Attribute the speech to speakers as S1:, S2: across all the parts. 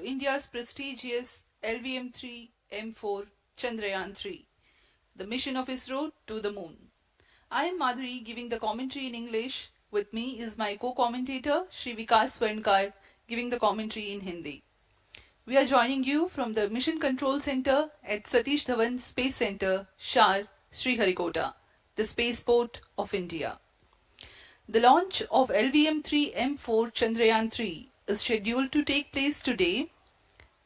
S1: India's prestigious LVM-3 M4 Chandrayaan-3, the mission of ISRO to the moon. I am Madhuri giving the commentary in English. With me is my co-commentator Shri Vikas Swarnkar giving the commentary in Hindi. We are joining you from the Mission Control Center at Satish Dhawan Space Center, SHAR, Sriharikota, the spaceport of India. The launch of LVM-3 M4 Chandrayaan-3 is scheduled to take place today,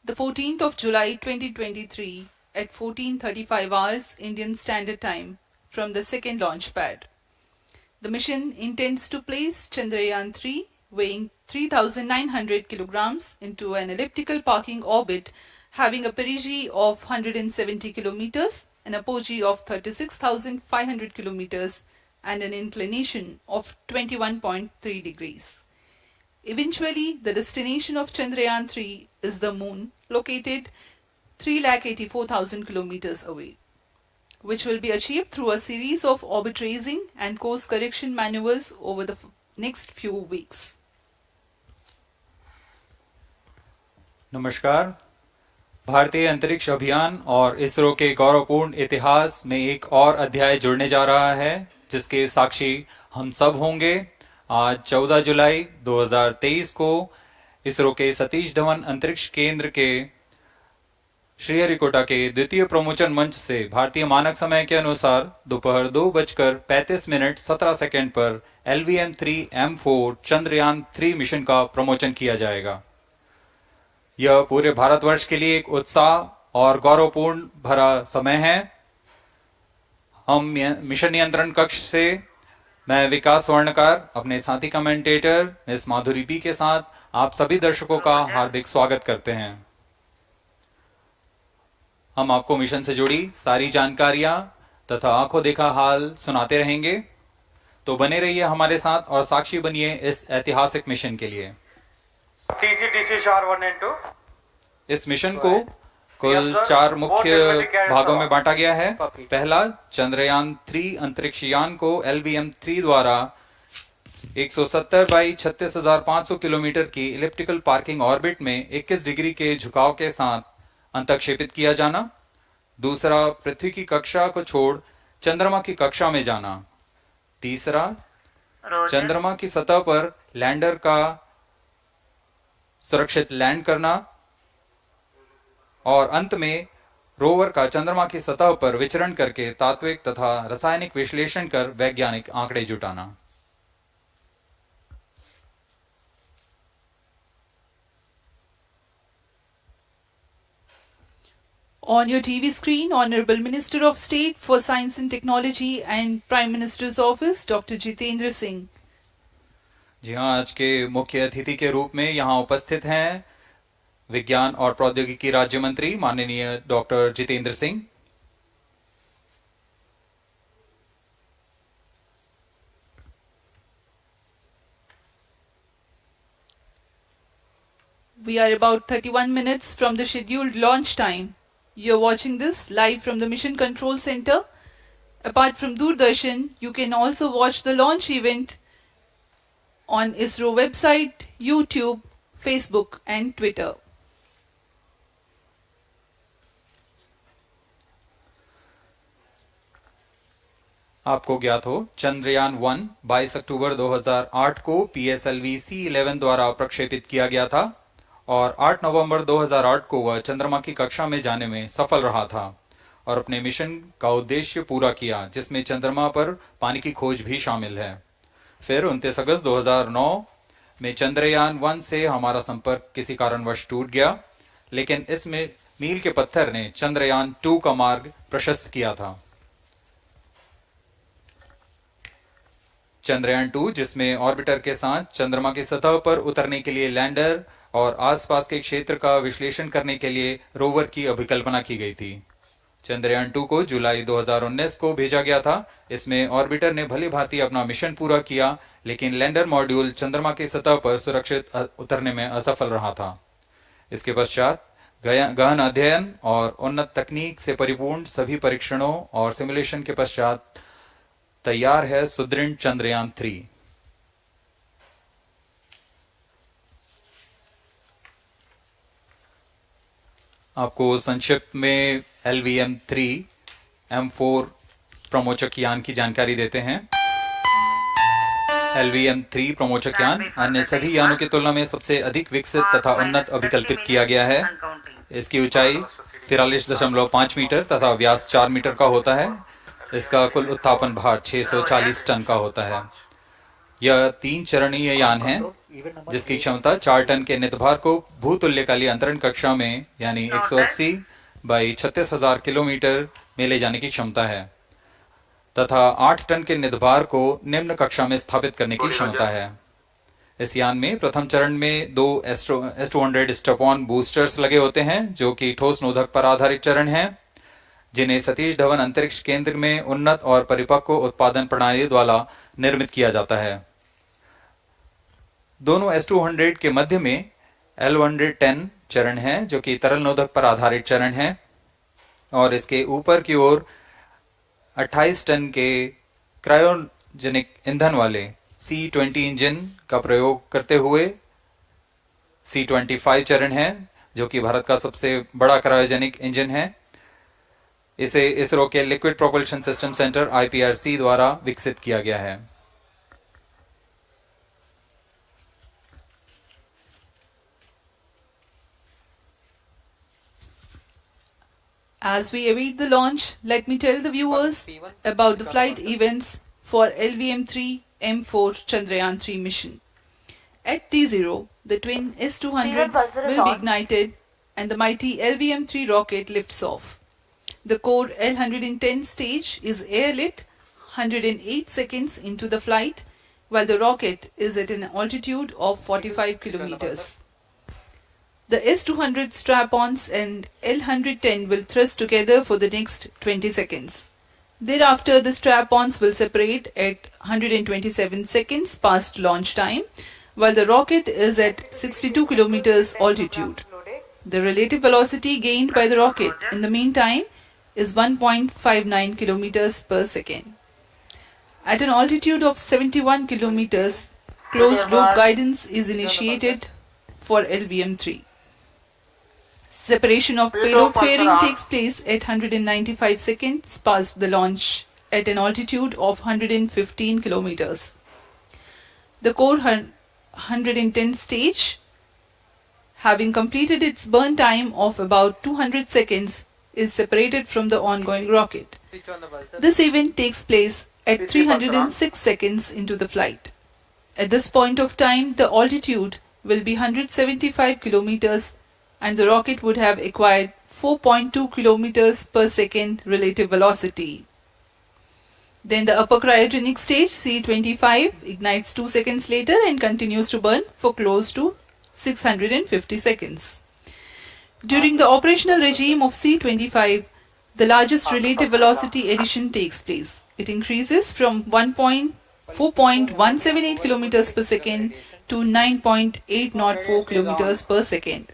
S1: the 14th of July 2023 at 14:35 hours Indian Standard Time from the second launch pad. The mission intends to place Chandrayaan-3 weighing 3,900 kilograms into an elliptical parking orbit having a perigee of 170 kilometers, an apogee of 36,500 kilometers and an inclination of 21.3 degrees. Eventually, the destination of Chandrayaan-3 is the moon, located 3,84,000 kilometers away, which will be achieved through a series of orbit raising and course correction maneuvers over the next few weeks.
S2: नमस्कार। भारतीय अंतरिक्ष अभियान और इसरो के गौरवपूर्ण इतिहास में एक और अध्याय जुड़ने जा रहा है, जिसके साक्षी हम सब होंगे। आज 14 जुलाई 2023 को इसरो के सतीश धवन अंतरिक्ष केंद्र के श्रीहरिकोटा के द्वितीय प्रमोचन मंच से भारतीय मानक समय के अनुसार दोपहर 2:35:17 पर LVM-3 M4 चंद्रयान-3 मिशन का प्रमोचन किया जाएगा। यह पूरे भारतवर्ष के लिए एक उत्साह और गौरवपूर्ण भरा समय है। हम मिशन नियंत्रण कक्ष से मैं विकास स्वर्णकार अपने साथी कमेंटेटर मिस माधुरी बी के साथ आप सभी दर्शकों का हार्दिक स्वागत करते हैं। हम आपको मिशन से जुड़ी सारी जानकारियां तथा आंखों देखा हाल सुनाते रहेंगे, तो बने रहिए हमारे साथ और साक्षी बनिए इस ऐतिहासिक मिशन के लिए।
S3: TCDC SHAR 1 and 2।
S2: इस मिशन को कुल 4 मुख्य भागों में बांटा गया है। पहला, चंद्रयान-3 अंतरिक्ष यान को LVM-3 द्वारा 170 बाई 36,500 किलोमीटर की इलिप्टिकल पार्किंग ऑर्बिट में 21 डिग्री के झुकाव के साथ अंतक्षेपित किया जाना। दूसरा, पृथ्वी की कक्षा को छोड़ चंद्रमा की कक्षा में जाना। तीसरा, चंद्रमा की सतह पर लैंडर का सुरक्षित लैंड करना। और अंत में रोवर का चंद्रमा की सतह पर विचरण करके तात्विक तथा रासायनिक विश्लेषण कर वैज्ञानिक आंकड़े जुटाना।
S1: On your TV screen, Honorable Minister of State for Science and Technology and Prime Minister's Office, Dr. Jitendra Singh.
S2: जी हाँ, आज के मुख्य अतिथि के रूप में यहाँ उपस्थित हैं विज्ञान और प्रौद्योगिकी राज्य मंत्री माननीय doctor Jitendra Singh.
S1: We are about 31 minutes from the scheduled launch time. You are watching this live from the Mission Control Center. Apart from Doordarshan, you can also watch the launch event on ISRO website, YouTube, Facebook and Twitter.
S2: आपको ज्ञात हो, चंद्रयान-1 22 अक्टूबर 2008 को PSLV C11 द्वारा प्रक्षेपित किया गया था और 8 नवंबर 2008 को वह चंद्रमा की कक्षा में जाने में सफल रहा था और अपने मिशन का उद्देश्य पूरा किया, जिसमें चंद्रमा पर पानी की खोज भी शामिल है। फिर 29 अगस्त 2009 में चंद्रयान-1 से हमारा संपर्क किसी कारणवश टूट गया, लेकिन इसमें मील के पत्थर ने चंद्रयान-2 का मार्ग प्रशस्त किया था। चंद्रयान-2, जिसमें ऑर्बिटर के साथ चंद्रमा की सतह पर उतरने के लिए लैंडर और आसपास के क्षेत्र का विश्लेषण करने के लिए रोवर की अभिकल्पना की गई थी। चंद्रयान-2 को जुलाई 2019 को भेजा गया था। इसमें ऑर्बिटर ने भली भांति अपना मिशन पूरा किया, लेकिन लैंडर मॉड्यूल चंद्रमा की सतह पर सुरक्षित उतरने में असफल रहा था। इसके पश्चात गहन अध्ययन और उन्नत तकनीक से परिपूर्ण सभी परीक्षणों और सिमुलेशन के पश्चात तैयार है सुदृढ़ चंद्रयान-3। आपको संक्षिप्त में LVM-3 M4 प्रमोचक यान की जानकारी देते हैं। LVM-3 प्रमोचक यान अन्य सभी यानों की तुलना में सबसे अधिक विकसित तथा उन्नत अभिकल्पित किया गया है। इसकी ऊंचाई 43.5 मीटर तथा व्यास 4 मीटर का होता है। इसका कुल उत्थापन भार 640 टन का होता है। यह 3 चरणीय यान है जिसकी क्षमता 4 टन के नितभार को भूतुल्यकालीय अंतरण कक्षा में यानी 180 बाई 36,000 किलोमीटर में ले जाने की क्षमता है तथा 8 टन के नितभार को निम्न कक्षा में स्थापित करने की क्षमता है। इस यान में प्रथम चरण में 2 S200 स्टेप-ऑन बूस्टर्स लगे होते हैं जो कि ठोस नोदक पर आधारित चरण हैं, जिन्हें सतीश धवन अंतरिक्ष केंद्र में उन्नत और परिपक्व उत्पादन प्रणाली द्वारा निर्मित किया जाता है। दोनों S200 के मध्य में L110 चरण है जो कि तरल नोदक पर आधारित चरण है और इसके ऊपर की ओर 28 टन के क्रायोजेनिक ईंधन वाले C20 इंजन का प्रयोग करते हुए C25 चरण है जो कि भारत का सबसे बड़ा क्रायोजेनिक इंजन है। इसे इसरो के liquid propulsion system centre IPRC द्वारा विकसित किया गया है।
S1: As we await the launch, let me tell the viewers about the flight events for LVM-3 M4 Chandrayaan-3 mission. At T0, the twin S200s will be ignited and the mighty LVM-3 rocket lifts off. The core L110 stage is airlit 108 seconds into the flight, while the rocket is at an altitude of 45 kilometers. The S200 strap-ons and L110 will thrust together for the next 20 seconds. Thereafter, the strap-ons will separate at 127 seconds past launch time, while the rocket is at 62 kilometers altitude. The relative velocity gained by the rocket in the meantime is 1.59 kilometers per second. At an altitude of 71 kilometers, closed-loop guidance is initiated for LVM-3. Separation of payload fairing takes place at 195 seconds past the launch at an altitude of 115 kilometers. The core 110 stage, having completed its burn time of about 200 seconds, is separated from the ongoing rocket. This event takes place at 306 seconds into the flight. At this point of time, the altitude will be 175 kilometers and the rocket would have acquired 4.2 kilometers per second relative velocity. Then the upper cryogenic stage C25 ignites 2 seconds later and continues to burn for close to 650 seconds. During the operational regime of C25, the largest relative velocity addition takes place. It increases from 4.178 kilometers per second to 9.804 kilometers per second.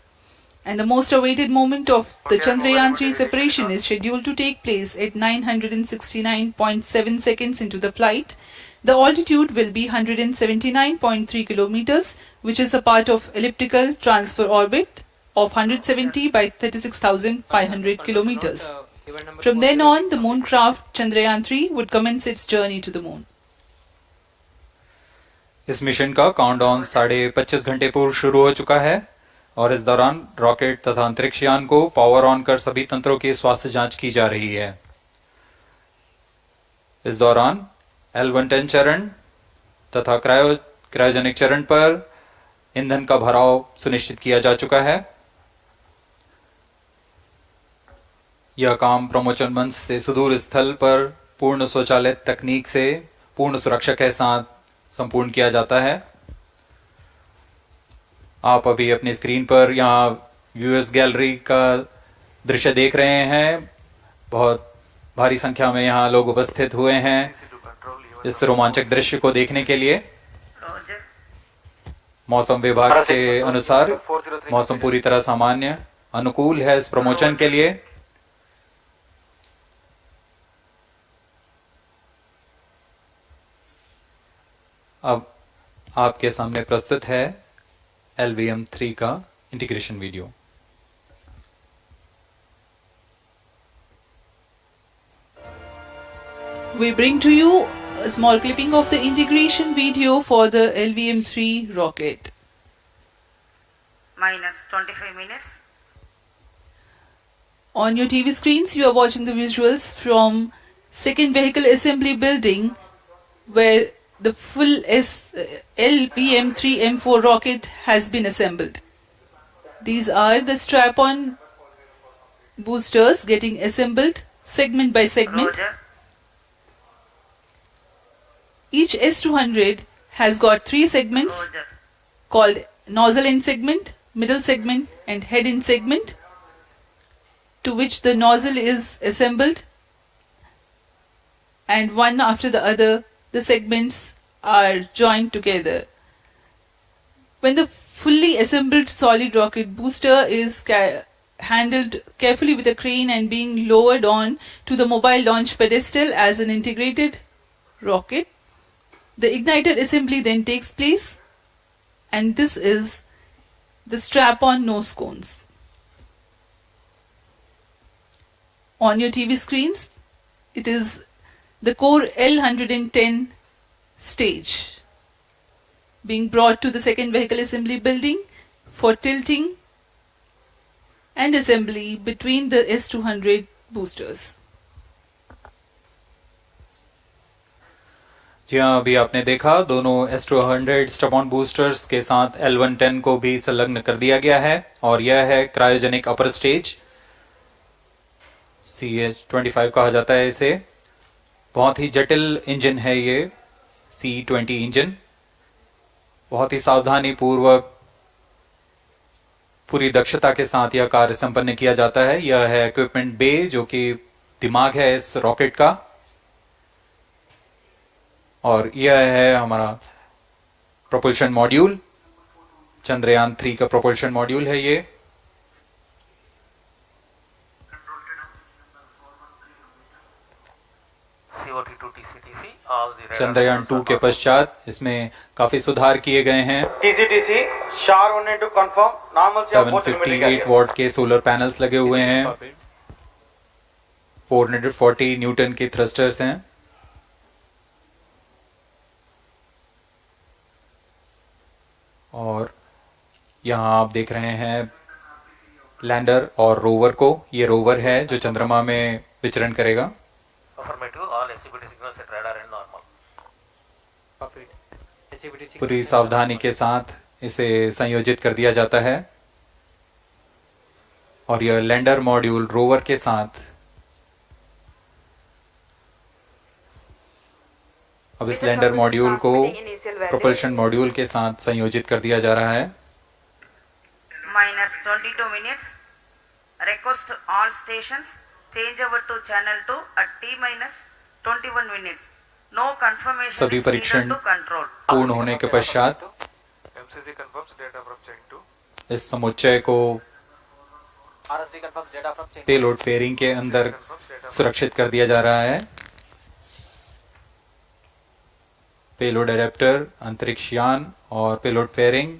S1: And the most awaited moment of the Chandrayaan-3 separation is scheduled to take place at 969.7 seconds into the flight. The altitude will be 179.3 kilometers, which is a part of elliptical transfer orbit of 170 by 36,500 kilometers. From then on, the moon craft Chandrayaan-3 would commence its journey to the moon.
S2: इस mission का countdown 25.5 घंटे पूर्व शुरू हो चुका है और इस दौरान रॉकेट तथा अंतरिक्ष यान को पावर ऑन कर सभी तंत्रों की स्वास्थ्य जांच की जा रही है। इस दौरान L110 चरण तथा क्रायोजेनिक चरण पर ईंधन का भराव सुनिश्चित किया जा चुका है। यह काम प्रमोचन मंच से सुदूर स्थल पर पूर्ण स्वचालित तकनीक से पूर्ण सुरक्षा के साथ संपूर्ण किया जाता है। आप अभी अपनी स्क्रीन पर यहाँ व्यूअर्स गैलरी का दृश्य देख रहे हैं। बहुत भारी संख्या में यहाँ लोग उपस्थित हुए हैं इस रोमांचक दृश्य को देखने के लिए। मौसम विभाग के अनुसार मौसम पूरी तरह सामान्य अनुकूल है इस प्रमोशन के लिए। अब आपके सामने प्रस्तुत है LVM-3 का integration video.
S1: We bring to you a small clipping of the integration video for the LVM-3 rocket.
S4: Minus 25 minutes.
S1: On your TV screens, you are watching the visuals from second vehicle assembly building where the full LVM-3 M4 rocket has been assembled. These are the strap-on boosters getting assembled segment by segment.
S4: Roger.
S1: Each S200 has got 3 segments
S4: Roger.
S1: called nozzle end segment, middle segment and head end segment, to which the nozzle is assembled, and one after the other the segments are joined together. When the fully assembled solid rocket booster is handled carefully with a crane and being lowered on to the mobile launch pedestal as an integrated rocket, the igniter assembly then takes place, and this is the strap-on nose cones. On your TV screens, it is the core L110 stage being brought to the second vehicle assembly building for tilting and assembly between the S200 boosters.
S2: जी हाँ, अभी आपने देखा दोनों S200 स्टप-ऑन boosters के साथ L110 को भी संलग्न कर दिया गया है और यह है क्रायोजेनिक अपर स्टेज, CH-25 कहा जाता है इसे। बहुत ही जटिल इंजन है ये C-20 इंजन। बहुत ही सावधानी पूर्वक पूरी दक्षता के साथ यह कार्य संपन्न किया जाता है। यह है इक्विपमेंट बे, जो कि दिमाग है इस रॉकेट का, और यह है हमारा प्रोपल्शन मॉड्यूल, चंद्रयान 3 का प्रोपल्शन मॉड्यूल है ये। चंद्रयान 2 के पश्चात इसमें काफी सुधार किए गए हैं।
S3: TCTC SHAR 1 to confirm normal
S2: 758 what के सोलर पैनल्स लगे हुए हैं, 440 न्यूटन के थ्रस्टर्स हैं, और यहां आप देख रहे हैं लैंडर और रोवर को। ये रोवर है जो चंद्रमा में विचरण करेगा। पूरी सावधानी के साथ इसे संयोजित कर दिया जाता है, और यह लैंडर मॉड्यूल रोवर के साथ अब इस लैंडर मॉड्यूल को प्रोपल्शन मॉड्यूल के साथ संयोजित कर दिया जा रहा है।
S4: Minus 22 minutes. Request all stations change over to channel 2 at T minus 21 minutes. No confirmation
S2: सभी
S4: is needed
S2: परीक्षण
S4: to control.
S2: पूर्ण होने के पश्चात
S3: MCC confirms data from chain 2.
S2: इस समुच्चय को
S3: RSV confirms data from chain 2.
S2: Payload fairing के अंदर सुरक्षित कर दिया जा रहा है। पेलोड एडेप्टर, अंतरिक्ष यान और पेलोड फेयरिंग,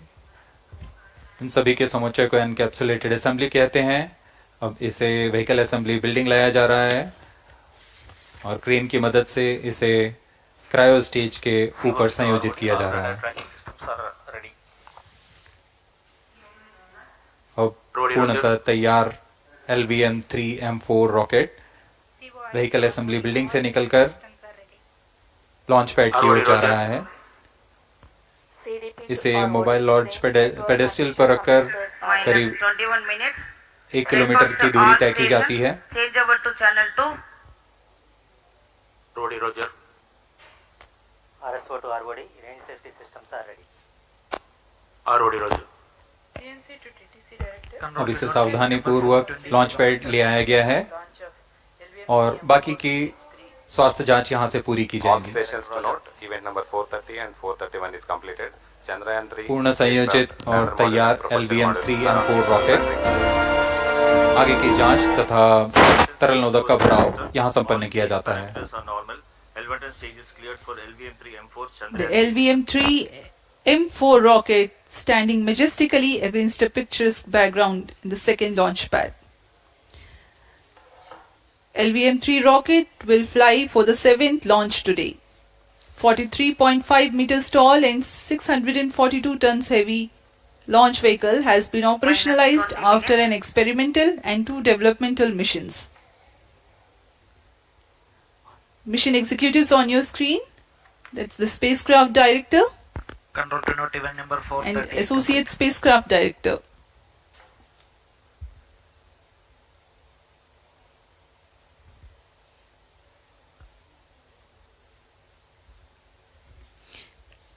S2: इन सभी के समुच्चय को एनकैप्सुलेटेड असेंबली कहते हैं। अब इसे व्हीकल असेंबली बिल्डिंग लाया जा रहा है और क्रेन की मदद से इसे क्रायो स्टेज के ऊपर संयोजित किया जा रहा है। अब पूर्णतः तैयार LVM-3 M4 rocket vehicle assembly building से निकलकर लॉन्च पैड की ओर जा रहा है। इसे मोबाइल लॉन्च पेडेस्टल पर रखकर
S4: Minus
S2: करीब
S4: 21 minutes.
S2: 1 किलोमीटर की दूरी तय की जाती है।
S4: Change over to channel 2.
S3: Rody Roger.
S5: RSO to ROD, range safety systems are ready.
S3: Rody Roger.
S2: अब इसे सावधानी पूर्वक लॉन्च पैड ले आया गया है और बाकी की स्वास्थ्य जांच यहां से पूरी की
S6: All
S2: जाएगी।
S6: stations to note, event number 430 and 431 is completed. Chandrayaan-3
S2: पूर्ण संयोजित और तैयार LVM-3 M4 रॉकेट आगे की जांच तथा तरल नोदक का भराव यहां संपन्न किया जाता है।
S1: The LVM-3 M4 rocket standing majestically against a picturesque background in the second launch pad. LVM-3 rocket will fly for the 7th launch today. 43.5 meters tall and 642 tons heavy launch vehicle has been operationalized after an experimental and 2 developmental missions. Mission executives on your screen. That's the spacecraft director
S7: Control to note event number 4
S1: and associate spacecraft director.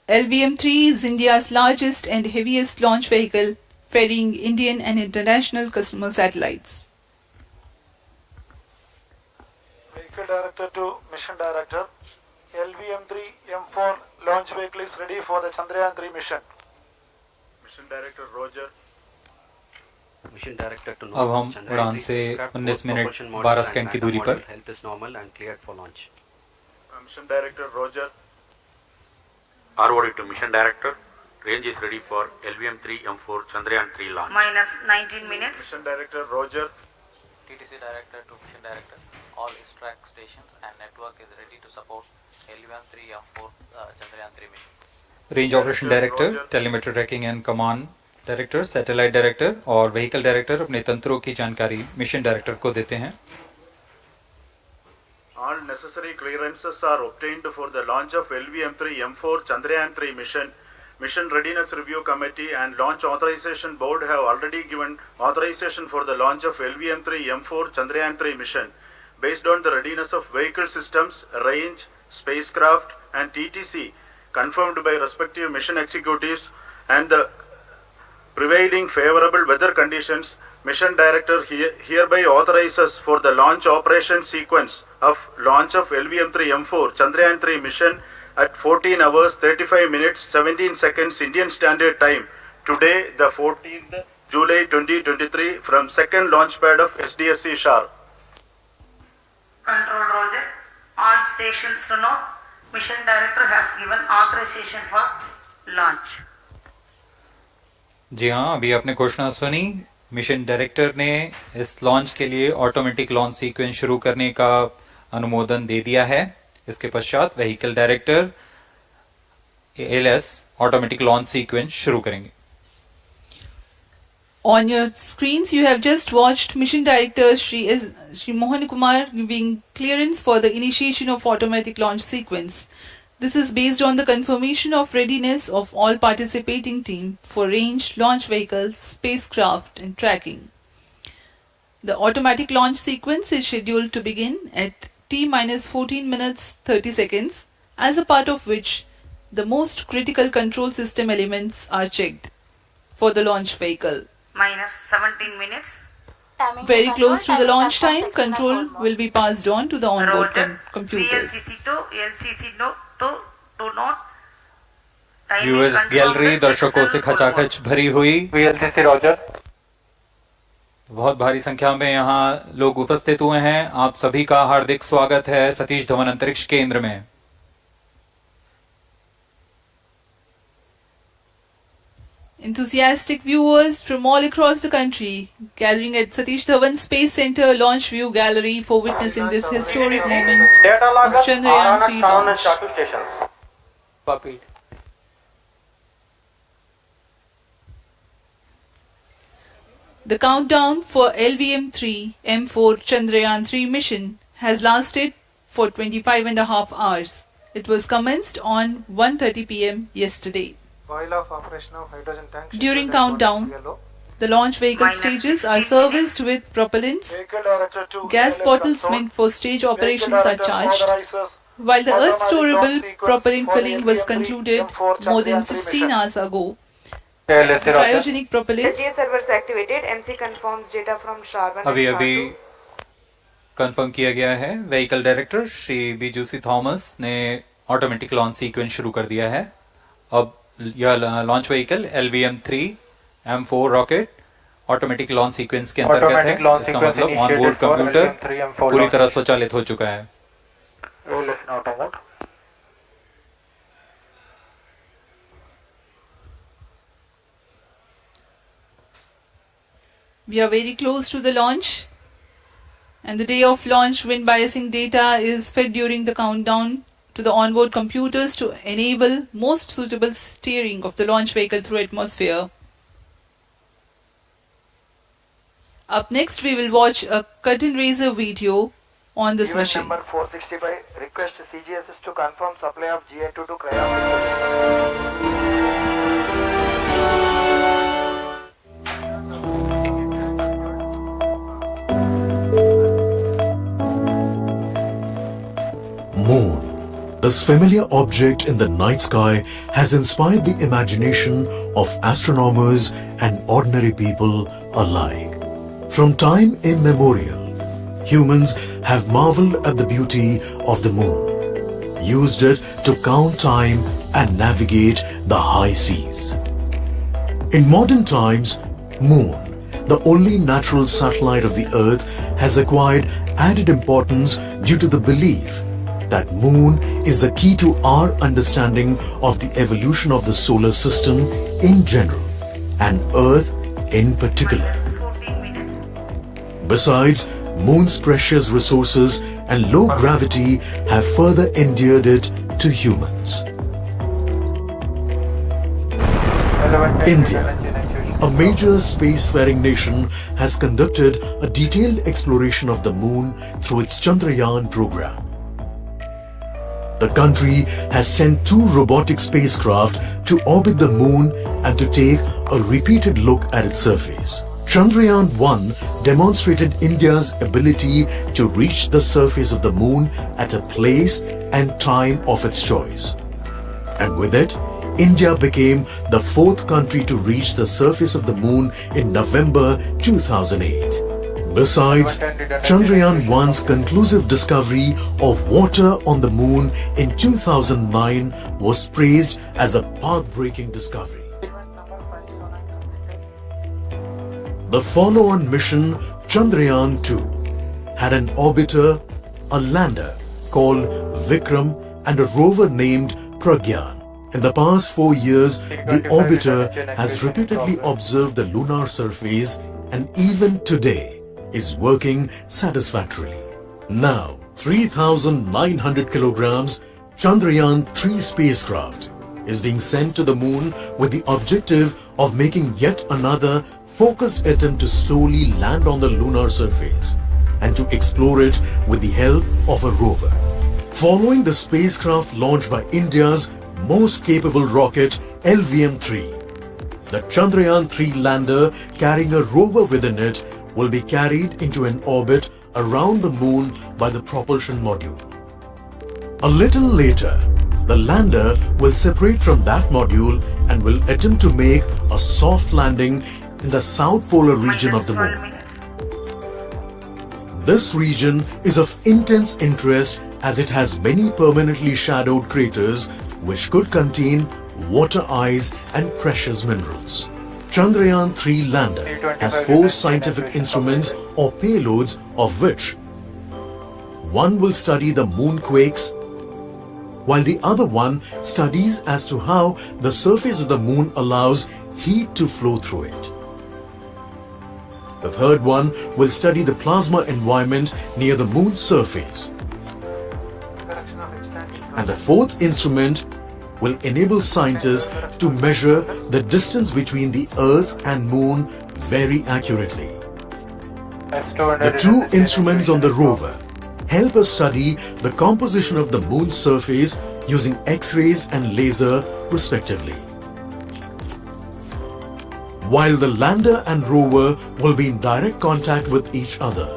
S1: LVM-3 is India's largest and heaviest launch vehicle, ferrying Indian and international customer satellites.
S8: Vehicle Director to Mission Director. LVM-3 M4 launch vehicle is ready for the Chandrayaan-3 mission.
S3: Mission Director Roger.
S5: Mission Director to
S2: अब हम उड़ान से 19 minute 12 second की दूरी पर
S5: health is normal and cleared for launch.
S3: Mission Director Roger. ROD to Mission Director. Range is ready for LVM-3 M4 Chandrayaan-3 launch.
S4: minus 19 minutes.
S3: Mission Director Roger.
S9: TTC Director to Mission Director. All track stations and network is ready to support LVM-3 M4 Chandrayaan-3 mission.
S2: Range operation director, telemetry tracking and command director, satellite director और vehicle director अपने तंत्रों की जानकारी mission director को देते हैं.
S8: All necessary clearances are obtained for the launch of LVM-3 M4 Chandrayaan-3 mission. Mission Readiness Review Committee and Launch Authorization Board have already given authorization for the launch of LVM-3 M4 Chandrayaan-3 mission. Based on the readiness of vehicle systems, range, spacecraft and TTC confirmed by respective mission executives and the prevailing favorable weather conditions, Mission Director hereby authorizes for the launch operation sequence of launch of LVM-3 M4 Chandrayaan-3 mission at 14 hours 35 minutes 17 seconds Indian Standard Time today, the 14th July 2023 from second launch pad of SDSC SHAR.
S4: Control Roger. All stations to know. Mission Director has given authorization for launch.
S2: जी हाँ, अभी आपने घोषणा सुनी. Mission director ने इस launch के लिए automatic launch sequence शुरू करने का अनुमोदन दे दिया है. इसके पश्चात vehicle director LS automatic launch sequence शुरू करेंगे.
S1: On your screens, you have just watched Mission Director Shri Mohan Kumar giving clearance for the initiation of automatic launch sequence. This is based on the confirmation of readiness of all participating team for range, launch vehicle, spacecraft and tracking. The automatic launch sequence is scheduled to begin at T-14 minutes 30 seconds, as a part of which the most critical control system elements are checked for the launch vehicle.
S4: Minus 17 minutes.
S1: Very close to the launch time, control will be passed on to the onboard
S4: Roger.
S1: computers.
S4: VLCC to LCC to note. Timing
S2: viewers
S4: confirmed
S2: gallery
S4: with
S2: दर्शकों से
S4: Excel full
S2: खचाखच भरी हुई.
S3: VLCC Roger.
S2: बहुत भारी संख्या में यहाँ लोग उपस्थित हुए हैं. आप सभी का हार्दिक स्वागत है सतीश धवन अंतरिक्ष केंद्र में.
S1: Enthusiastic viewers from all across the country gathering at Satish Dhawan Space Center Launch View Gallery for witnessing this historic moment
S3: Data
S1: of
S3: loggers,
S1: Chandrayaan-3
S3: sound and
S1: launch.
S3: shuttle stations. Copied.
S1: The countdown for LVM-3 M4 Chandrayaan-3 mission has lasted for 25 and a half hours. It was commenced on 1:30 p.m. yesterday.
S8: While of operation of hydrogen tank.
S1: During countdown, the launch vehicle
S4: Minus
S1: stages are
S4: 16
S1: serviced with propellants.
S8: Vehicle Director to
S1: Gas
S8: LS
S1: bottles
S8: control.
S1: meant for stage operations are
S8: Vehicle
S1: charged.
S8: Director authorizes
S1: While the
S8: automatic
S1: Earth-storable
S8: launch sequence
S1: propellant
S8: for
S1: filling was
S8: LVM-3
S1: concluded
S8: M4
S1: more than
S8: Chandrayaan-3
S1: 16
S8: mission.
S1: hours ago,
S3: LSC Roger.
S1: cryogenic propellants
S10: SDSC servers activated. MC confirms data from SHAR 1
S2: अभी
S10: and
S2: अभी
S10: SHAR 2.
S2: Confirm किया गया है. Vehicle director Shri बीजूसी Thomas ने automatic launch sequence शुरू कर दिया है. अब यह launch vehicle LVM-3 M4 rocket automatic launch sequence के अंतर्गत है.
S3: Automatic launch
S2: इसका
S3: sequence
S2: मतलब
S3: initiated
S2: onboard
S3: for
S2: computer
S3: LVM-3 M4
S2: पूरी
S3: launch.
S2: तरह स्वचालित हो चुका है.
S3: LSC auto mode.
S1: we are very close to the launch. And the day of launch, wind biasing data is fed during the countdown to the onboard computers to enable most suitable steering of the launch vehicle through atmosphere. Up next, we will watch a curtain raiser video on this
S11: Event
S1: mission.
S11: number 465, request CGSS to confirm supply of GI2 to cryogenic.
S12: Moon. This familiar object in the night sky has inspired the imagination of astronomers and ordinary people alike. From time immemorial, humans have marveled at the beauty of the moon, used it to count time and navigate the high seas. In modern times, Moon, the only natural satellite of the Earth, has acquired added importance due to the belief that Moon is the key to our understanding of the evolution of the solar system in general and Earth in particular. Besides, Moon's precious resources and low gravity have further endeared it to humans. India, a major spacefaring nation, has conducted a detailed exploration of the Moon through its Chandrayaan program. The country has sent 2 robotic spacecraft to orbit the Moon and to take a repeated look at its surface. Chandrayaan-3 demonstrated India's ability to reach the surface of the Moon at a place and time of its choice. And with it, India became the 4th country to reach the surface of the Moon in November 2008. Besides, Chandrayaan-1's conclusive discovery of water on the Moon in 2009 was praised as a path-breaking discovery. The follow-on mission, Chandrayaan-2, had an orbiter, a lander called Vikram, and a rover named Pragyan. In the past 4 years, the orbiter has repeatedly observed the lunar surface and even today is working satisfactorily. Now, 3,900 kilograms Chandrayaan-3 spacecraft is being sent to the Moon with the objective of making yet another focused attempt to slowly land on the lunar surface and to explore it with the help of a rover. Following the spacecraft launched by India's most capable rocket LVM-3, the Chandrayaan-3 lander carrying a rover within it will be carried into an orbit around the Moon by the propulsion module. A little later, the lander will separate from that module and will attempt to make a soft landing in the south polar region of the Moon. This region is of intense interest as it has many permanently shadowed craters which could contain water ice and precious minerals. Chandrayaan-3 lander has 4 scientific instruments or payloads, of which one will study the moonquakes, while the other one studies as to how the surface of the Moon allows heat to flow through it. The third one will study the plasma environment near the Moon's surface. And the 4th instrument will enable scientists to measure the distance between the Earth and Moon very accurately. The 2 instruments on the rover help us study the composition of the Moon's surface using X-rays and laser respectively. While the lander and rover will be in direct contact with each other.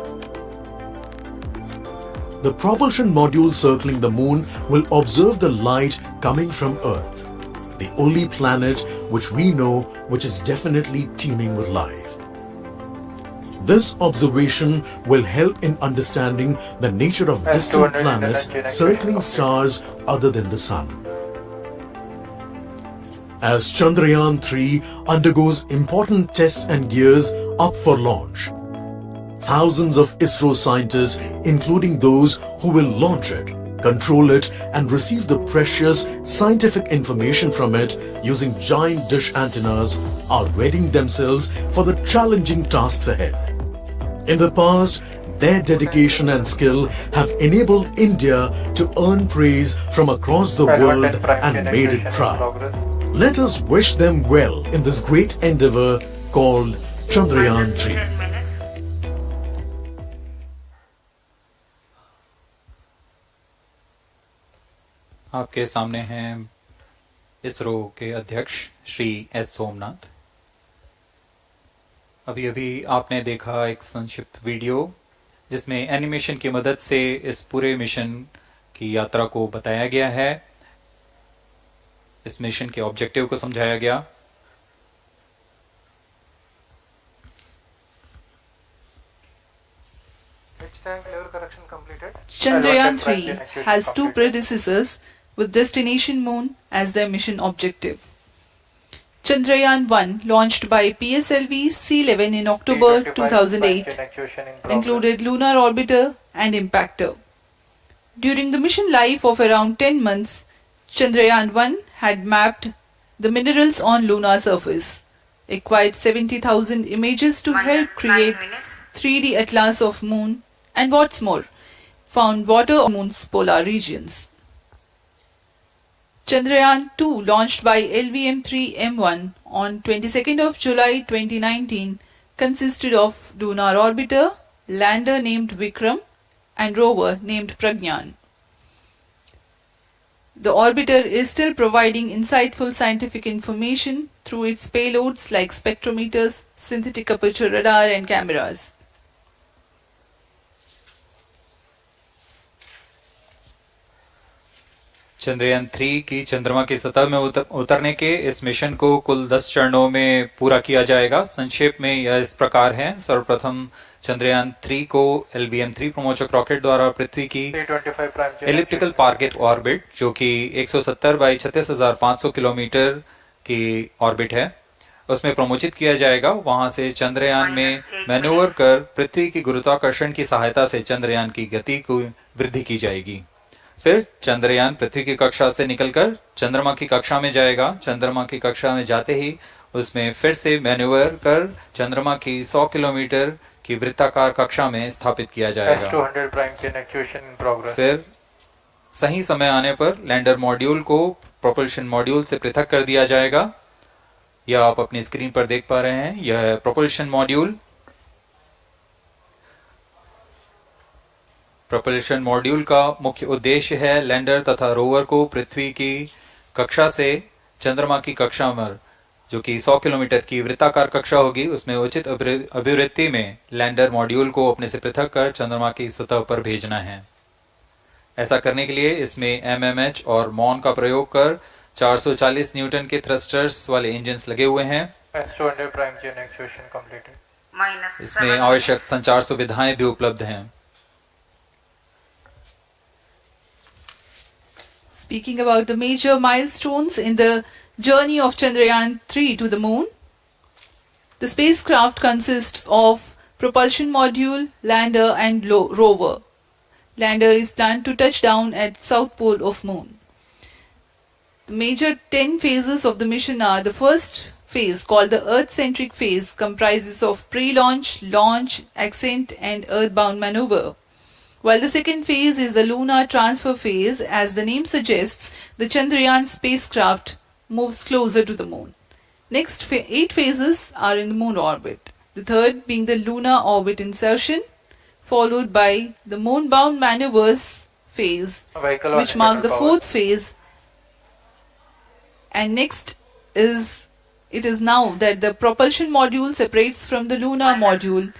S12: The propulsion module circling the Moon will observe the light coming from Earth, the only planet which we know which is definitely teeming with life. This observation will help in understanding the nature of distant planets circling stars other than the Sun. As Chandrayaan-3 undergoes important tests and gears up for launch, thousands of ISRO scientists, including those who will launch it, control it and receive the precious scientific information from it using giant dish antennas, are readying themselves for the challenging tasks ahead. In the past, Their dedication and skill have enabled India to earn praise from across the world and made it proud. Let us wish them well in this great endeavor called Chandrayaan-3.
S2: आपके सामने हैं इसरो के अध्यक्ष Shri S Somnath. अभी अभी आपने देखा एक संक्षिप्त वीडियो जिसमें एनिमेशन की मदद से इस पूरे मिशन की यात्रा को बताया गया है, इस मिशन के ऑब्जेक्टिव को समझाया गया।
S1: Chandrayaan-3 has two predecessors with destination moon as their mission objective. Chandrayaan-1, launched by PSLV C11 in October 2008, included lunar orbiter and impactor. During the mission life of around 10 months, Chandrayaan-1 had mapped the minerals on lunar surface, acquired 70,000 images to help create 3D atlas of moon, and what's more, found water on moon's polar regions. Chandrayaan-2, launched by LVM-3M1 on 22nd of July 2019, consisted of lunar orbiter, lander named Vikram, and rover named Pragyan. The orbiter is still providing insightful scientific information through its payloads like spectrometers, synthetic aperture radar, and cameras.
S2: Chandrayaan 3 की चंद्रमा की सतह में उतरने के इस mission को कुल 10 चरणों में पूरा किया जाएगा। संक्षेप में यह इस प्रकार है। सर्वप्रथम चंद्रयान 3 को LVM-3 प्रमोचक रॉकेट द्वारा पृथ्वी की एलिप्टिकल टारगेट ऑर्बिट, जो कि 170 बाई 36,500 किलोमीटर की ऑर्बिट है, उसमें प्रमोचित किया जाएगा। वहां से चंद्रयान में मैन्यूवर कर पृथ्वी की गुरुत्वाकर्षण की सहायता से चंद्रयान की गति को वृद्धि की जाएगी। फिर चंद्रयान पृथ्वी की कक्षा से निकलकर चंद्रमा की कक्षा में जाएगा। चंद्रमा की कक्षा में जाते ही उसमें फिर से मैन्यूवर कर चंद्रमा की 100 किलोमीटर की वृत्ताकार कक्षा में स्थापित किया जाएगा। फिर सही समय आने पर लैंडर मॉड्यूल को प्रोपल्शन मॉड्यूल से पृथक कर दिया जाएगा। यह आप अपनी स्क्रीन पर देख पा रहे हैं, यह है प्रोपल्शन मॉड्यूल। प्रोपल्शन मॉड्यूल का मुख्य उद्देश्य है लैंडर तथा रोवर को पृथ्वी की कक्षा से चंद्रमा की कक्षा में, जो कि 100 किलोमीटर की वृत्ताकार कक्षा होगी, उसमें उचित अभिवृत्ति में लैंडर मॉड्यूल को अपने से पृथक कर चंद्रमा की सतह पर भेजना है। ऐसा करने के लिए इसमें MMH और मॉन का प्रयोग कर 440 न्यूटन के थ्रस्टर्स वाले इंजन लगे हुए हैं। इसमें आवश्यक संचार सुविधाएं भी उपलब्ध हैं।
S1: Speaking about the major milestones in the journey of Chandrayaan-3 to the moon, the spacecraft consists of propulsion module, lander and rover. Lander is planned to touch down at south pole of moon. The major 10 phases of the mission are: the first phase, called the Earth-centric phase, comprises of pre-launch, launch, ascent and earthbound maneuver. While the second phase is the lunar transfer phase, as the name suggests, the Chandrayaan spacecraft moves closer to the moon. Next 8 phases are in the moon orbit, the third being the lunar orbit insertion, followed by the moon-bound maneuvers phase, which mark the fourth phase. And next is, it is now that the propulsion module separates from the lunar module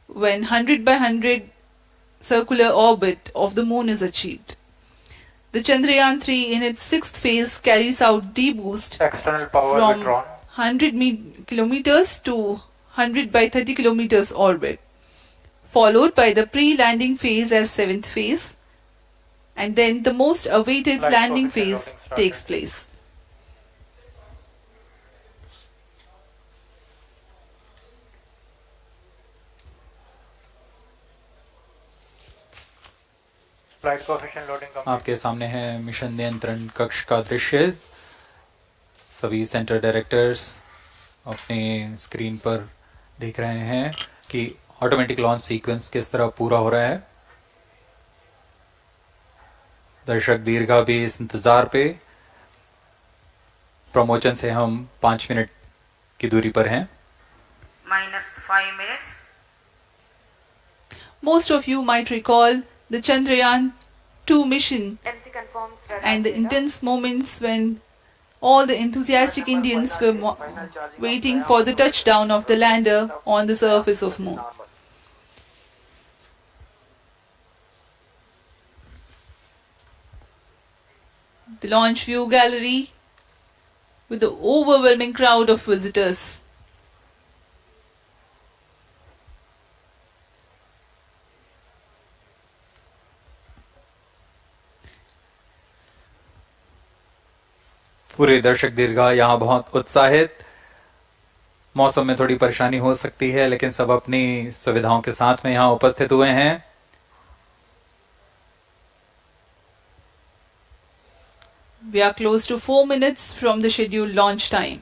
S1: when 100 by 100 circular orbit of the moon is achieved. The Chandrayaan-3 in its 6th phase carries out D-boost from 100 kilometers to 100 by 30 kilometers orbit, followed by the pre-landing phase as 7th phase, and then the most awaited landing phase takes place.
S2: आपके सामने है mission नियंत्रण कक्ष का दृश्य। सभी centre directors अपने screen पर देख रहे हैं कि ऑटोमेटिक लॉन्च सीक्वेंस किस तरह पूरा हो रहा है। दर्शक दीर्घा भी इस इंतजार पे। प्रमोशन से हम 5 मिनट की दूरी पर हैं।
S4: -5 minutes.
S1: Most of you might recall the Chandrayaan-2 mission
S10: MC confirms radar
S1: and the
S10: data.
S1: intense moments when all the enthusiastic Indians were waiting for the touchdown of the lander on the surface of Moon. The launch view gallery with the overwhelming crowd of visitors.
S2: पूरे दर्शक दीर्घा यहाँ बहुत उत्साहित। मौसम में थोड़ी परेशानी हो सकती है, लेकिन सब अपनी सुविधाओं के साथ में यहाँ उपस्थित हुए हैं।
S1: We are close to 4 minutes from the scheduled launch time.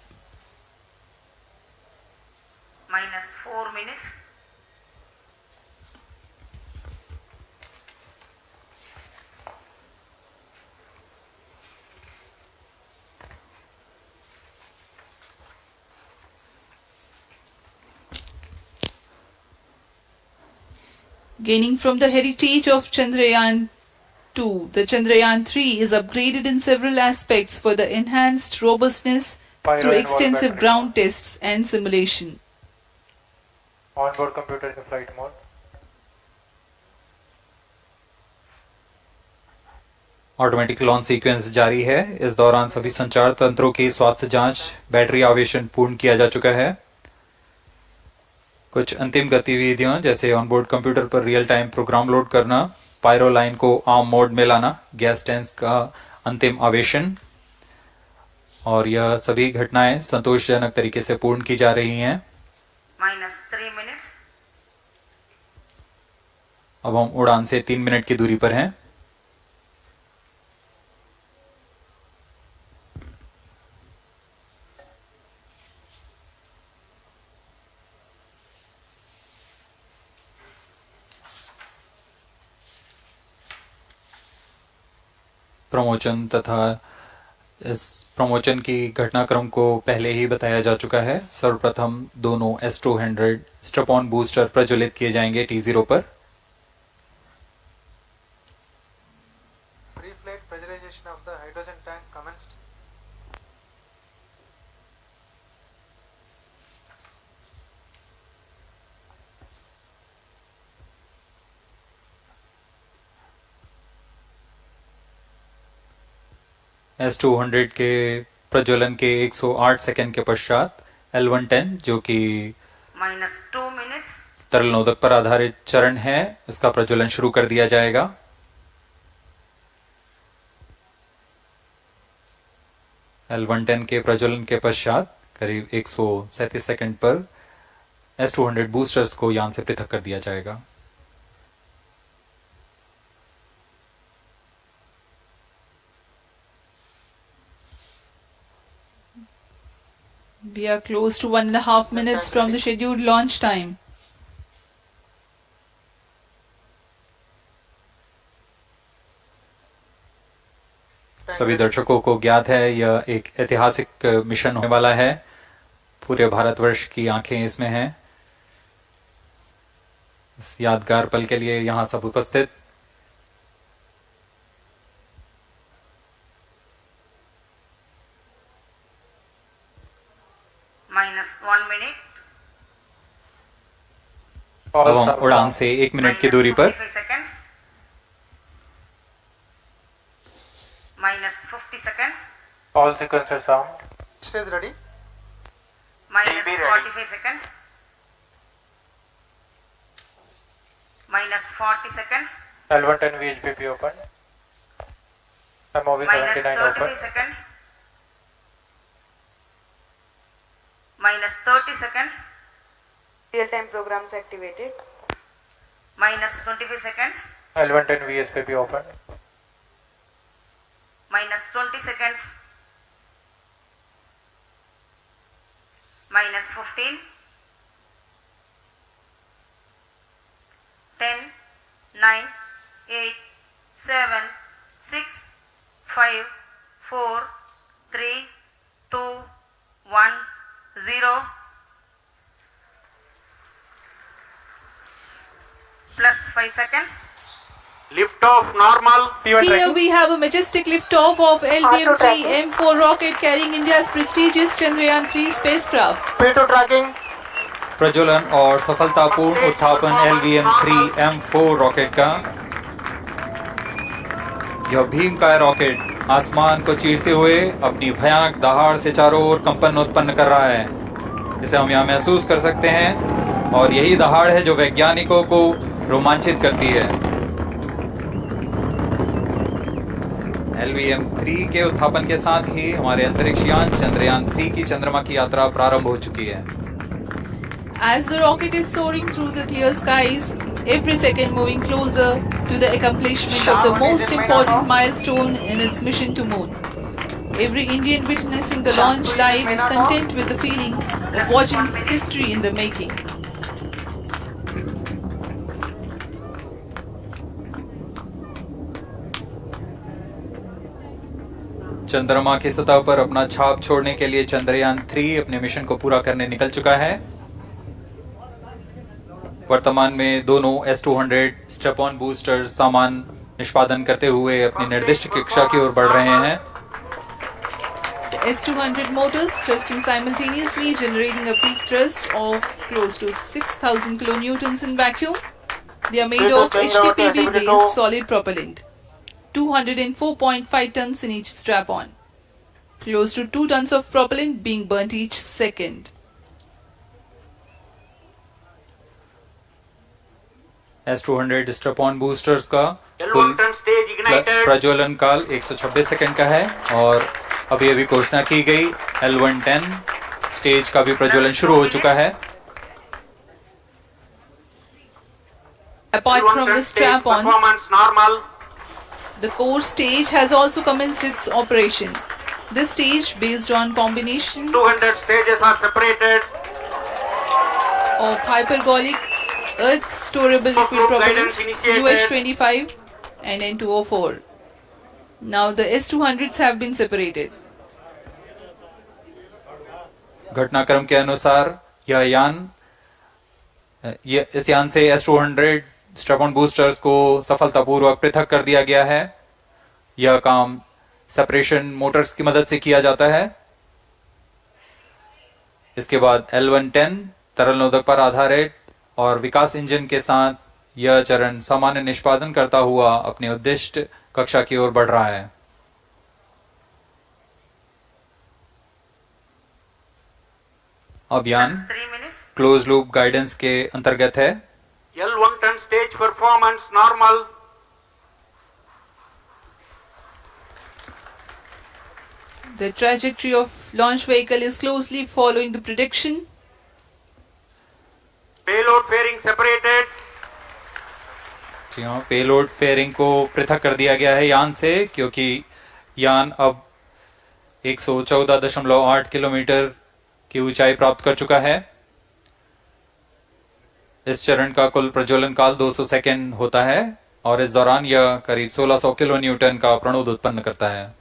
S4: -4 minutes.
S1: Gaining from the heritage of Chandrayaan-2, the Chandrayaan-3 is upgraded in several aspects for the enhanced robustness through extensive ground tests and simulation.
S11: Onboard computer in flight mode.
S2: Automatic launch sequence जारी है। इस दौरान सभी संचार तंत्रों की स्वास्थ्य जांच, बैटरी आवेशन पूर्ण किया जा चुका है। कुछ अंतिम गतिविधियां जैसे ऑनबोर्ड कंप्यूटर पर रियल टाइम प्रोग्राम लोड करना, पायरो लाइन को आर्म मोड में लाना, गैस टैंक का अंतिम आवेशन, और यह सभी घटनाएं संतोषजनक तरीके से पूर्ण की जा रही हैं।
S4: -3 minutes.
S2: अब हम उड़ान से 3 मिनट की दूरी पर हैं। प्रमोशन तथा इस प्रमोशन की घटनाक्रम को पहले ही बताया जा चुका है। सर्वप्रथम दोनों S200 स्ट्रप-ऑन बूस्टर प्रज्वलित किए जाएंगे T0 पर।
S11: Pre-flight pressurization of the hydrogen tank commenced.
S2: S200 के प्रज्वलन के 108 सेकंड के पश्चात L110 जो कि
S4: -2 minutes.
S2: तरल नोदक पर आधारित चरण है, इसका प्रज्वलन शुरू कर दिया जाएगा। L110 के प्रज्वलन के पश्चात करीब 137 सेकंड पर S200 बूस्टर्स को यान से पृथक कर दिया जाएगा।
S1: We are close to 1.5 minutes from the scheduled launch time.
S2: सभी दर्शकों को ज्ञात है यह एक ऐतिहासिक मिशन होने वाला है। पूरे भारतवर्ष की आंखें इसमें हैं। इस यादगार पल के लिए यहाँ सब उपस्थित।
S4: -1 minute.
S2: अब हम उड़ान से 1 मिनट की दूरी पर
S4: -45 seconds. -50 seconds.
S11: All sequences sound. Stage ready.
S4: -45 seconds. -40 seconds.
S11: L110 VHPP open. MOV 79
S4: -33
S11: open.
S4: seconds. -30 seconds.
S10: Real-time programs activated.
S4: -25 seconds.
S11: L110 VSPP open.
S4: -20 seconds. -15. 10, 9, 8, 7, 6, 5, 4, 3, 2, 1, 0. Plus 5 seconds.
S3: Lift off normal.
S1: Here we have a majestic liftoff of LVM-3 M4 rocket carrying India's prestigious Chandrayaan-3 spacecraft.
S11: P2 tracking.
S2: प्रज्वलन और सफलतापूर्ण उत्थापन LVM-3 M4 rocket का। यह भीमकाय rocket आसमान को चीरते हुए अपनी भयानक दहाड़ से चारों ओर कंपन उत्पन्न कर रहा है। इसे हम यहाँ महसूस कर सकते हैं और यही दहाड़ है जो वैज्ञानिकों को रोमांचित करती है। LVM-3 के उत्थापन के साथ ही हमारे अंतरिक्ष यान चंद्रयान-3 की चंद्रमा की यात्रा प्रारंभ हो चुकी है।
S1: As the rocket is soaring through the clear skies, every second moving closer to the accomplishment of the most important milestone in its mission to moon. Every Indian witnessing the launch live is content with the feeling of watching history in the making.
S2: चंद्रमा की सतह पर अपना छाप छोड़ने के लिए चंद्रयान-3 अपने मिशन को पूरा करने निकल चुका है। वर्तमान में दोनों S200 स्टेप ऑन बूस्टर सामान निष्पादन करते हुए अपनी निर्दिष्ट कक्षा की ओर बढ़ रहे हैं।
S1: The S200 motors thrusting simultaneously, generating a peak thrust of close to 6,000 kilonewtons in vacuum. They are made of HTPB-based solid propellant. 204.5 tons in each strap-on. Close to 2 tons of propellant being burnt each second.
S2: S200 strap-on boosters का कुल प्रज्वलन काल 126 second का है और अभी अभी घोषणा की गई L110 स्टेज का भी प्रज्वलन शुरू हो चुका है।
S1: Apart from the strap-ons, the core stage has also commenced its operation. This stage, based on combination
S3: 200 stages are separated
S1: of hypergolic Earth storable liquid propellants UH-25 and N2O4. Now the S200s have been separated.
S2: घटनाक्रम के अनुसार इस यान से S200 strap-on boosters को सफलतापूर्वक पृथक कर दिया गया है। यह काम सेपरेशन मोटर्स की मदद से किया जाता है। इसके बाद L110 तरल नोदक पर आधारित और विकास इंजन के साथ यह चरण सामान्य निष्पादन करता हुआ अपने उद्दिष्ट कक्षा की ओर बढ़ रहा है। अब यान क्लोज लूप गाइडेंस के अंतर्गत है।
S3: L110 stage performance normal.
S1: The trajectory of launch vehicle is closely following the prediction.
S3: Payload fairing separated.
S2: जी हाँ, पेलोड फेयरिंग को पृथक कर दिया गया है यान से, क्योंकि यान अब 114.8 किलोमीटर की ऊंचाई प्राप्त कर चुका है। इस चरण का कुल प्रज्वलन काल 200 सेकेंड होता है और इस दौरान यह करीब 1600 किलो न्यूटन का प्रणोद उत्पन्न करता है।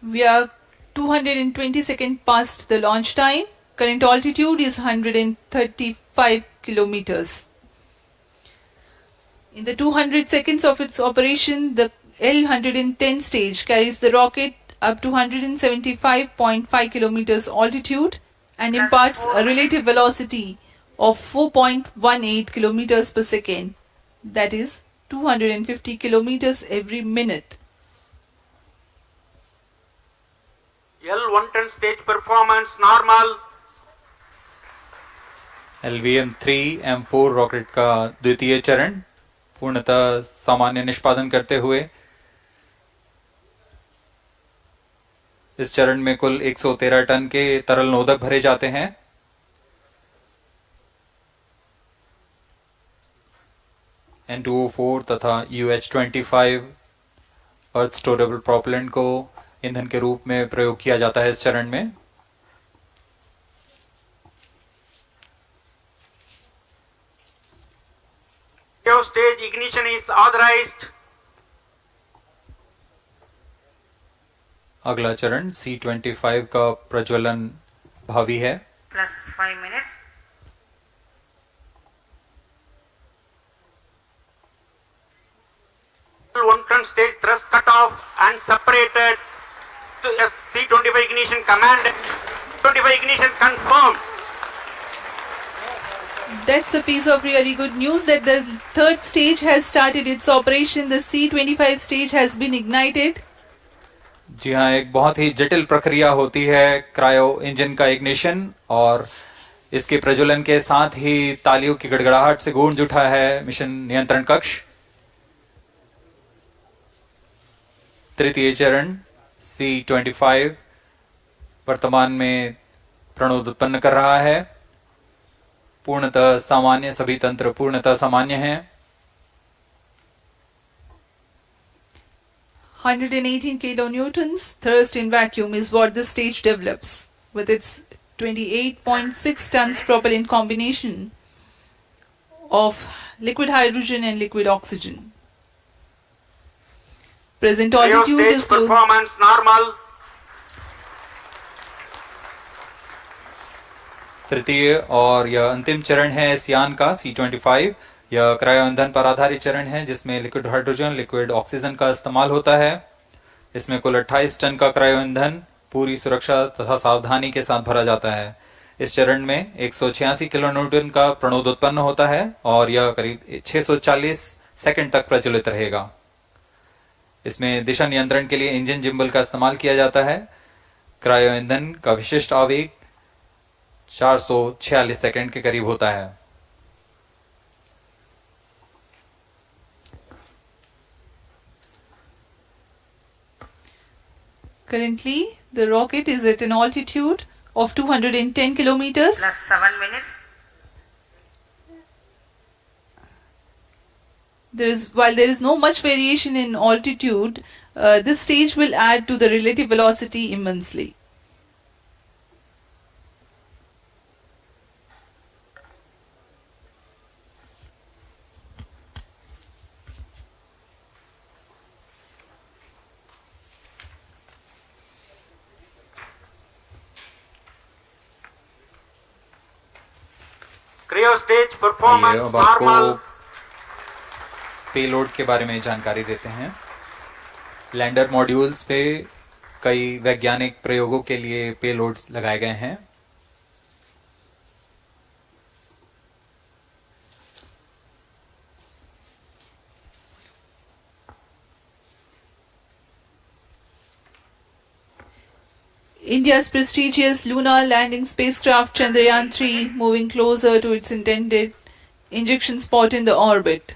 S1: We are 220 seconds past the launch time. Current altitude is 135 kilometers. In the 200 seconds of its operation, the L110 stage carries the rocket up to 175.5 kilometers altitude and imparts a relative velocity of 4.18 kilometers per second, that is 250 kilometers every minute.
S3: L110 stage performance normal.
S2: LVM-3 M4 rocket का द्वितीय चरण पूर्णतः सामान्य निष्पादन करते हुए इस चरण में कुल 113 टन के तरल नोदक भरे जाते हैं। N2O4 तथा UH-25 अर्थ स्टोरेबल प्रोपेलेंट को ईंधन के रूप में प्रयोग किया जाता है इस चरण में।
S3: Stage ignition is authorized.
S2: अगला चरण C25 का प्रज्वलन भावी है.
S4: plus 5 minutes.
S3: One ton stage thrust cut off and separated to C25 ignition command. 25 ignition confirmed.
S1: That's a piece of really good news that the third stage has started its operation. The C25 stage has been ignited.
S2: जी हाँ, एक बहुत ही जटिल प्रक्रिया होती है cryo engine का ignition, और इसके प्रज्वलन के साथ ही तालियों की गड़गड़ाहट से गूंज उठा है मिशन नियंत्रण कक्ष. तृतीय चरण C25 वर्तमान में प्रणोद उत्पन्न कर रहा है. पूर्णतः सामान्य, सभी तंत्र पूर्णतः सामान्य हैं.
S1: 118 kilonewtons thrust in vacuum is what this stage develops with its 28.6 tons propellant combination of liquid hydrogen and liquid oxygen. Present altitude is low.
S3: Performance normal.
S2: तृतीय और यह अंतिम चरण है इस यान का C25. यह क्रायो ईंधन पर आधारित चरण है जिसमें लिक्विड हाइड्रोजन, लिक्विड ऑक्सीजन का इस्तेमाल होता है. इसमें कुल 28 टन का क्रायो ईंधन पूरी सुरक्षा तथा सावधानी के साथ भरा जाता है. इस चरण में 186 किलोन्यूटन का प्रणोद उत्पन्न होता है और यह करीब 640 सेकंड तक प्रज्वलित रहेगा. इसमें दिशा नियंत्रण के लिए इंजन जिम्बल का इस्तेमाल किया जाता है. क्रायो ईंधन का विशिष्ट आवेग 446 सेकंड के करीब होता है.
S1: Currently, the rocket is at an altitude of 210 kilometers.
S4: Plus 7 minutes.
S1: While there is no much variation in altitude, this stage will add to the relative velocity immensely.
S3: Cryo stage
S2: आइए
S3: performance
S2: अब आपको
S3: normal.
S2: Payload के बारे में जानकारी देते हैं. Lander modules पे कई वैज्ञानिक प्रयोगों के लिए पेलोड्स लगाए गए हैं.
S1: India's prestigious lunar landing spacecraft Chandrayaan-3 moving closer to its intended injection spot in the orbit.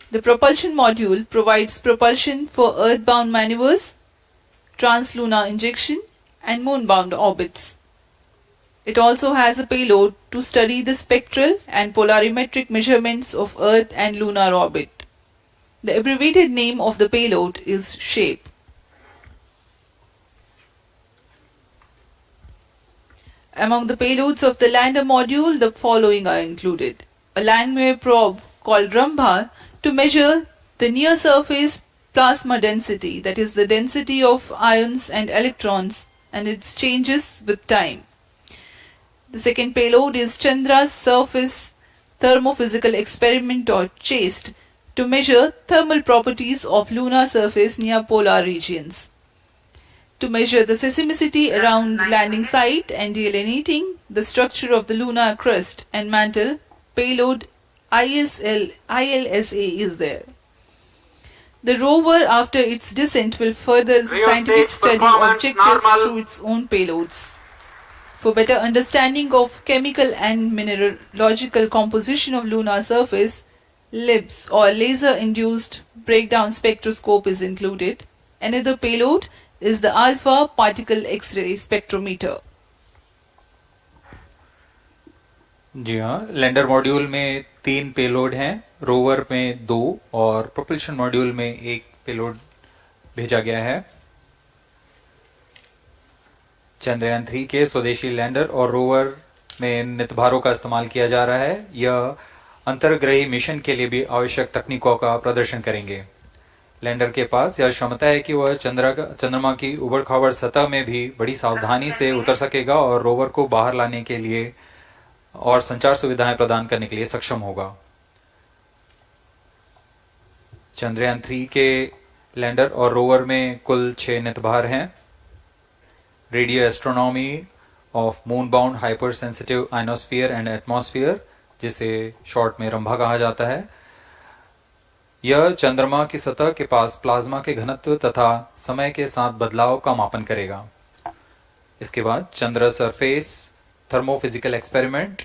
S1: The propulsion module provides propulsion for earthbound maneuvers, translunar injection, and moonbound orbits. It also has a payload to study the spectral and polarimetric measurements of Earth and lunar orbit. The abbreviated name of the payload is SHAPE. Among the payloads of the lander module, the following are included. A Langmuir probe called Rambha to measure the near surface plasma density, that is the density of ions and electrons, and its changes with time. The second payload is Chandra's surface thermophysical experiment or CHASTE to measure thermal properties of lunar surface near polar regions. To measure the seismicity around landing site and delineating the structure of the lunar crust and mantle, payload ILSA is there. The rover, after its descent, will further the scientific study objectives through its own payloads. For better understanding of chemical and mineralogical composition of lunar surface, LIBS or laser-induced breakdown spectroscope is included. Another payload is the alpha particle X-ray spectrometer.
S2: जी हाँ, lander module में 3 payload हैं, rover में 2 और propulsion module में 1 payload भेजा गया है. चंद्रयान 3 के स्वदेशी लैंडर और रोवर में नितभारों का इस्तेमाल किया जा रहा है। यह अंतर्ग्रही मिशन के लिए भी आवश्यक तकनीकों का प्रदर्शन करेंगे। लैंडर के पास यह क्षमता है कि वह चंद्रमा की उबड़-खाबड़ सतह में भी बड़ी सावधानी से उतर सकेगा और रोवर को बाहर लाने के लिए और संचार सुविधाएं प्रदान करने के लिए सक्षम होगा। चंद्रयान 3 के लैंडर और रोवर में कुल 6 नितभार हैं। Radio astronomy of moon bound hyper sensitive ionosphere and atmosphere, जिसे शॉर्ट में रंभा कहा जाता है, यह चंद्रमा की सतह के पास प्लाज्मा के घनत्व तथा समय के साथ बदलाव का मापन करेगा। इसके बाद चंद्र सरफेस थर्मोफिजिकल एक्सपेरिमेंट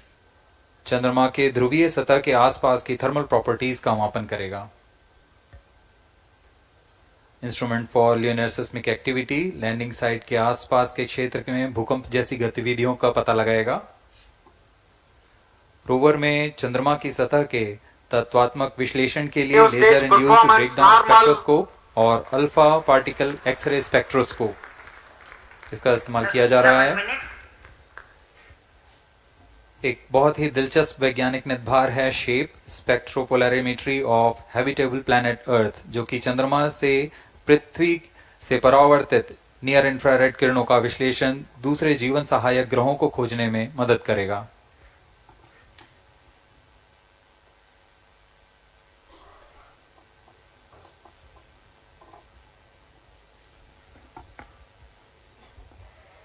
S2: चंद्रमा के ध्रुवीय सतह के आसपास की थर्मल प्रॉपर्टीज का मापन करेगा। Instrument for lunar seismic activity landing site के आसपास के क्षेत्र में भूकंप जैसी गतिविधियों का पता लगाएगा। रोवर में चंद्रमा की सतह के तत्वात्मक विश्लेषण के लिए लेजर इंड्यूस्ड ब्रेकडाउन स्पेक्ट्रोस्कोप और अल्फा पार्टिकल एक्सरे स्पेक्ट्रोस्कोप इसका इस्तेमाल किया जा रहा है। एक बहुत ही दिलचस्प वैज्ञानिक निर्धार है shape spectropolarimetry of habitable planet Earth, जो कि चंद्रमा से पृथ्वी से परावर्तित नियर इंफ्रारेड किरणों का विश्लेषण दूसरे जीवन सहायक ग्रहों को खोजने में मदद करेगा।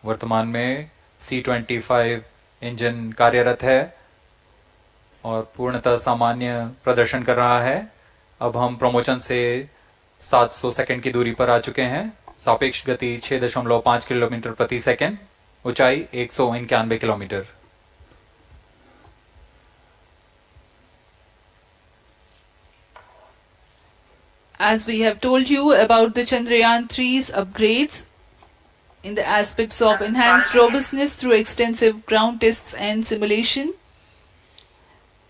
S2: वर्तमान में C-25 इंजन कार्यरत है और पूर्णतः सामान्य प्रदर्शन कर रहा है। अब हम प्रमोशन से 700 सेकंड की दूरी पर आ चुके हैं। सापेक्ष गति 6.5 किलोमीटर प्रति सेकंड, ऊंचाई 191 kilometre.
S1: As we have told you about the Chandrayaan-3's upgrades in the aspects of enhanced robustness through extensive ground tests and simulation,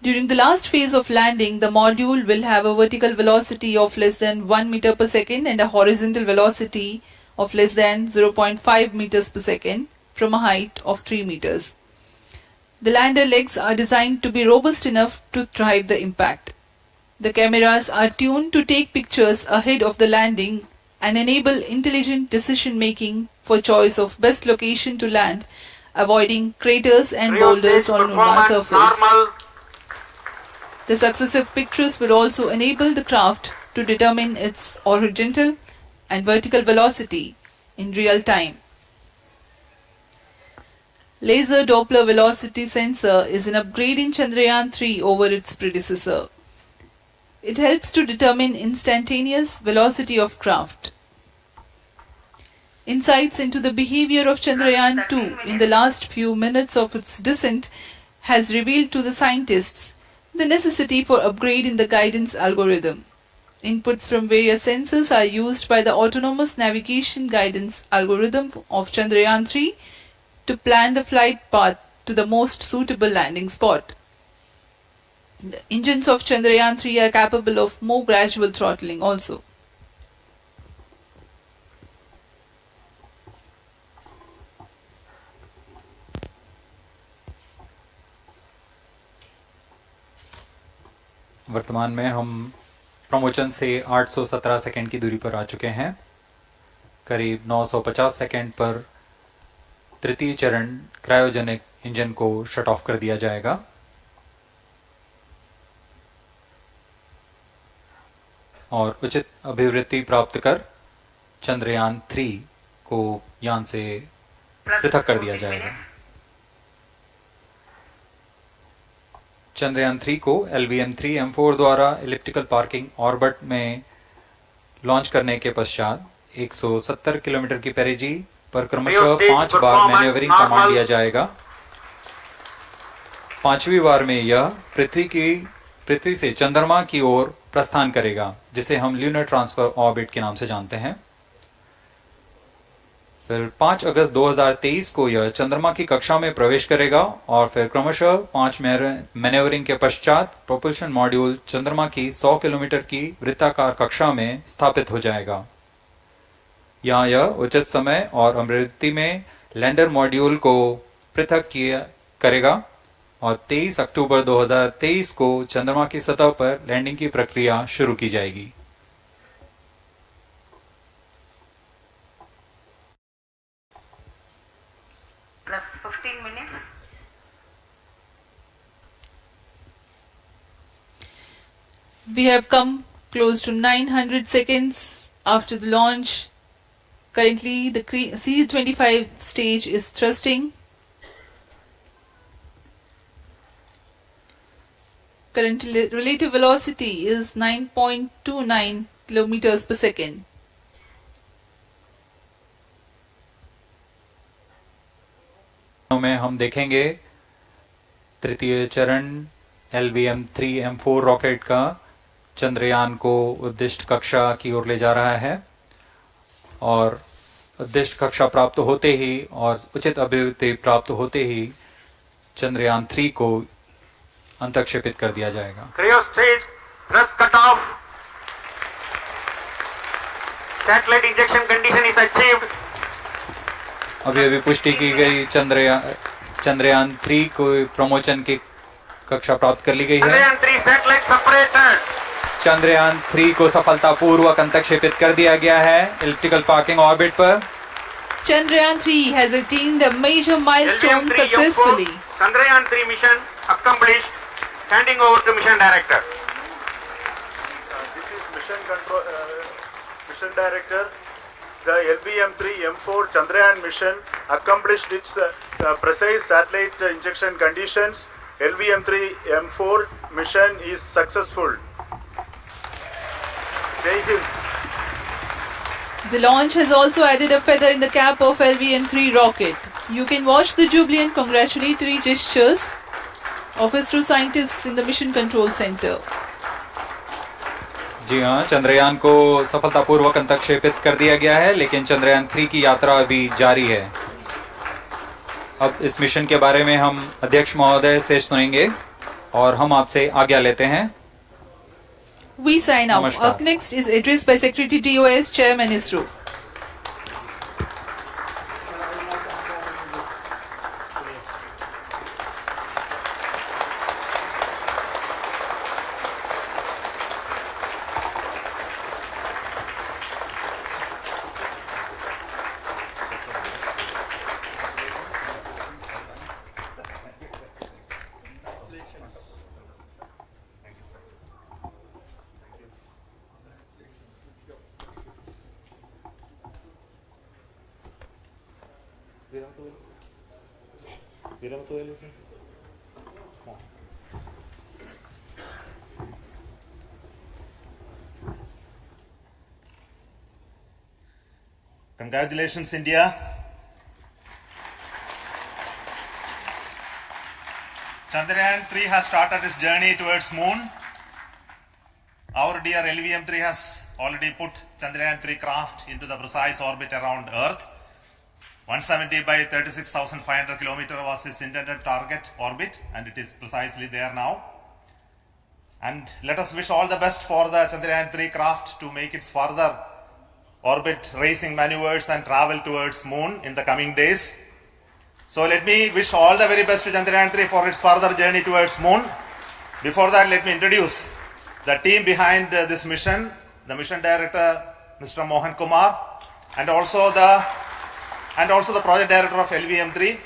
S1: during the last phase of landing, the module will have a vertical velocity of less than 1 meter per second and a horizontal velocity of less than 0.5 meters per second from a height of 3 meters. The lander legs are designed to be robust enough to drive the impact. The cameras are tuned to take pictures ahead of the landing and enable intelligent decision making for choice of best location to land, avoiding craters and boulders on lunar surface. The successive pictures will also enable the craft to determine its horizontal and vertical velocity in real time. Laser Doppler velocity sensor is an upgrade in Chandrayaan-3 over its predecessor. It helps to determine instantaneous velocity of craft. Insights into the behavior of Chandrayaan-2 in the last few minutes of its descent has revealed to the scientists the necessity for upgrade in the guidance algorithm. Inputs from various sensors are used by the autonomous navigation guidance algorithm of Chandrayaan-3 to plan the flight path to the most suitable landing spot. The engines of Chandrayaan-3 are capable of more gradual throttling also.
S2: वर्तमान में हम promotion से 817 second की दूरी पर आ चुके हैं। करीब 950 सेकंड पर तृतीय चरण क्रायोजेनिक इंजन को शट ऑफ कर दिया जाएगा। और उचित अभिवृद्धि प्राप्त कर चंद्रयान 3 को यान से पृथक कर दिया जाएगा। चंद्रयान 3 को LVM-3M4 द्वारा इलिप्टिकल पार्किंग ऑर्बिट में लॉन्च करने के पश्चात 170 किलोमीटर की पेरिजी पर क्रमशः 5 बार मैन्यूवरिंग कमांड दिया जाएगा। 5वीं बार में यह पृथ्वी से चंद्रमा की ओर प्रस्थान करेगा, जिसे हम ल्यूनर ट्रांसफर ऑर्बिट के नाम से जानते हैं। फिर 5 अगस्त 2023 को यह चंद्रमा की कक्षा में प्रवेश करेगा और फिर क्रमशः 5 मैन्यूवरिंग के पश्चात प्रोपल्शन मॉड्यूल चंद्रमा की 100 किलोमीटर की वृत्ताकार कक्षा में स्थापित हो जाएगा। यहाँ यह उचित समय और अभिवृद्धि में लैंडर मॉड्यूल को पृथक करेगा और 23 अक्टूबर 2023 को चंद्रमा की सतह पर लैंडिंग की प्रक्रिया शुरू की जाएगी।
S4: plus 15 minutes.
S1: We have come close to 900 seconds after the launch. Currently, the C-25 stage is thrusting. Current relative velocity is 9.29 kilometers per second.
S2: में हम देखेंगे तृतीय चरण LVM-3 रॉकेट का चंद्रयान को उद्दिष्ट कक्षा की ओर ले जा रहा है और उद्दिष्ट कक्षा प्राप्त होते ही और उचित अभिवृद्धि प्राप्त होते ही चंद्रयान-3 को अंतक्षेपित कर दिया जाएगा।
S3: Cryo stage, thrust cut off. Satellite injection condition is achieved.
S2: अभी पुष्टि की गई चंद्रयान-3 को प्रमोशन की कक्षा प्राप्त कर ली गई है।
S3: Chandrayaan-3 satellite separated.
S2: चंद्रयान-3 को सफलतापूर्वक अंतक्षेपित कर दिया गया है इलिप्टिकल पार्किंग ऑर्बिट पर।
S1: Chandrayaan-3 has attained a major milestone successfully.
S3: Chandrayaan-3 mission accomplished. Handing over to mission director.
S8: This is mission director. The LVM-3 Chandrayaan mission accomplished its precise satellite injection conditions. LVM-3 mission is successful. Jai Hind.
S1: The launch has also added a feather in the cap of LVM-3 rocket. You can watch the jubilant congratulatory gestures of ISRO scientists in the Mission Control Center.
S2: जी हाँ, चंद्रयान को सफलतापूर्वक अंतक्षेपित कर दिया गया है, लेकिन चंद्रयान-3 की यात्रा अभी जारी है। अब इस मिशन के बारे में हम अध्यक्ष महोदय से सुनेंगे और हम आपसे आज्ञा लेते हैं।
S1: We sign off. Up next is address by Secretary DOS, Chairman ISRO.
S13: Congratulations, India. Chandrayaan-3 has started its journey towards moon. Our dear LVM-3 has already put Chandrayaan-3 craft into the precise orbit around Earth. 170 by 36,500 kilometers was its intended target orbit, and it is precisely there now. And let us wish all the best for the Chandrayaan-3 craft to make its further orbit racing maneuvers and travel towards moon in the coming days. So let me wish all the very best to Chandrayaan-3 for its further journey towards moon. Before that, let me introduce the team behind this mission, the mission director, Mr. Mohan Kumar, and also the project director of LVM-3,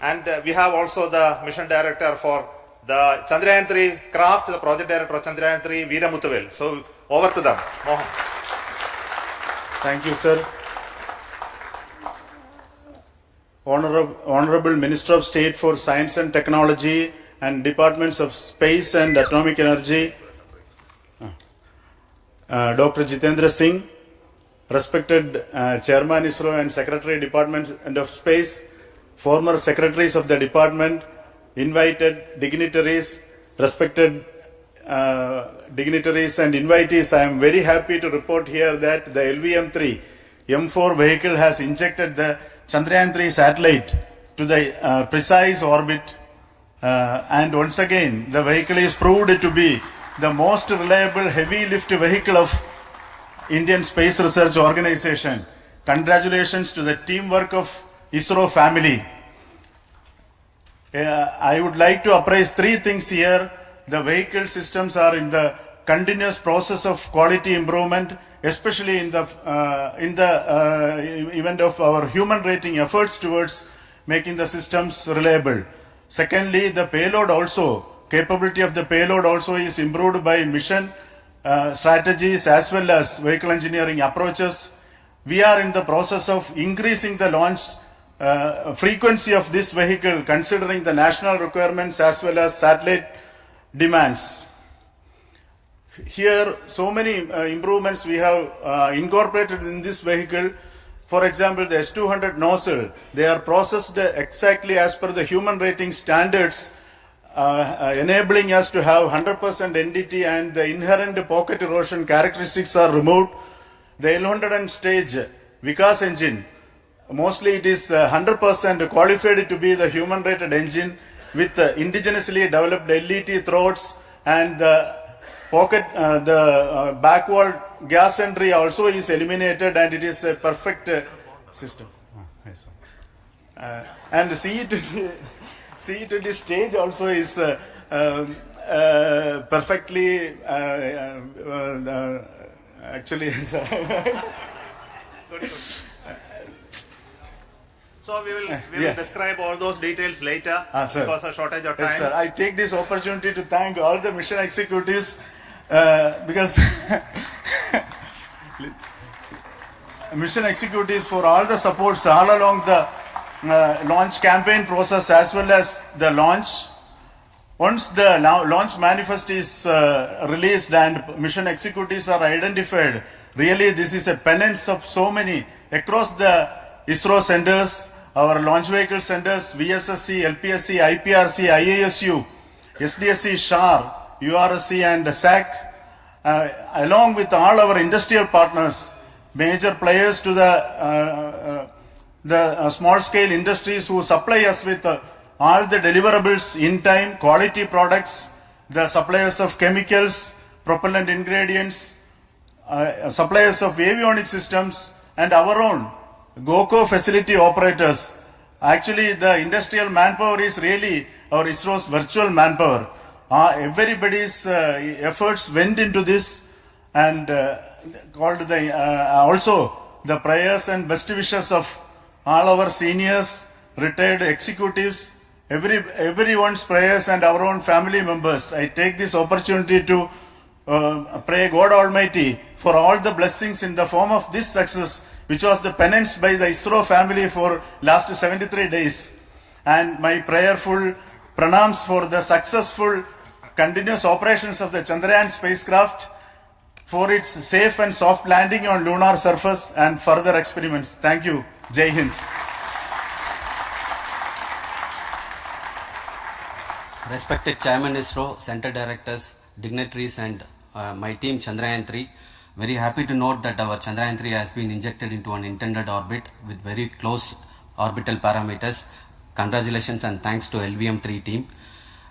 S13: and we have also the mission director for the Chandrayaan-3 craft, the project director of Chandrayaan-3, Veera Muthuvel. So over to them, Mohan.
S8: Thank you, sir. Honorable Minister of State for Science and Technology and Departments of Space and Atomic Energy, Dr. Jitendra Singh, respected Chairman ISRO and Secretary Department of Space, former Secretaries of the Department, invited dignitaries, respected dignitaries and invitees, I am very happy to report here that the LVM-3 M4 vehicle has injected the Chandrayaan-3 satellite to the precise orbit, and once again the vehicle is proved to be the most reliable heavy lift vehicle of Indian Space Research Organization. Congratulations to the teamwork of ISRO family. I would like to appraise three things here. The vehicle systems are in the continuous process of quality improvement, especially in the event of our human rating efforts towards making the systems reliable. Secondly, the payload also, capability of the payload also is improved by mission strategies as well as vehicle engineering approaches. We are in the process of increasing the launch frequency of this vehicle considering the national requirements as well as satellite demands. Here, so many improvements we have incorporated in this vehicle. For example, the S200 nozzle, they are processed exactly as per the human rating standards, enabling us to have 100% NDT, and the inherent pocket erosion characteristics are removed. The L100 stage Vikas engine, mostly it is 100% qualified to be the human rated engine with indigenously developed LET throats, and the pocket, the back wall gas entry also is eliminated, and it is a perfect system. And CE20 stage also is perfectly actually. Good. So we will describe all those details later because of shortage of time. Yes, sir. I take this opportunity to thank all the mission executives because mission executives for all the supports all along the launch campaign process as well as the launch. Once the launch manifest is released and mission executives are identified, really this is a penance of so many across the ISRO centers, our launch vehicle centers, VSSC, LPSC, IPRC, IASU, SDSC SHAR, URSC and SAC, along with all our industrial partners, major players to the small scale industries who supply us with all the deliverables in time, quality products, the suppliers of chemicals, propellant ingredients, suppliers of avionics systems, and our own GOCO facility operators. Actually, the industrial manpower is really our ISRO's virtual manpower. Everybody's efforts went into this, and called the also the prayers and best wishes of all our seniors, retired executives, everyone's prayers and our own family members. I take this opportunity to pray God Almighty for all the blessings in the form of this success, which was the penance by the ISRO family for last 73 days. And my prayerful pranams for the successful continuous operations of the Chandrayaan spacecraft, for its safe and soft landing on lunar surface and further experiments. Thank you. Jai Hind.
S5: Respected Chairman ISRO, Center Directors, dignitaries and my team Chandrayaan-3, very happy to note that our Chandrayaan-3 has been injected into an intended orbit with very close orbital parameters. Congratulations and thanks to LVM-3 team.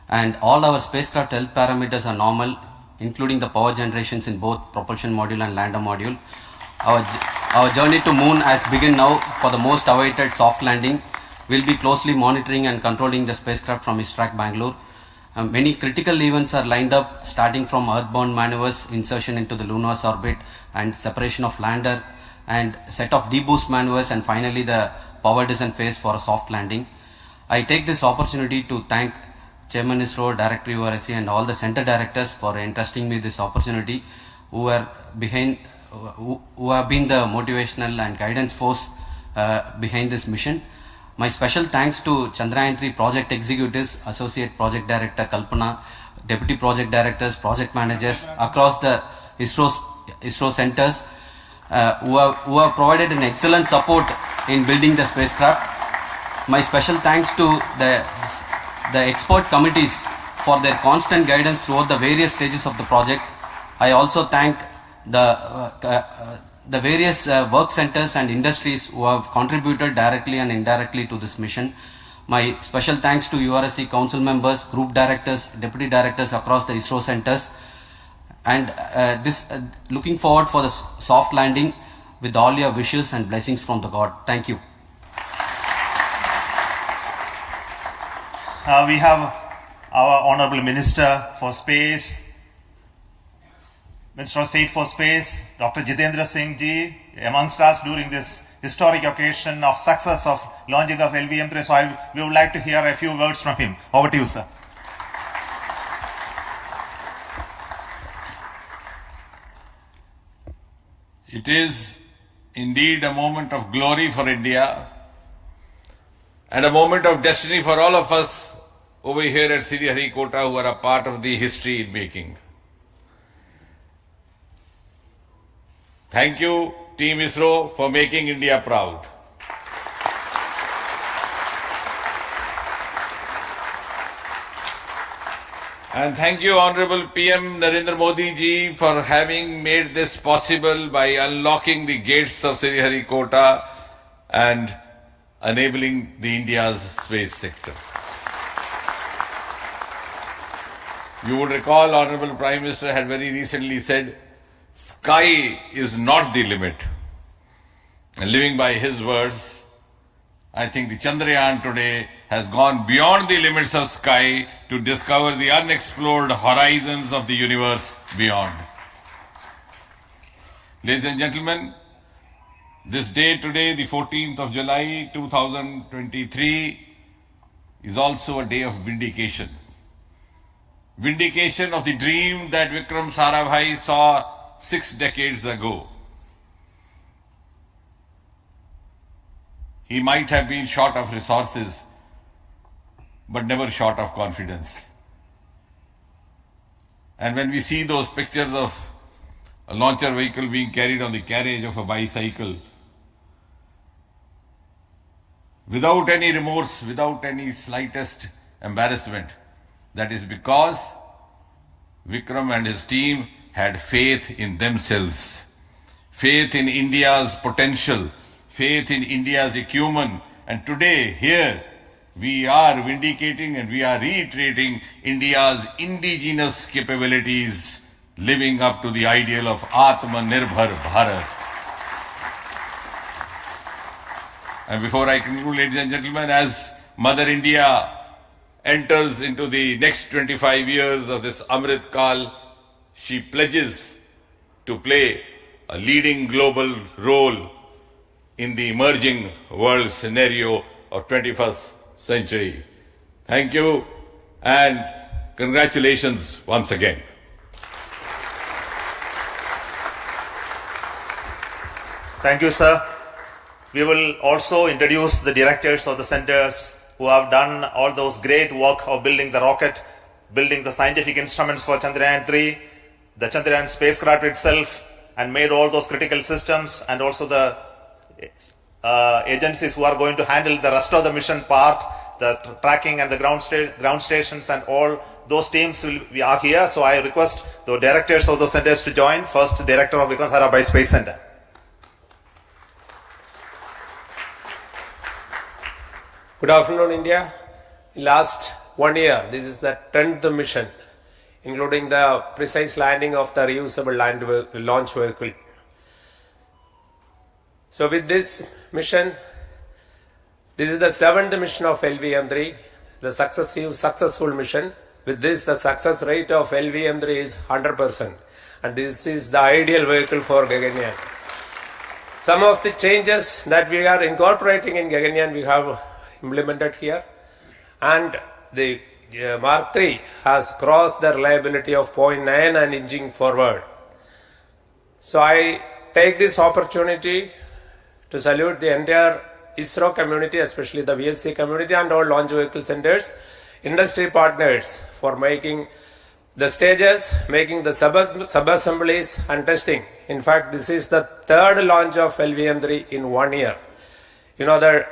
S5: And all our spacecraft health parameters are normal, including the power generations in both propulsion module and lander module. Our journey to moon has begun now for the most awaited soft landing. We'll be closely monitoring and controlling the spacecraft from ISTRAC Bangalore. Many critical events are lined up, starting from earthbound maneuvers, insertion into the lunar orbit and separation of lander, and set of deboost maneuvers, and finally the power descent phase for a soft landing. I take this opportunity to thank Chairman ISRO, Director URSC and all the center directors for entrusting me this opportunity, who have been the motivational and guidance force behind this mission. My special thanks to Chandrayaan-3 project executives, Associate Project Director Kalpana, Deputy Project Directors, Project Managers across the ISRO centers who have provided an excellent support in building the spacecraft. My special thanks to the expert committees for their constant guidance throughout the various stages of the project. I also thank the various work centers and industries who have contributed directly and indirectly to this mission. My special thanks to URSC council members, group directors, deputy directors across the ISRO centers, and looking forward for the soft landing with all your wishes and blessings from the God. Thank you.
S13: We have our Honorable Minister for Space, Minister of State for Space, Dr. Jitendra Singh ji, amongst us during this historic occasion of success of launching of LVM-3. So we would like to hear a few words from him. Over to you, sir.
S14: It is indeed a moment of glory for India and a moment of destiny for all of us over here at Sriharikota who are a part of the history in making. Thank you, Team ISRO, for making India proud. And thank you, Honorable PM Narendra Modi ji, for having made this possible by unlocking the gates of Sriharikota and enabling the India's space sector. You would recall, Honorable Prime Minister had very recently said, sky is not the limit. And living by his words, I think the Chandrayaan today has gone beyond the limits of sky to discover the unexplored horizons of the universe beyond. Ladies and gentlemen, this day today, the 14th of July 2023, is also a day of vindication. Vindication of the dream that Vikram Sarabhai saw 6 decades ago. He might have been short of resources, but never short of confidence. And when we see those pictures of a launcher vehicle being carried on the carriage of a bicycle, without any remorse, without any slightest embarrassment, that is because Vikram and his team had faith in themselves, faith in India's potential, faith in India's acumen. And today, here, we are vindicating and we are reiterating India's indigenous capabilities, living up to the ideal of Atmanirbhar Bharat. And before I conclude, ladies and gentlemen, as Mother India enters into the next 25 years of this Amrit Kal, she pledges to play a leading global role in the emerging world scenario of 21st century. Thank you and congratulations once again.
S13: Thank you, sir. We will also introduce the directors of the centers who have done all those great work of building the rocket, building the scientific instruments for Chandrayaan-3, the Chandrayaan spacecraft itself, and made all those critical systems, and also the agencies who are going to handle the rest of the mission part, the tracking and the ground stations, and all those teams are here. So I request the directors of those centers to join. First, Director of Vikram Sarabhai Space Center.
S15: Good afternoon, India. In last 1 year, this is the 10th mission, including the precise landing of the reusable launch vehicle. So with this mission, this is the 7th mission of LVM-3, the successful mission. With this, the success rate of LVM-3 is 100%. And this is the ideal vehicle for Gaganyaan. Some of the changes that we are incorporating in Gaganyaan, we have implemented here. And the Mark III has crossed the reliability of 0.9 and inching forward. So I take this opportunity to salute the entire ISRO community, especially the VSC community and all launch vehicle centers, industry partners for making the stages, making the sub-assemblies and testing. In fact, this is the 3rd launch of LVM-3 in 1 year. You know, the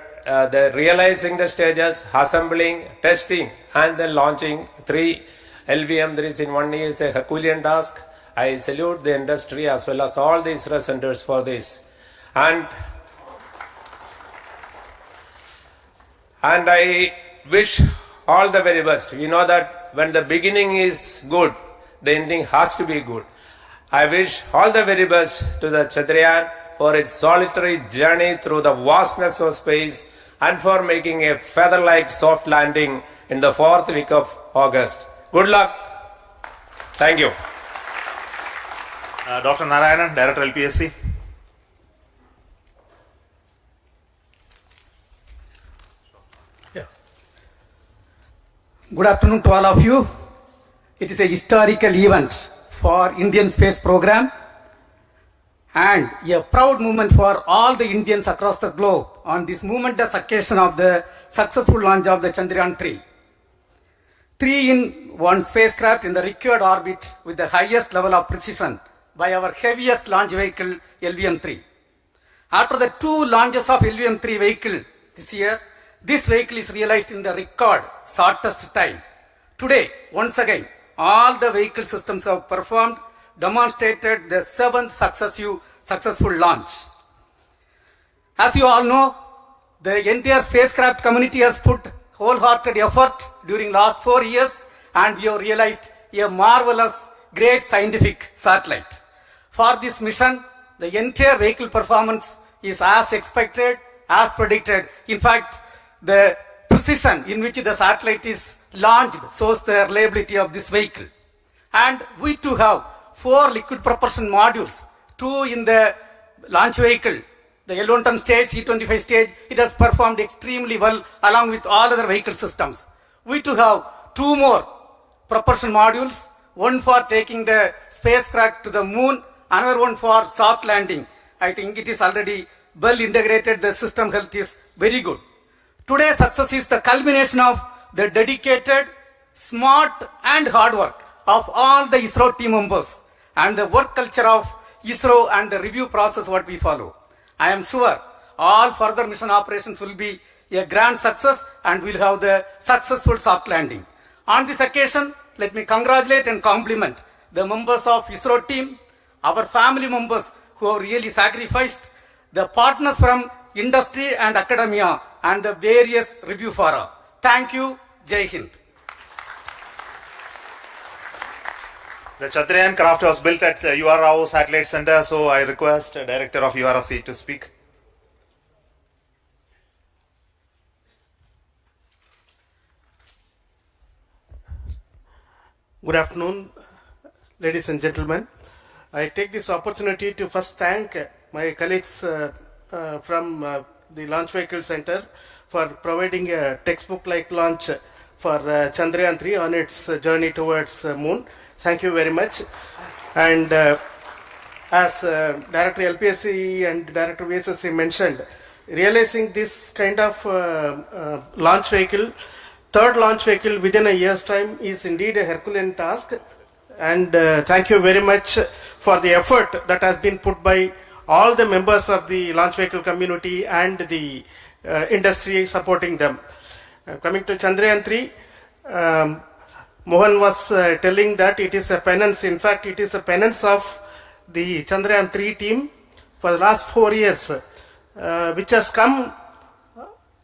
S15: realizing the stages, assembling, testing, and then launching 3 LVM-3s in 1 year is a Herculean task. I salute the industry as well as all the ISRO centers for this. And I wish all the very best. We know that when the beginning is good, the ending has to be good. I wish all the very best to the Chandrayaan for its solitary journey through the vastness of space and for making a feather-like soft landing in the 4th week of August. Good luck. Thank you.
S13: Dr. Narayanan, Director LPSC.
S16: Good afternoon to all of you. It is a historical event for Indian space program and a proud moment for all the Indians across the globe on this momentous occasion of the successful launch of the Chandrayaan-3. 3-in-1 spacecraft in the required orbit with the highest level of precision by our heaviest launch vehicle LVM-3. After the 2 launches of LVM-3 vehicle this year, this vehicle is realized in the record shortest time. Today, once again, all the vehicle systems have performed, demonstrated the 7th successful launch. As you all know, the entire spacecraft community has put wholehearted effort during last 4 years and we have realized a marvelous, great scientific satellite. For this mission, the entire vehicle performance is as expected, as predicted. In fact, the precision in which the satellite is launched shows the reliability of this vehicle. And we too have 4 liquid propulsion modules, 2 in the launch vehicle. The L110 stage, C25 stage, it has performed extremely well along with all other vehicle systems. We too have 2 more propulsion modules, one for taking the spacecraft to the moon, another one for soft landing. I think it is already well integrated, the system health is very good. Today's success is the culmination of the dedicated, smart and hard work of all the ISRO team members and the work culture of ISRO and the review process what we follow. I am sure all further mission operations will be a grand success and we'll have the successful soft landing. On this occasion, let me congratulate and compliment the members of ISRO team, our family members who have really sacrificed, the partners from industry and academia and the various review fora. Thank you. Jai Hind.
S13: The Chandrayaan craft was built at the UR Rao Satellite Center, so I request the Director of URC to speak.
S17: Good afternoon, ladies and gentlemen. I take this opportunity to first thank my colleagues from the Launch Vehicle Center for providing a textbook-like launch for Chandrayaan-3 on its journey towards moon. Thank you very much. And as Director LPSC and Director VSSC mentioned, realizing this kind of launch vehicle, third launch vehicle within a year's time is indeed a Herculean task. And thank you very much for the effort that has been put by all the members of the launch vehicle community and the industry supporting them. Coming to Chandrayaan-3, Mohan was telling that it is a penance. In fact, it is a penance of the Chandrayaan-3 team for the last 4 years, which has come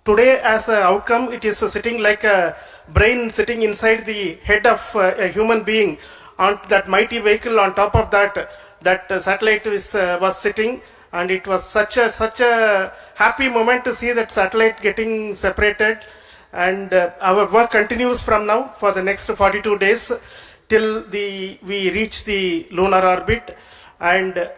S17: today as an outcome. It is sitting like a brain sitting inside the head of a human being on that mighty vehicle. On top of that satellite was sitting, and it was such a happy moment to see that satellite getting separated. And our work continues from now for the next 42 days till we reach the lunar orbit and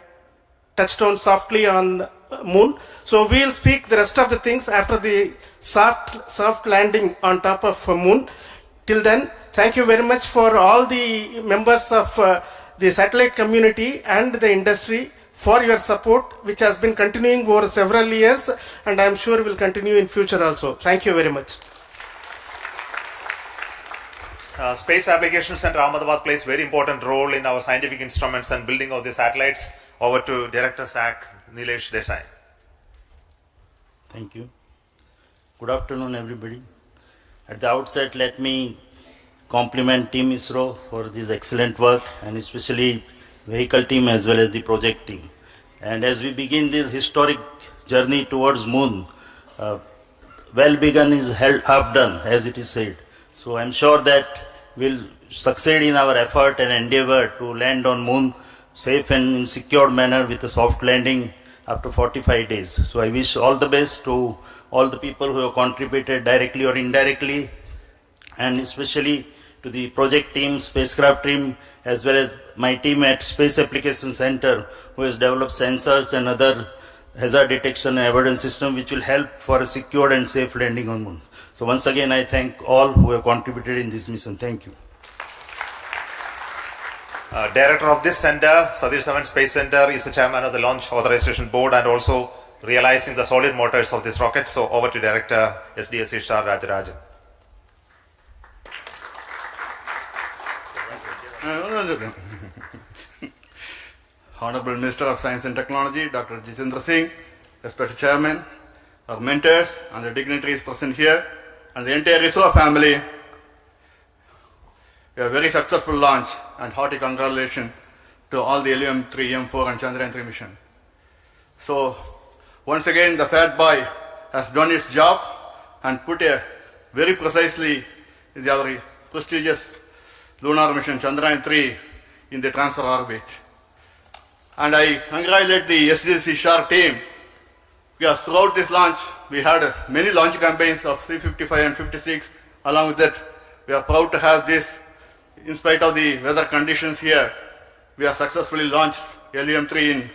S17: touchdown softly on moon. So we'll speak the rest of the things after the soft landing on top of moon. Till then, thank you very much for all the members of the satellite community and the industry for your support, which has been continuing over several years, and I am sure will continue in future also. Thank you very much.
S13: Space Applications Center Ahmedabad plays very important role in our scientific instruments and building of the satellites. Over to Director SAC, Nilesh Desai.
S18: Thank you. Good afternoon, everybody. At the outset, let me compliment Team ISRO for this excellent work, and especially vehicle team as well as the project team. And as we begin this historic journey towards moon, well begun is half done, as it is said. So I'm sure that we'll succeed in our effort and endeavor to land on moon safe and in secure manner with a soft landing after 45 days. So I wish all the best to all the people who have contributed directly or indirectly and especially to the project team, spacecraft team, as well as my team at Space Application Center, who has developed sensors and other hazard detection and avoidance system which will help for a secure and safe landing on Moon. So once again, I thank all who have contributed in this mission. Thank you.
S13: Director of this center, Satish Dhawan Space Center, is the chairman of the Launch Authorization Board and also realizing the solid motors of this rocket. So over to Director SDSC SHAR Rajarajan.
S19: Honorable Minister of Science and Technology, Dr. Jitendra Singh, respected Chairman, our mentors and the dignitaries present here, and the entire ISRO family, a very successful launch and hearty congratulations to all the LVM-3, M4 and Chandrayaan-3 mission. So, once again, the Fat Boy has done its job and put a very precisely our prestigious lunar mission Chandrayaan-3 in the transfer orbit. And I congratulate the SDSC SHAR team, because throughout this launch, we had many launch campaigns of 355 and 56. Along with that, we are proud to have this. In spite of the weather conditions here, we have successfully launched LVM-3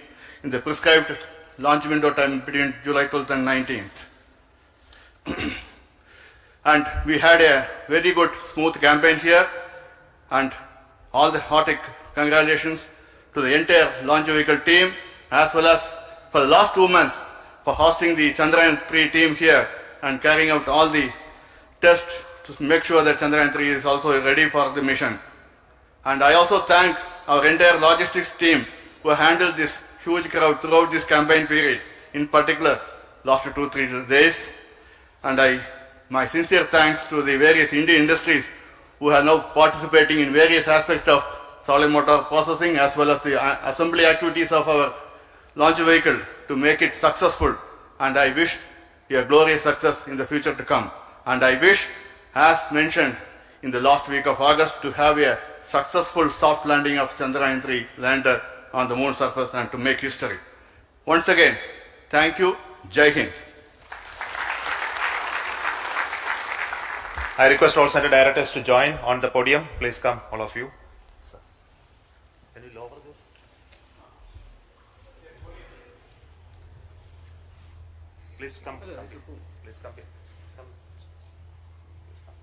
S19: in the prescribed launch window time between July 12th and 19th. And we had a very good, smooth campaign here, and all the hearty congratulations to the entire launch vehicle team, as well as for the last 2 months for hosting the Chandrayaan-3 team here and carrying out all the tests to make sure that Chandrayaan-3 is also ready for the mission. And I also thank our entire logistics team who handled this huge crowd throughout this campaign period, in particular last 2-3 days. And my sincere thanks to the various Indian industries who are now participating in various aspects of solid motor processing as well as the assembly activities of our launch vehicle to make it successful. And I wish a glorious success in the future to come. And I wish, as mentioned in the last week of August, to have a successful soft landing of Chandrayaan-3 lander on the moon surface and to make history. Once again, thank you. Jai Hind.
S13: I request all center directors to join on the podium. Please come, all of you. Can you lower this? Please come. Please come here. Come. Please come.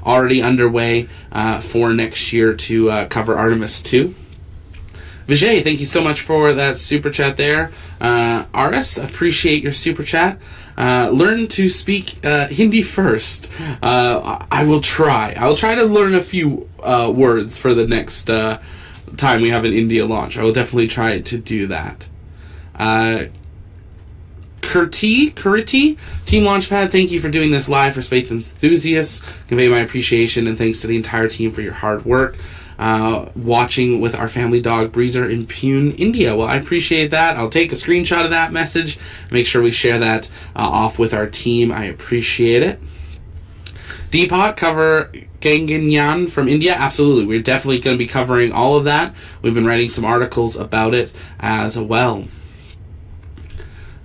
S20: already underway for next year to cover Artemis 2. Vijay, thank you so much for that super chat there. RS, appreciate your super chat. Learn to speak Hindi first. I will try. I will try to learn a few words for the next time we have an India launch. I will definitely try to do that. Kuriti, Team Launchpad, thank you for doing this live for space enthusiasts. Convey my appreciation and thanks to the entire team for your hard work. Watching with our family dog Breezer in Pune, India. Well, I appreciate that. I'll take a screenshot of that message, make sure we share that off with our team. I appreciate it. Deepak, cover Gaganyaan from India. Absolutely. We're definitely going to be covering all of that. We've been writing some articles about it as well.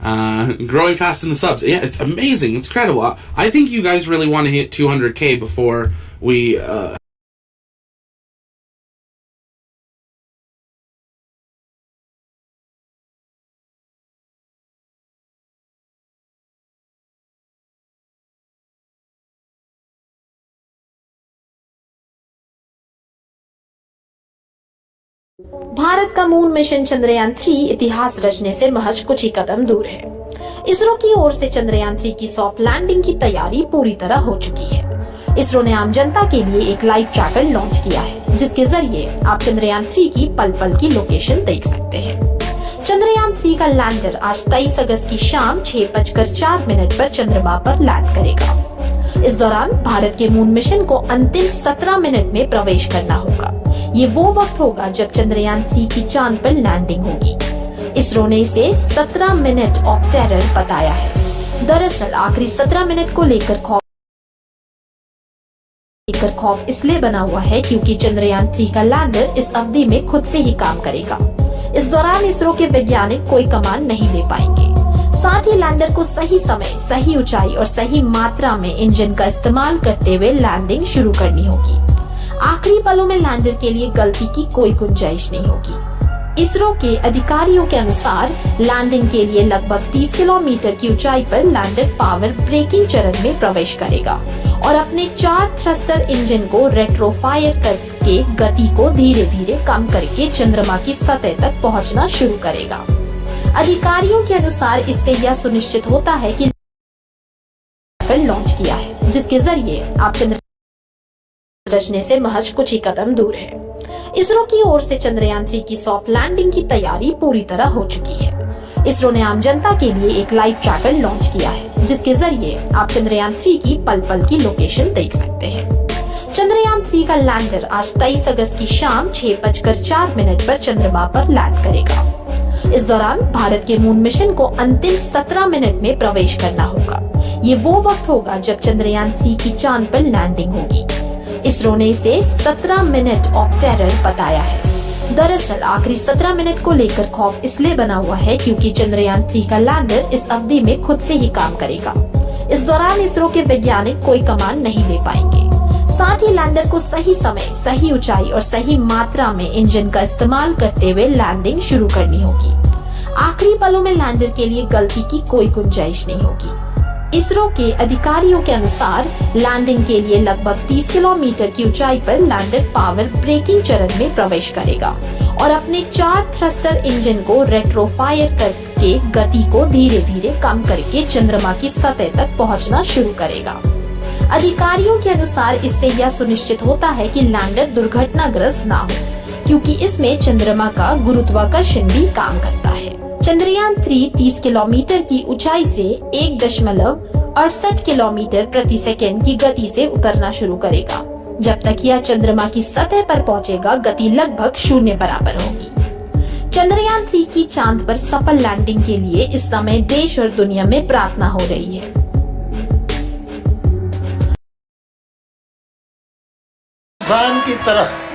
S20: Growing fast in the subs. Yeah, it's amazing. It's incredible. I think you guys really want to hit 200K before we
S21: Bharat का moon mission Chandrayaan 3 इतिहास रचने से महज कुछ ही कदम दूर है। इसरो की ओर से चंद्रयान 3 की सॉफ्ट लैंडिंग की तैयारी पूरी तरह हो चुकी है। इसरो ने आम जनता के लिए एक लाइव ट्रैकर लॉन्च किया है, जिसके जरिए आप चंद्रयान 3 की पल पल की लोकेशन देख सकते हैं। चंद्रयान 3 का लैंडर आज 23 अगस्त की शाम 6:04 पर चंद्रमा पर लैंड करेगा। इस दौरान भारत के मून मिशन को अंतिम 17 मिनट में प्रवेश करना होगा। ये वो वक्त होगा जब चंद्रयान 3 की चांद पर लैंडिंग होगी। इसरो ने इसे 17 मिनट ऑफ टेरर बताया है। दरअसल आखिरी 17 मिनट को लेकर खौफ इसलिए बना हुआ है क्योंकि चंद्रयान 3 का लैंडर इस अवधि में खुद से ही काम करेगा। इस दौरान इसरो के वैज्ञानिक कोई कमांड नहीं दे पाएंगे। साथ ही लैंडर को सही समय, सही ऊंचाई और सही मात्रा में इंजन का इस्तेमाल करते हुए लैंडिंग शुरू करनी होगी। आखिरी पलों में लैंडर के लिए गलती की कोई गुंजाइश नहीं होगी। इसरो के अधिकारियों के अनुसार लैंडिंग के लिए लगभग 30 किलोमीटर की ऊंचाई पर लैंडर पावर ब्रेकिंग चरण में प्रवेश करेगा और अपने 4 थ्रस्टर इंजन को रेट्रोफायर करके गति को धीरे धीरे कम करके चंद्रमा की सतह तक पहुंचना शुरू करेगा। अधिकारियों के अनुसार इससे यह सुनिश्चित होता है कि लॉन्च किया है, जिसके जरिए आप चंद्र रचने से महज कुछ ही कदम दूर है। इसरो की ओर से चंद्रयान 3 की सॉफ्ट लैंडिंग की तैयारी पूरी तरह हो चुकी है। इसरो ने आम जनता के लिए एक लाइव ट्रैकर लॉन्च किया है, जिसके जरिए आप चंद्रयान 3 की पल पल की लोकेशन देख सकते हैं। चंद्रयान 3 का लैंडर आज 23 अगस्त की शाम 6:04 पर चंद्रमा पर लैंड करेगा। इस दौरान भारत के मून मिशन को अंतिम 17 मिनट में प्रवेश करना होगा। ये वो वक्त होगा जब चंद्रयान 3 की चांद पर लैंडिंग होगी। इसरो ने इसे 17 मिनट ऑफ टेरर बताया है। दरअसल आखिरी 17 मिनट को लेकर खौफ इसलिए बना हुआ है क्योंकि चंद्रयान 3 का लैंडर इस अवधि में खुद से ही काम करेगा। इस दौरान इसरो के वैज्ञानिक कोई कमांड नहीं दे पाएंगे। साथ ही लैंडर को सही समय, सही ऊंचाई और सही मात्रा में इंजन का इस्तेमाल करते हुए लैंडिंग शुरू करनी होगी। आखिरी पलों में लैंडर के लिए गलती की कोई गुंजाइश नहीं होगी। इसरो के अधिकारियों के अनुसार लैंडिंग के लिए लगभग 30 किलोमीटर की ऊंचाई पर लैंडर पावर ब्रेकिंग चरण में प्रवेश करेगा और अपने 4 थ्रस्टर इंजन को रेट्रोफायर करके गति को धीरे धीरे कम करके चंद्रमा की सतह तक पहुंचना शुरू करेगा। अधिकारियों के अनुसार इससे यह सुनिश्चित होता है कि लैंडर दुर्घटनाग्रस्त ना हो, क्योंकि इसमें चंद्रमा का गुरुत्वाकर्षण भी काम करता है। चंद्रयान 3 30 किलोमीटर की ऊंचाई से 1.68 किलोमीटर प्रति सेकंड की गति से उतरना शुरू करेगा। जब तक यह चंद्रमा की सतह पर पहुंचेगा, गति लगभग 0 बराबर होगी। चंद्रयान 3 की चांद पर सफल लैंडिंग के लिए इस समय देश और दुनिया में प्रार्थना हो रही है।
S22: की तरफ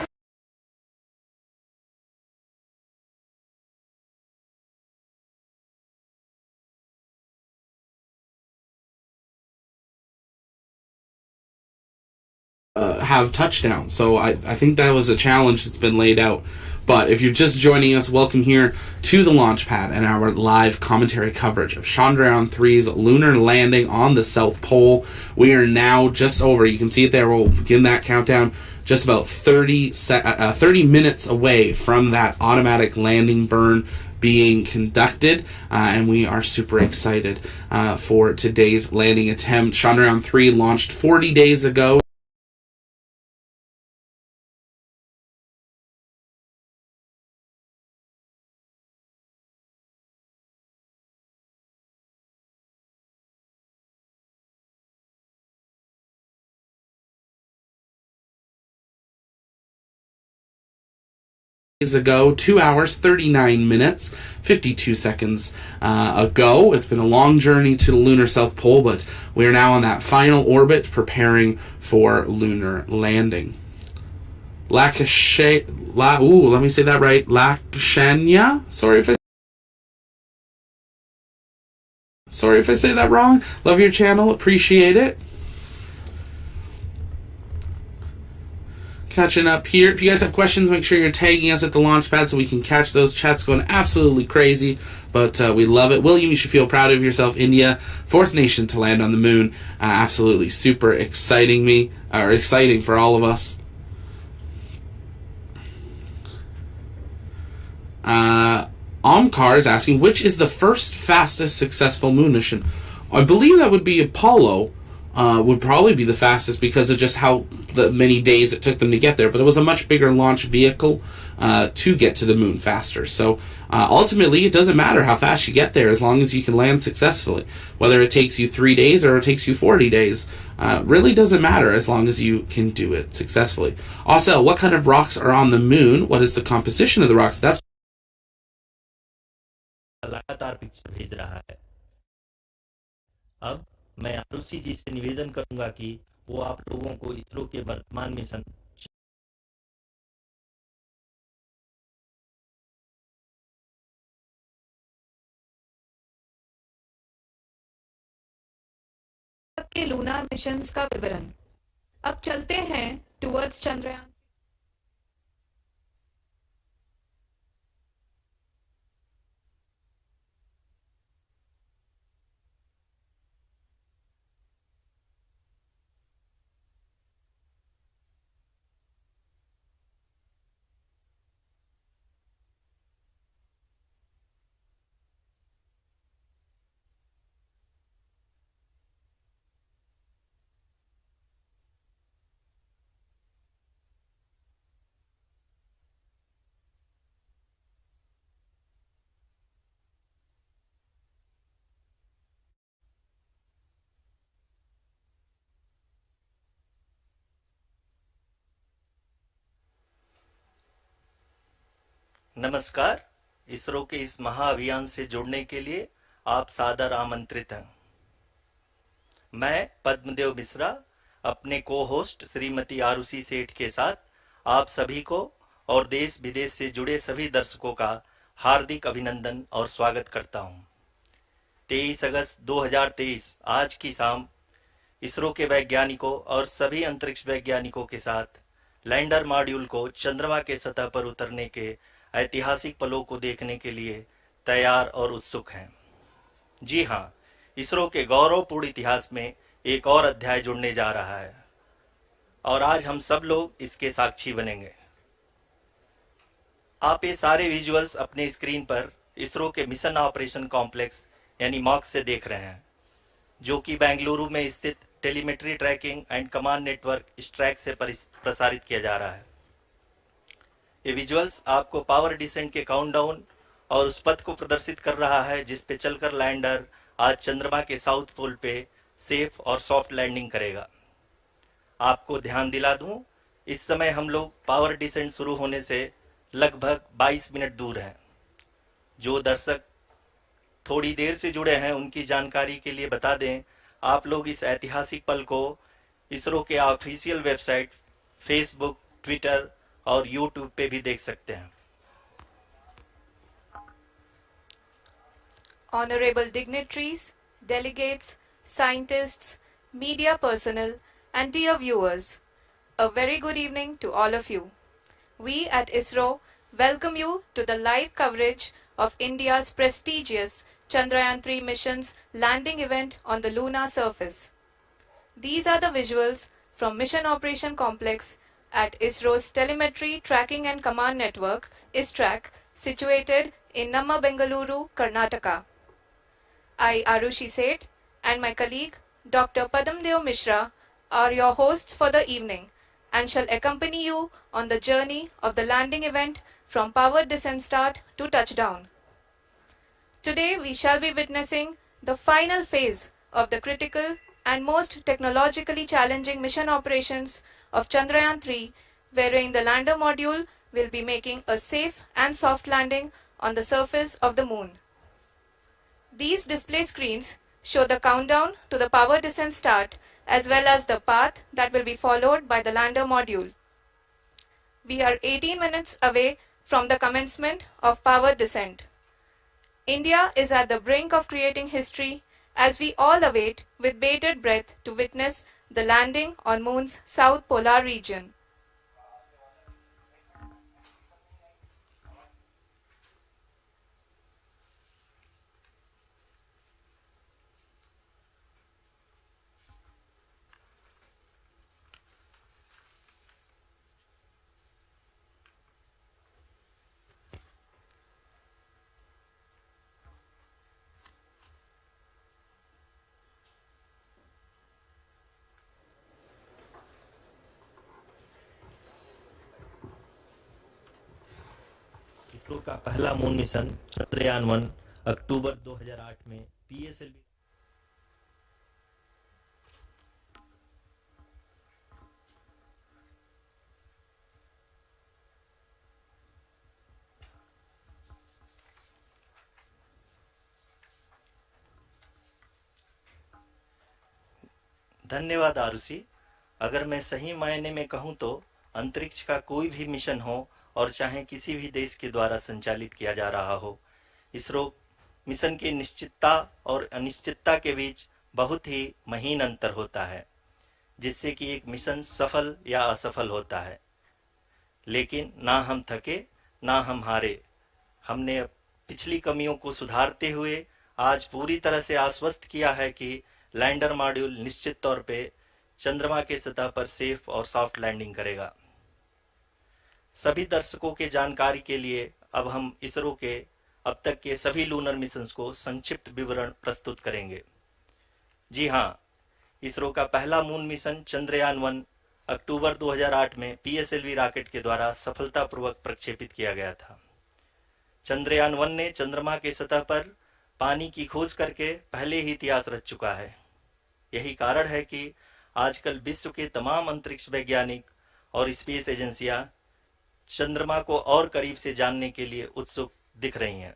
S20: have touchdowns. So I think that was a challenge that's been laid out But if you're just joining us, welcome here to the launch pad and our live commentary coverage of Chandrayaan-3's lunar landing on the South Pole. We are now just over, you can see it there, we'll begin that countdown, just about 30 minutes away from that automatic landing burn being conducted, and we are super excited for today's landing attempt. Chandrayaan-3 launched 40 days ago. Ago, 2 hours, 39 minutes, 52 seconds ago. It's been a long journey to the lunar South Pole, but we are now on that final orbit preparing for lunar landing. Let me say that right. Lakshanya? Sorry if I say that wrong. Love your channel, appreciate it. Catching up here. If you guys have questions, make sure you're tagging us at the launch pad so we can catch those chats going absolutely crazy. But we love it. William, you should feel proud of yourself. India, fourth nation to land on the moon. Absolutely super exciting for all of us. Omkar is asking, which is the first fastest successful moon mission? I believe that would be Apollo. Would probably be the fastest because of just how many days it took them to get there. But it was a much bigger launch vehicle to get to the moon faster. So ultimately, it doesn't matter how fast you get there as long as you can land successfully. Whether it takes you 3 days or it takes you 40 days, really doesn't matter as long as you can do it successfully. Also, what kind of rocks are on the moon? What is the composition of the rocks? That's
S18: लगातार picture भेज रहा है। अब मैं आरुषि जी से निवेदन करूंगा कि वो आप लोगों को इसरो के वर्तमान मिशन
S6: के लूनार मिशंस का विवरण। अब चलते हैं टुवर्ड्स चंद्रयान।
S18: नमस्कार। इसरो के इस महाअभियान से जुड़ने के लिए आप सादर आमंत्रित हैं। मैं पद्मदेव मिश्रा अपने को होस्ट श्रीमती आरुषि सेठ के साथ आप सभी को और देश विदेश से जुड़े सभी दर्शकों का हार्दिक अभिनंदन और स्वागत करता हूं। 23 अगस्त 2023 आज की शाम इसरो के वैज्ञानिकों और सभी अंतरिक्ष वैज्ञानिकों के साथ लैंडर मॉड्यूल को चंद्रमा के सतह पर उतरने के ऐतिहासिक पलों को देखने के लिए तैयार और उत्सुक हैं। जी हां, इसरो के गौरवपूर्ण इतिहास में एक और अध्याय जुड़ने जा रहा है और आज हम सब लोग इसके साक्षी बनेंगे। आप ये सारे विजुअल्स अपने स्क्रीन पर इसरो के मिशन ऑपरेशन कॉम्प्लेक्स यानी मॉक से देख रहे हैं, जो कि बेंगलुरु में स्थित telemetry tracking and command network ISTRAC से प्रसारित किया जा रहा है। ये विजुअल्स आपको पावर डिसेंट के काउंटडाउन और उस पथ को प्रदर्शित कर रहा है जिस पे चलकर लैंडर आज चंद्रमा के साउथ पोल पे सेफ और सॉफ्ट लैंडिंग करेगा। आपको ध्यान दिला दूं, इस समय हम लोग पावर डिसेंट शुरू होने से लगभग 22 मिनट दूर हैं। जो दर्शक थोड़ी देर से जुड़े हैं उनकी जानकारी के लिए बता दें, आप लोग इस ऐतिहासिक पल को इसरो के ऑफिशियल वेबसाइट, फेसबुक, ट्विटर और यूट्यूब पे भी देख सकते हैं।
S6: Honorable dignitaries, delegates, scientists, media personnel, and dear viewers, a very good evening to all of you. We at ISRO welcome you to the live coverage of India's prestigious Chandrayaan-3 mission's landing event on the lunar surface. These are the visuals from Mission Operation Complex at ISRO's Telemetry Tracking and Command Network, ISTRAC, situated in Namma, Bengaluru, Karnataka. I, Arushi Seth, and my colleague, Dr. Padamdev Mishra, are your hosts for the evening and shall accompany you on the journey of the landing event from powered descent start to touchdown. Today we shall be witnessing the final phase of the critical and most technologically challenging mission operations of Chandrayaan-3, wherein the lander module will be making a safe and soft landing on the surface of the moon. These display screens show the countdown to the power descent start as well as the path that will be followed by the lander module. We are 18 minutes away from the commencement of power descent. India is at the brink of creating history as we all await with bated breath to witness the landing on Moon's south polar region.
S7: ISRO का पहला moon mission Chandrayaan one अक्टूबर 2008 में PSLV धन्यवाद आरुषि। अगर मैं सही मायने में कहूं तो अंतरिक्ष का कोई भी मिशन हो और चाहे किसी भी देश के द्वारा संचालित किया जा रहा हो, इसरो मिशन की निश्चितता और अनिश्चितता के बीच बहुत ही महीन अंतर होता है, जिससे कि एक मिशन सफल या असफल होता है। लेकिन ना हम थके ना हम हारे। हमने पिछली कमियों को सुधारते हुए आज पूरी तरह से आश्वस्त किया है कि लैंडर मॉड्यूल निश्चित तौर पे चंद्रमा के सतह पर सेफ और सॉफ्ट लैंडिंग करेगा। सभी दर्शकों के जानकारी के लिए अब हम इसरो के अब तक के सभी लूनर मिशंस को संक्षिप्त विवरण प्रस्तुत करेंगे। जी हाँ, इसरो का पहला मून मिशन चंद्रयान-1 अक्टूबर 2008 में पीएसएलवी रॉकेट के द्वारा सफलतापूर्वक प्रक्षेपित किया गया था। चंद्रयान-1 ने चंद्रमा के सतह पर पानी की खोज करके पहले ही इतिहास रच चुका है। यही कारण है कि आजकल विश्व के तमाम अंतरिक्ष वैज्ञानिक और स्पेस एजेंसियां चंद्रमा को और करीब से जानने के लिए उत्सुक दिख रही हैं।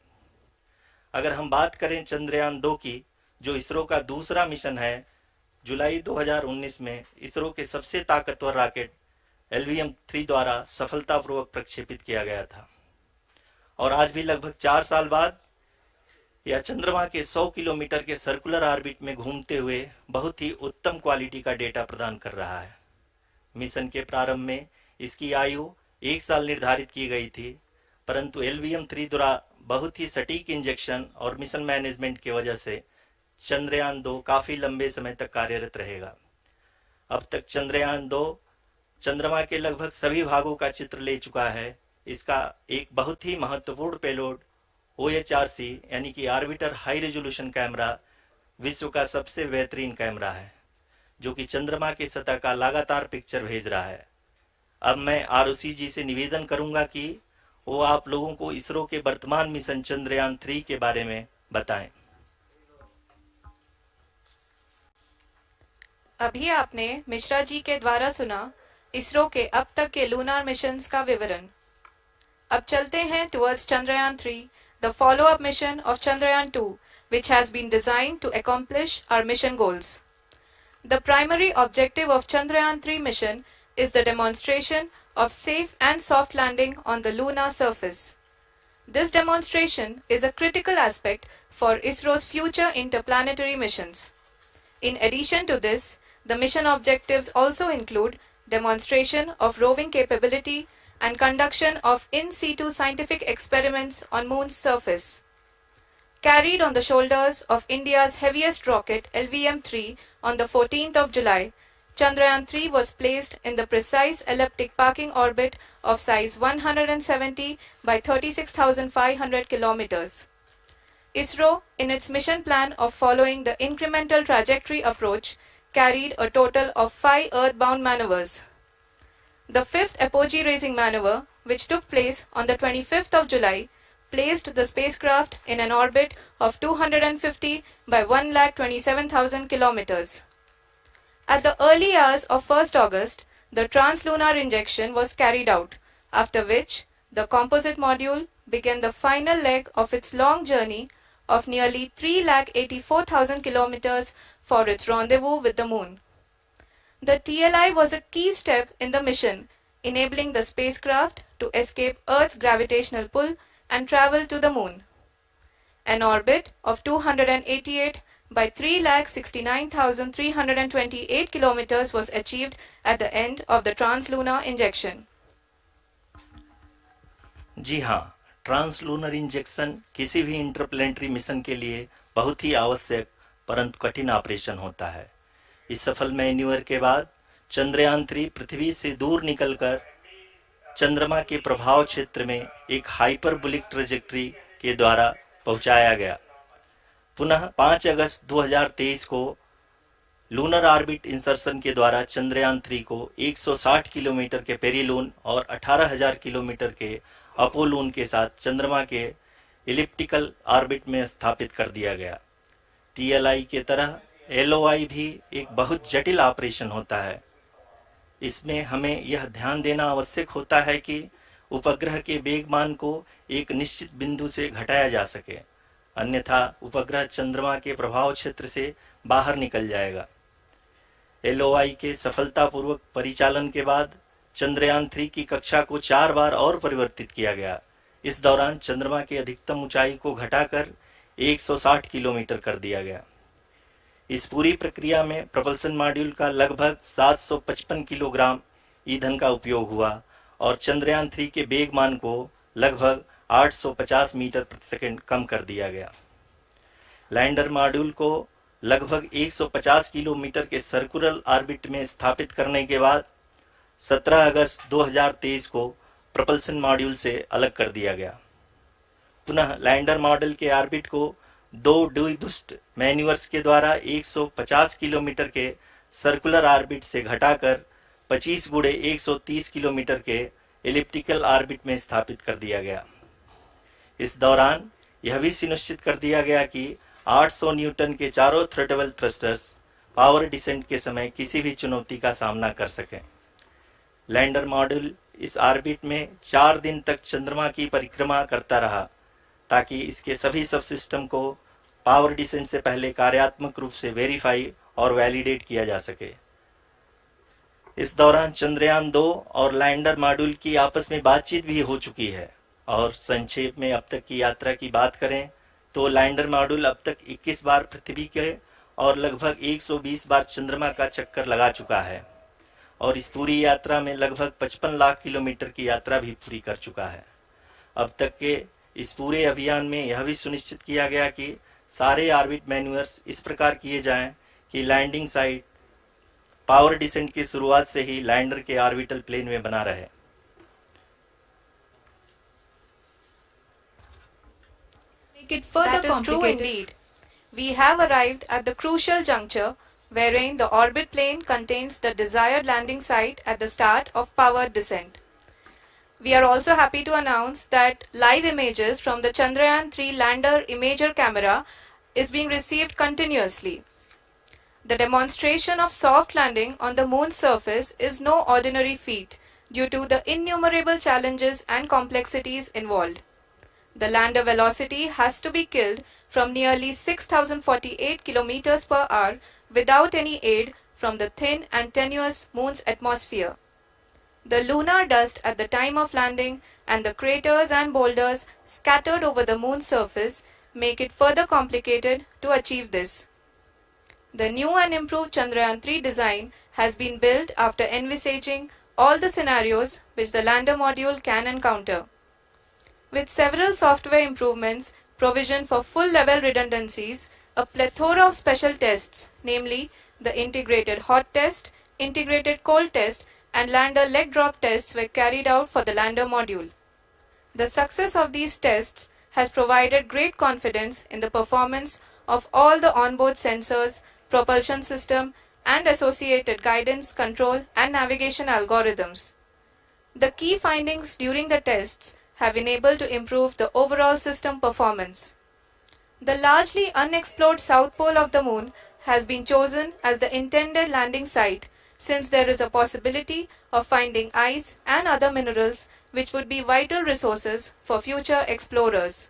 S7: अगर हम बात करें चंद्रयान-2 की, जो इसरो का दूसरा मिशन है, जुलाई 2019 में इसरो के सबसे ताकतवर रॉकेट LVM-3 द्वारा सफलतापूर्वक प्रक्षेपित किया गया था और आज भी लगभग 4 साल बाद यह चंद्रमा के 100 किलोमीटर के सर्कुलर ऑर्बिट में घूमते हुए बहुत ही उत्तम क्वालिटी का डेटा प्रदान कर रहा है। मिशन के प्रारंभ में इसकी आयु 1 साल निर्धारित की गई थी, परंतु LVM-3 द्वारा बहुत ही सटीक इंजेक्शन और मिशन मैनेजमेंट की वजह से चंद्रयान-2 काफी लंबे समय तक कार्यरत रहेगा। अब तक चंद्रयान-2 चंद्रमा के लगभग सभी भागों का चित्र ले चुका है। इसका एक बहुत ही महत्वपूर्ण पेलोड OHRC यानी कि ऑर्बिटर हाई रेजोल्यूशन कैमरा विश्व का सबसे बेहतरीन कैमरा है, जो कि चंद्रमा के सतह का लगातार पिक्चर भेज रहा है। अब मैं आरुषि जी से निवेदन करूंगा कि वो आप लोगों को इसरो के वर्तमान मिशन चंद्रयान-3 के बारे में बताएं।
S6: अभी आपने मिश्रा जी के द्वारा सुना इसरो के अब तक के लूनार मिशंस का विवरण। अब चलते हैं towards Chandrayaan-3, the follow-up mission of Chandrayaan-2, which has been designed to accomplish our mission goals. The primary objective of Chandrayaan-3 mission is the demonstration of safe and soft landing on the lunar surface. This demonstration is a critical aspect for ISRO's future interplanetary missions. In addition to this, the mission objectives also include demonstration of roving capability and conduction of in situ scientific experiments on Moon's surface. Carried on the shoulders of India's heaviest rocket LVM-3 on the 14th of July, Chandrayaan-3 was placed in the precise elliptic parking orbit of size 170 by 36,500 kilometers. ISRO, in its mission plan of following the incremental trajectory approach, carried a total of 5 earthbound maneuvers. The fifth apogee raising maneuver, which took place on the 25th of July, placed the spacecraft in an orbit of 250 by 1,27,000 kilometers. At the early hours of 1st August, the translunar injection was carried out, after which the composite module began the final leg of its long journey of nearly 3,84,000 kilometers for its rendezvous with the Moon. The TLI was a key step in the mission, enabling the spacecraft to escape Earth's gravitational pull and travel to the Moon. An orbit of 288 by 3,69,328 kilometers was achieved at the end of the translunar injection.
S7: जी हाँ, translunar injection किसी भी interplanetary mission के लिए बहुत ही आवश्यक परंतु कठिन operation होता है। इस सफल मैन्यूवर के बाद चंद्रयान 3 पृथ्वी से दूर निकलकर चंद्रमा के प्रभाव क्षेत्र में एक हाइपरबोलिक ट्रेजेक्टरी के द्वारा पहुंचाया गया। पुनः 5 अगस्त 2023 को लूनर ऑर्बिट इंसर्शन के द्वारा चंद्रयान 3 को 160 किलोमीटर के पेरीलून और 18,000 किलोमीटर के अपोलून के साथ चंद्रमा के इलिप्टिकल ऑर्बिट में स्थापित कर दिया गया। टीएलआई के तरह एलओआई भी एक बहुत जटिल ऑपरेशन होता है। इसमें हमें यह ध्यान देना आवश्यक होता है कि उपग्रह के वेगमान को एक निश्चित बिंदु से घटाया जा सके, अन्यथा उपग्रह चंद्रमा के प्रभाव क्षेत्र से बाहर निकल जाएगा। एलओआई के सफलतापूर्वक परिचालन के बाद चंद्रयान 3 की कक्षा को 4 बार और परिवर्तित किया गया। इस दौरान चंद्रमा की अधिकतम ऊंचाई को घटाकर 160 किलोमीटर कर दिया गया। इस पूरी प्रक्रिया में प्रपल्सन मॉड्यूल का लगभग 755 किलोग्राम ईंधन का उपयोग हुआ और चंद्रयान 3 के वेगमान को लगभग 850 मीटर प्रति सेकंड कम कर दिया गया। लैंडर मॉड्यूल को लगभग 150 किलोमीटर के सर्कुलर ऑर्बिट में स्थापित करने के बाद 17 अगस्त 2023 को प्रपल्सन मॉड्यूल से अलग कर दिया गया। पुनः लैंडर मॉडल के ऑर्बिट को 2 डीबूस्ट मैन्यूवर्स के द्वारा 150 किलोमीटर के सर्कुलर ऑर्बिट से घटाकर 25 गुणे 130 किलोमीटर के एलिप्टिकल ऑर्बिट में स्थापित कर दिया गया। इस दौरान यह भी सुनिश्चित कर दिया गया कि 800 न्यूटन के चारों थ्रोटल थ्रस्टर्स पावर डिसेंट के समय किसी भी चुनौती का सामना कर सकें। लैंडर मॉड्यूल इस ऑर्बिट में 4 दिन तक चंद्रमा की परिक्रमा करता रहा ताकि इसके सभी सब सिस्टम को पावर डिसेंट से पहले कार्यात्मक रूप से वेरीफाई और वैलिडेट किया जा सके। इस दौरान चंद्रयान 2 और लैंडर मॉड्यूल की आपस में बातचीत भी हो चुकी है। और संक्षेप में अब तक की यात्रा की बात करें तो लैंडर मॉड्यूल अब तक 21 बार पृथ्वी के और लगभग 120 बार चंद्रमा का चक्कर लगा चुका है और इस पूरी यात्रा में लगभग 55 लाख किलोमीटर की यात्रा भी पूरी कर चुका है। अब तक के इस पूरे अभियान में यह भी सुनिश्चित किया गया कि सारे ऑर्बिट मैन्यूवर्स इस प्रकार किए जाएं कि लैंडिंग साइट पावर डिसेंट की शुरुआत से ही लैंडर के ऑर्बिटल प्लेन में बना रहे।
S6: Make it further complicated. That is true indeed. We have arrived at the crucial juncture wherein the orbit plane contains the desired landing site at the start of powered descent. We are also happy to announce that live images from the Chandrayaan-3 lander imager camera is being received continuously. The demonstration of soft landing on the moon's surface is no ordinary feat due to the innumerable challenges and complexities involved. The lander velocity has to be killed from nearly 6,048 kilometers per hour without any aid from the thin and tenuous moon's atmosphere. The lunar dust at the time of landing and the craters and boulders scattered over the moon's surface make it further complicated to achieve this. The new and improved Chandrayaan-3 design has been built after envisaging all the scenarios which the lander module can encounter. With several software improvements provisioned for full-level redundancies, a plethora of special tests, namely the integrated hot test, integrated cold test, and lander leg drop tests were carried out for the lander module. The success of these tests has provided great confidence in the performance of all the onboard sensors, propulsion system, and associated guidance, control, and navigation algorithms. The key findings during the tests have been able to improve the overall system performance. The largely unexplored south pole of the moon has been chosen as the intended landing site, since there is a possibility of finding ice and other minerals which would be vital resources for future explorers.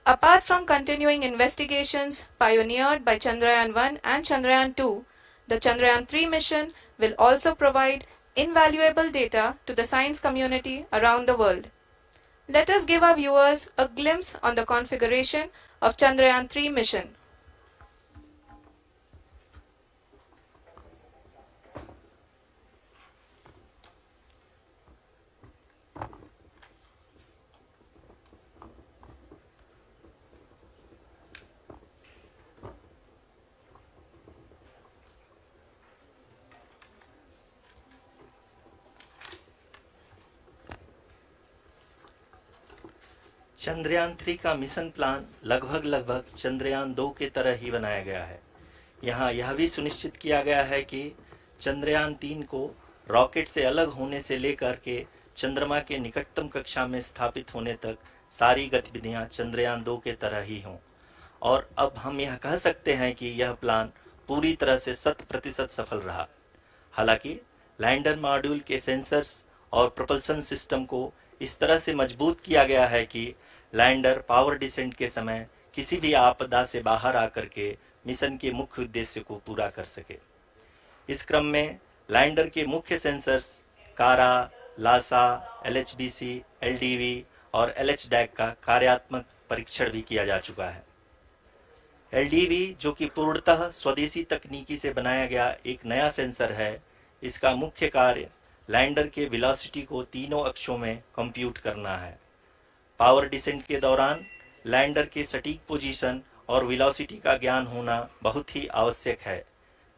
S6: Apart from continuing investigations pioneered by Chandrayaan-1 and Chandrayaan-2, the Chandrayaan-3 mission will also provide invaluable data to the science community around the world. Let us give our viewers a glimpse on the configuration of Chandrayaan-3 mission.
S7: Chandrayaan 3 का mission plan लगभग चंद्रयान 2 के तरह ही बनाया गया है। यहाँ यह भी सुनिश्चित किया गया है कि चंद्रयान 3 को रॉकेट से अलग होने से लेकर के चंद्रमा के निकटतम कक्षा में स्थापित होने तक सारी गतिविधियां चंद्रयान 2 के तरह ही हों। और अब हम यह कह सकते हैं कि यह प्लान पूरी तरह से 100% सफल रहा। हालांकि लैंडर मॉड्यूल के सेंसर्स और प्रोपल्शन सिस्टम को इस तरह से मजबूत किया गया है कि लैंडर पावर डिसेंट के समय किसी भी आपदा से बाहर आकर के मिशन के मुख्य उद्देश्य को पूरा कर सके। इस क्रम में लैंडर के मुख्य सेंसर्स कारा, लासा, LHBC, LDV और LHDAC का कार्यात्मक परीक्षण भी किया जा चुका है। LDV जो कि पूर्णतः स्वदेशी तकनीकी से बनाया गया एक नया सेंसर है, इसका मुख्य कार्य लैंडर के वेलोसिटी को तीनों अक्षों में कंप्यूट करना है। पावर डिसेंट के दौरान लैंडर के सटीक पोजीशन और वेलोसिटी का ज्ञान होना बहुत ही आवश्यक है।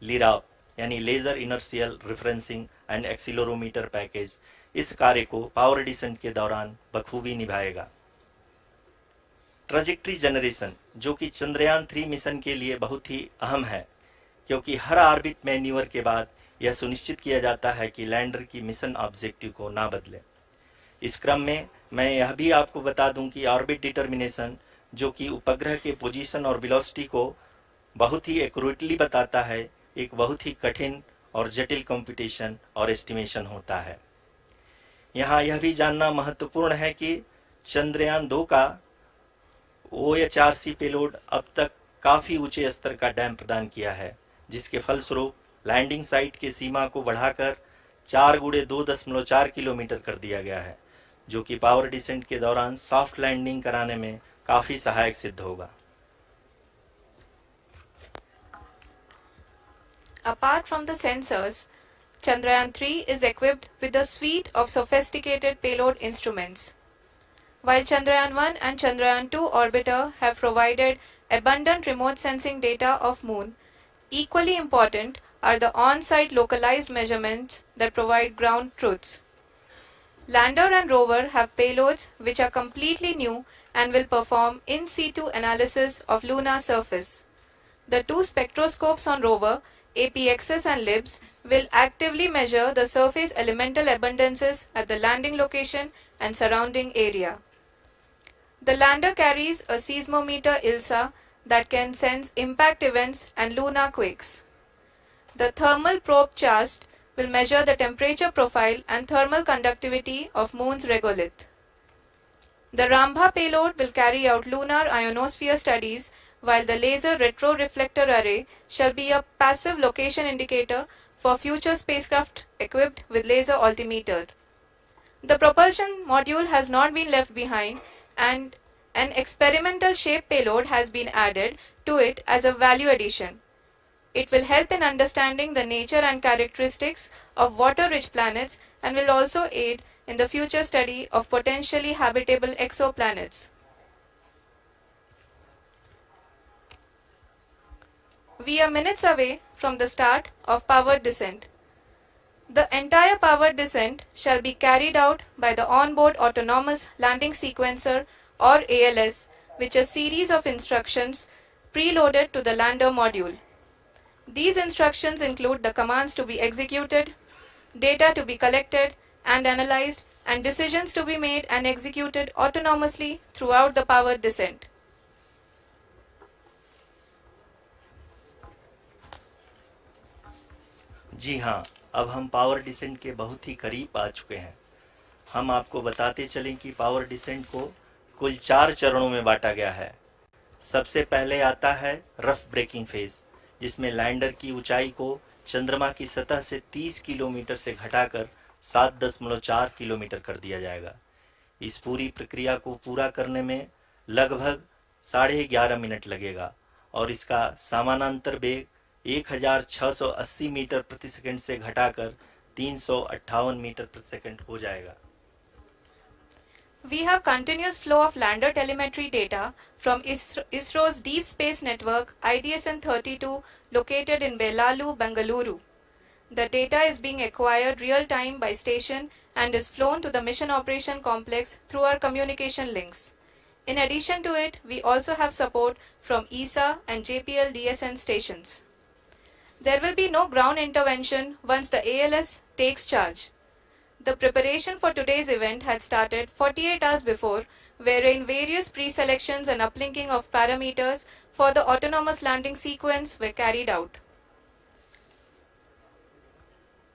S7: लिराप यानी laser inertial referencing and accelerometer package इस कार्य को पावर डिसेंट के दौरान बखूबी निभाएगा। ट्रैजेक्टरी जनरेशन जो कि चंद्रयान 3 मिशन के लिए बहुत ही अहम है, क्योंकि हर ऑर्बिट मैन्यूवर के बाद यह सुनिश्चित किया जाता है कि लैंडर की मिशन ऑब्जेक्टिव को ना बदले। इस क्रम में मैं यह भी आपको बता दूं कि ऑर्बिट डिटर्मिनेशन जो कि उपग्रह के पोजीशन और वेलोसिटी को बहुत ही एक्यूरेटली बताता है, एक बहुत ही कठिन और जटिल कंप्यूटेशन और एस्टिमेशन होता है। यहाँ यह भी जानना महत्वपूर्ण है कि चंद्रयान 2 का OHRC पेलोड अब तक काफी ऊंचे स्तर का डैम प्रदान किया है, जिसके फलस्वरूप लैंडिंग साइट की सीमा को बढ़ाकर 4x2.4 किलोमीटर कर दिया गया है, जो कि पावर डिसेंट के दौरान सॉफ्ट लैंडिंग कराने में काफी सहायक सिद्ध होगा।
S6: Apart from the sensors, Chandrayaan-3 is equipped with a suite of sophisticated payload instruments. While Chandrayaan-1 and Chandrayaan-2 orbiter have provided abundant remote sensing data of Moon, equally important are the on-site localized measurements that provide ground truths. Lander and Rover have payloads which are completely new and will perform in situ analysis of lunar surface. The two spectroscopes on Rover, APXS and LIBS, will actively measure the surface elemental abundances at the landing location and surrounding area. The lander carries a seismometer ILSA that can sense impact events and lunar quakes. The thermal probe CHAST will measure the temperature profile and thermal conductivity of Moon's regolith. The Rambha payload will carry out lunar ionosphere studies, while the laser retroreflector array shall be a passive location indicator for future spacecraft equipped with laser altimeter. The propulsion module has not been left behind, and an experimental shape payload has been added to it as a value addition. It will help in understanding the nature and characteristics of water-rich planets and will also aid in the future study of potentially habitable exoplanets. We are minutes away from the start of powered descent. The entire powered descent shall be carried out by the onboard autonomous landing sequencer or ALS, which is a series of instructions preloaded to the lander module. These instructions include the commands to be executed, data to be collected and analyzed, and decisions to be made and executed autonomously throughout the powered descent.
S7: जी हाँ, अब हम power descent के बहुत ही करीब आ चुके हैं। हम आपको बताते चलें कि पावर डिसेंट को कुल 4 चरणों में बांटा गया है। सबसे पहले आता है रफ ब्रेकिंग फेज, जिसमें लैंडर की ऊंचाई को चंद्रमा की सतह से 30 किलोमीटर से घटाकर 7.4 किलोमीटर कर दिया जाएगा। इस पूरी प्रक्रिया को पूरा करने में लगभग 11.5 मिनट लगेगा और इसका समानांतर वेग 1680 मीटर प्रति सेकंड से घटाकर 358 मीटर प्रति सेकंड हो जाएगा।
S6: We have continuous flow of lander telemetry data from ISRO's Deep Space Network IDSN-32 located in Belalu, Bengaluru. The data is being acquired real-time by station and is flown to the Mission Operation Complex through our communication links. In addition to it, we also have support from ESA and JPL DSN stations. There will be no ground intervention once the ALS takes charge. The preparation for today's event had started 48 hours before, wherein various pre-selections and uplinking of parameters for the autonomous landing sequence were carried out.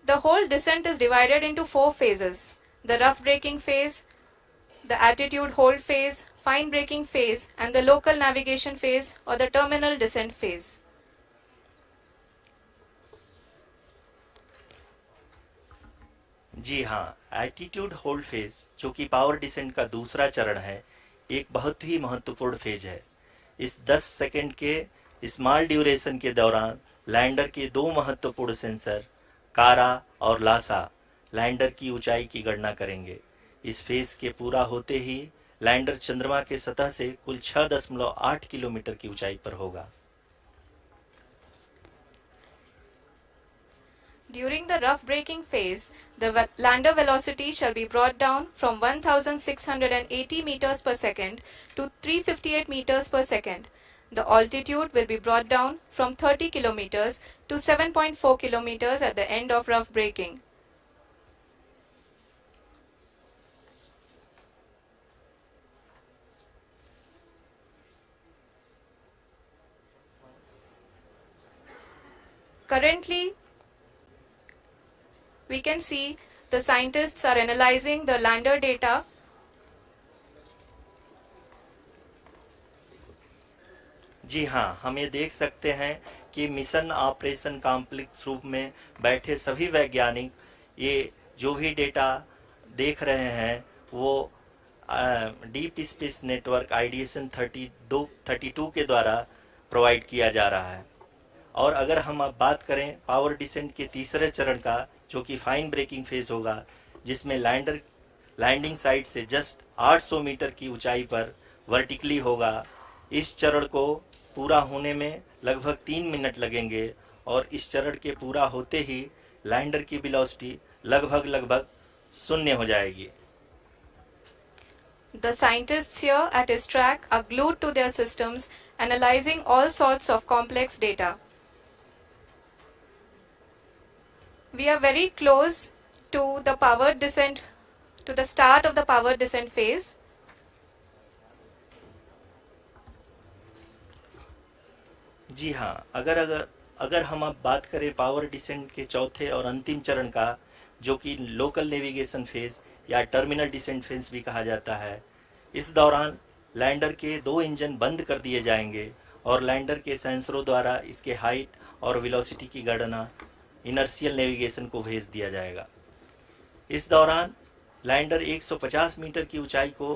S6: The whole descent is divided into 4 phases: the rough braking phase, the attitude hold phase, fine braking phase, and the local navigation phase or the terminal descent phase.
S7: जी हाँ, attitude hold phase, जो कि power descent का दूसरा चरण है, एक बहुत ही महत्वपूर्ण फेज है। इस 10 सेकंड के स्मॉल ड्यूरेशन के दौरान लैंडर के 2 महत्वपूर्ण सेंसर कारा और लासा लैंडर की ऊंचाई की गणना करेंगे। इस फेज के पूरा होते ही लैंडर चंद्रमा के सतह से कुल 6.8 किलोमीटर की ऊंचाई पर होगा।
S6: During the rough braking phase, the lander velocity shall be brought down from 1680 meters per second to 358 meters per second. The altitude will be brought down from 30 kilometers to 7.4 kilometers at the end of rough braking. Currently, we can see the scientists are analyzing the lander data.
S7: जी हाँ, हम ये देख सकते हैं कि mission operation complex रूप में बैठे सभी वैज्ञानिक ये जो भी डेटा देख रहे हैं वो डीप स्पेस नेटवर्क IDSN 32 के द्वारा प्रोवाइड किया जा रहा है। और अगर हम अब बात करें पावर डिसेंट के तीसरे चरण का, जो कि फाइन ब्रेकिंग फेज होगा, जिसमें लैंडर लैंडिंग साइट से जस्ट 800 मीटर की ऊंचाई पर वर्टिकली होगा। इस चरण को पूरा होने में लगभग 3 मिनट लगेंगे और इस चरण के पूरा होते ही लैंडर की वेलोसिटी लगभग 0 हो जाएगी।
S6: The scientists here at his track are glued to their systems, analyzing all sorts of complex data. We are very close to the powered descent, to the start of the powered descent phase.
S7: जी हाँ, अगर हम अब बात करें power descent के चौथे और अंतिम चरण का, जो कि लोकल नेविगेशन फेज या टर्मिनल डिसेंट फेज भी कहा जाता है, इस दौरान लैंडर के 2 इंजन बंद कर दिए जाएंगे और लैंडर के सेंसरों द्वारा इसके हाइट और वेलोसिटी की गणना इनर्शियल नेविगेशन को भेज दिया जाएगा। इस दौरान लैंडर 150 मीटर की ऊंचाई को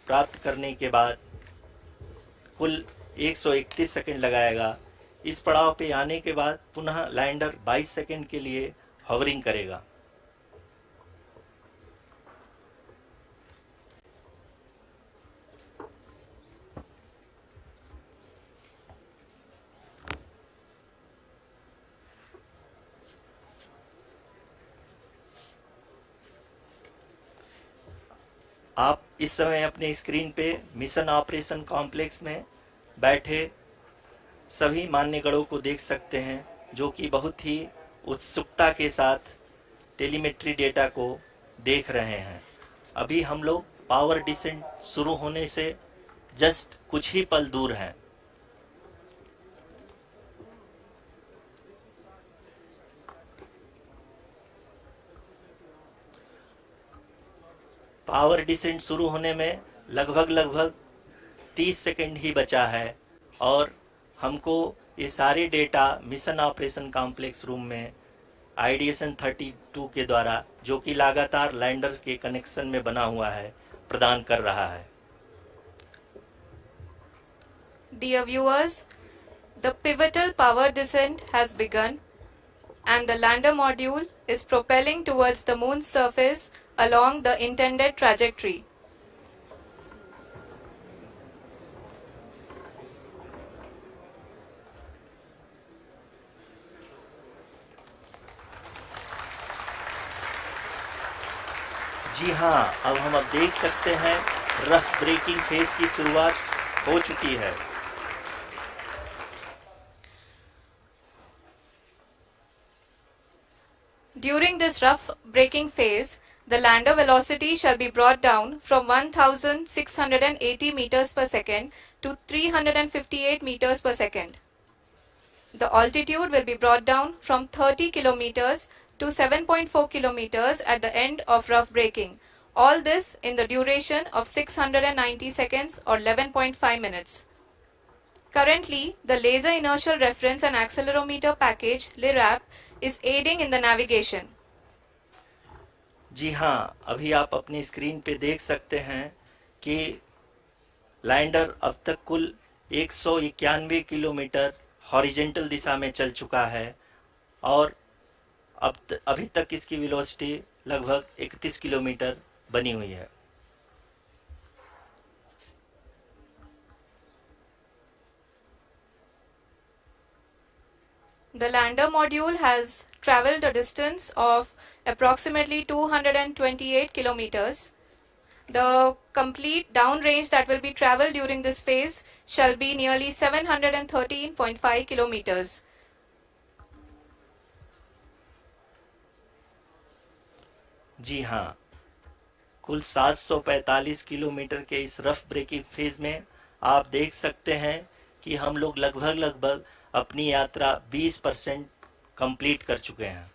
S7: प्राप्त करने के बाद कुल 131 सेकंड लगाएगा। इस पड़ाव पे आने के बाद पुनः लैंडर 22 सेकंड के लिए हॉवरिंग करेगा। आप इस समय अपने स्क्रीन पे मिशन ऑपरेशन कॉम्प्लेक्स में बैठे सभी मान्यगणों को देख सकते हैं, जो कि बहुत ही उत्सुकता के साथ टेलीमेट्री डेटा को देख रहे हैं। अभी हम लोग पावर डिसेंट शुरू होने से जस्ट कुछ ही पल दूर हैं। पावर डिसेंट शुरू होने में लगभग 30 सेकंड ही बचा है और हमको ये सारे data mission operation complex room में आईडीएसएन 32 के द्वारा, जो कि लगातार लैंडर के कनेक्शन में बना हुआ है, प्रदान कर रहा है।
S6: Dear viewers, the pivotal power descent has begun and the lander module is propelling towards the moon's surface along the intended trajectory.
S7: जी हाँ, अब हम देख सकते हैं रफ ब्रेकिंग फेज की शुरुआत हो चुकी है।
S6: During this rough braking phase, the lander velocity shall be brought down from 1680 meters per second to 358 meters per second. The altitude will be brought down from 30 kilometers to 7.4 kilometers at the end of rough braking. All this in the duration of 690 seconds or 11.5 minutes. Currently, the Laser Inertial Reference and Accelerometer package (LIRAP) is aiding in the navigation.
S7: जी हाँ, अभी आप अपनी screen पे देख सकते हैं कि lander अब तक कुल 191 किलोमीटर हॉरिजेंटल दिशा में चल चुका है और अभी तक इसकी वेलोसिटी लगभग 31 किलोमीटर बनी हुई है।
S6: The lander module has traveled a distance of approximately 228 kilometers. The complete downrange that will be traveled during this phase shall be nearly 713.5 kilometers.
S7: जी हाँ, कुल 745 किलोमीटर के इस रफ ब्रेकिंग फेज में आप देख सकते हैं कि हम लोग लगभग अपनी यात्रा 20% कंप्लीट कर चुके हैं।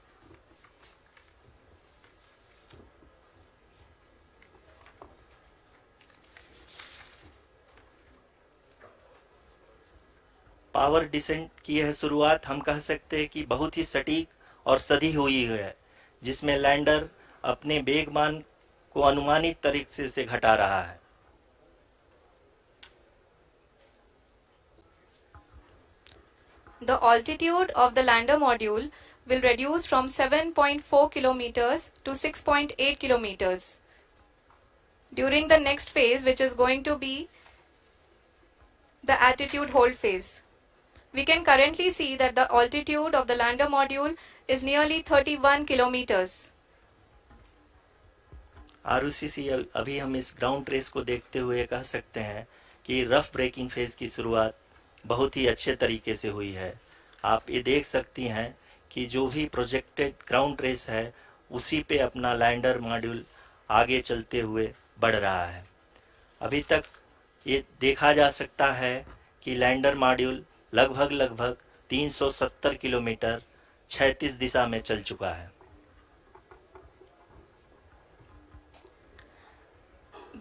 S7: पावर डिसेंट की यह शुरुआत हम कह सकते हैं कि बहुत ही सटीक और सधी हुई है, जिसमें लैंडर अपने वेगमान को अनुमानित तरीके से घटा रहा है।
S6: The altitude of the lander module will reduce from 7.4 kilometers to 6.8 kilometers. During the next phase, which is going to be the attitude hold phase. We can currently see that the altitude of the lander module is nearly 31 kilometers.
S7: आरयूसीसी अभी हम इस ground trace को देखते हुए कह सकते हैं कि रफ ब्रेकिंग फेज की शुरुआत बहुत ही अच्छे तरीके से हुई है। आप ये देख सकती हैं कि जो भी प्रोजेक्टेड ग्राउंड ट्रेस है उसी पे अपना लैंडर मॉड्यूल आगे चलते हुए बढ़ रहा है। अभी तक ये देखा जा सकता है कि लैंडर मॉड्यूल लगभग 370 किलोमीटर 36 दिशा में चल चुका है।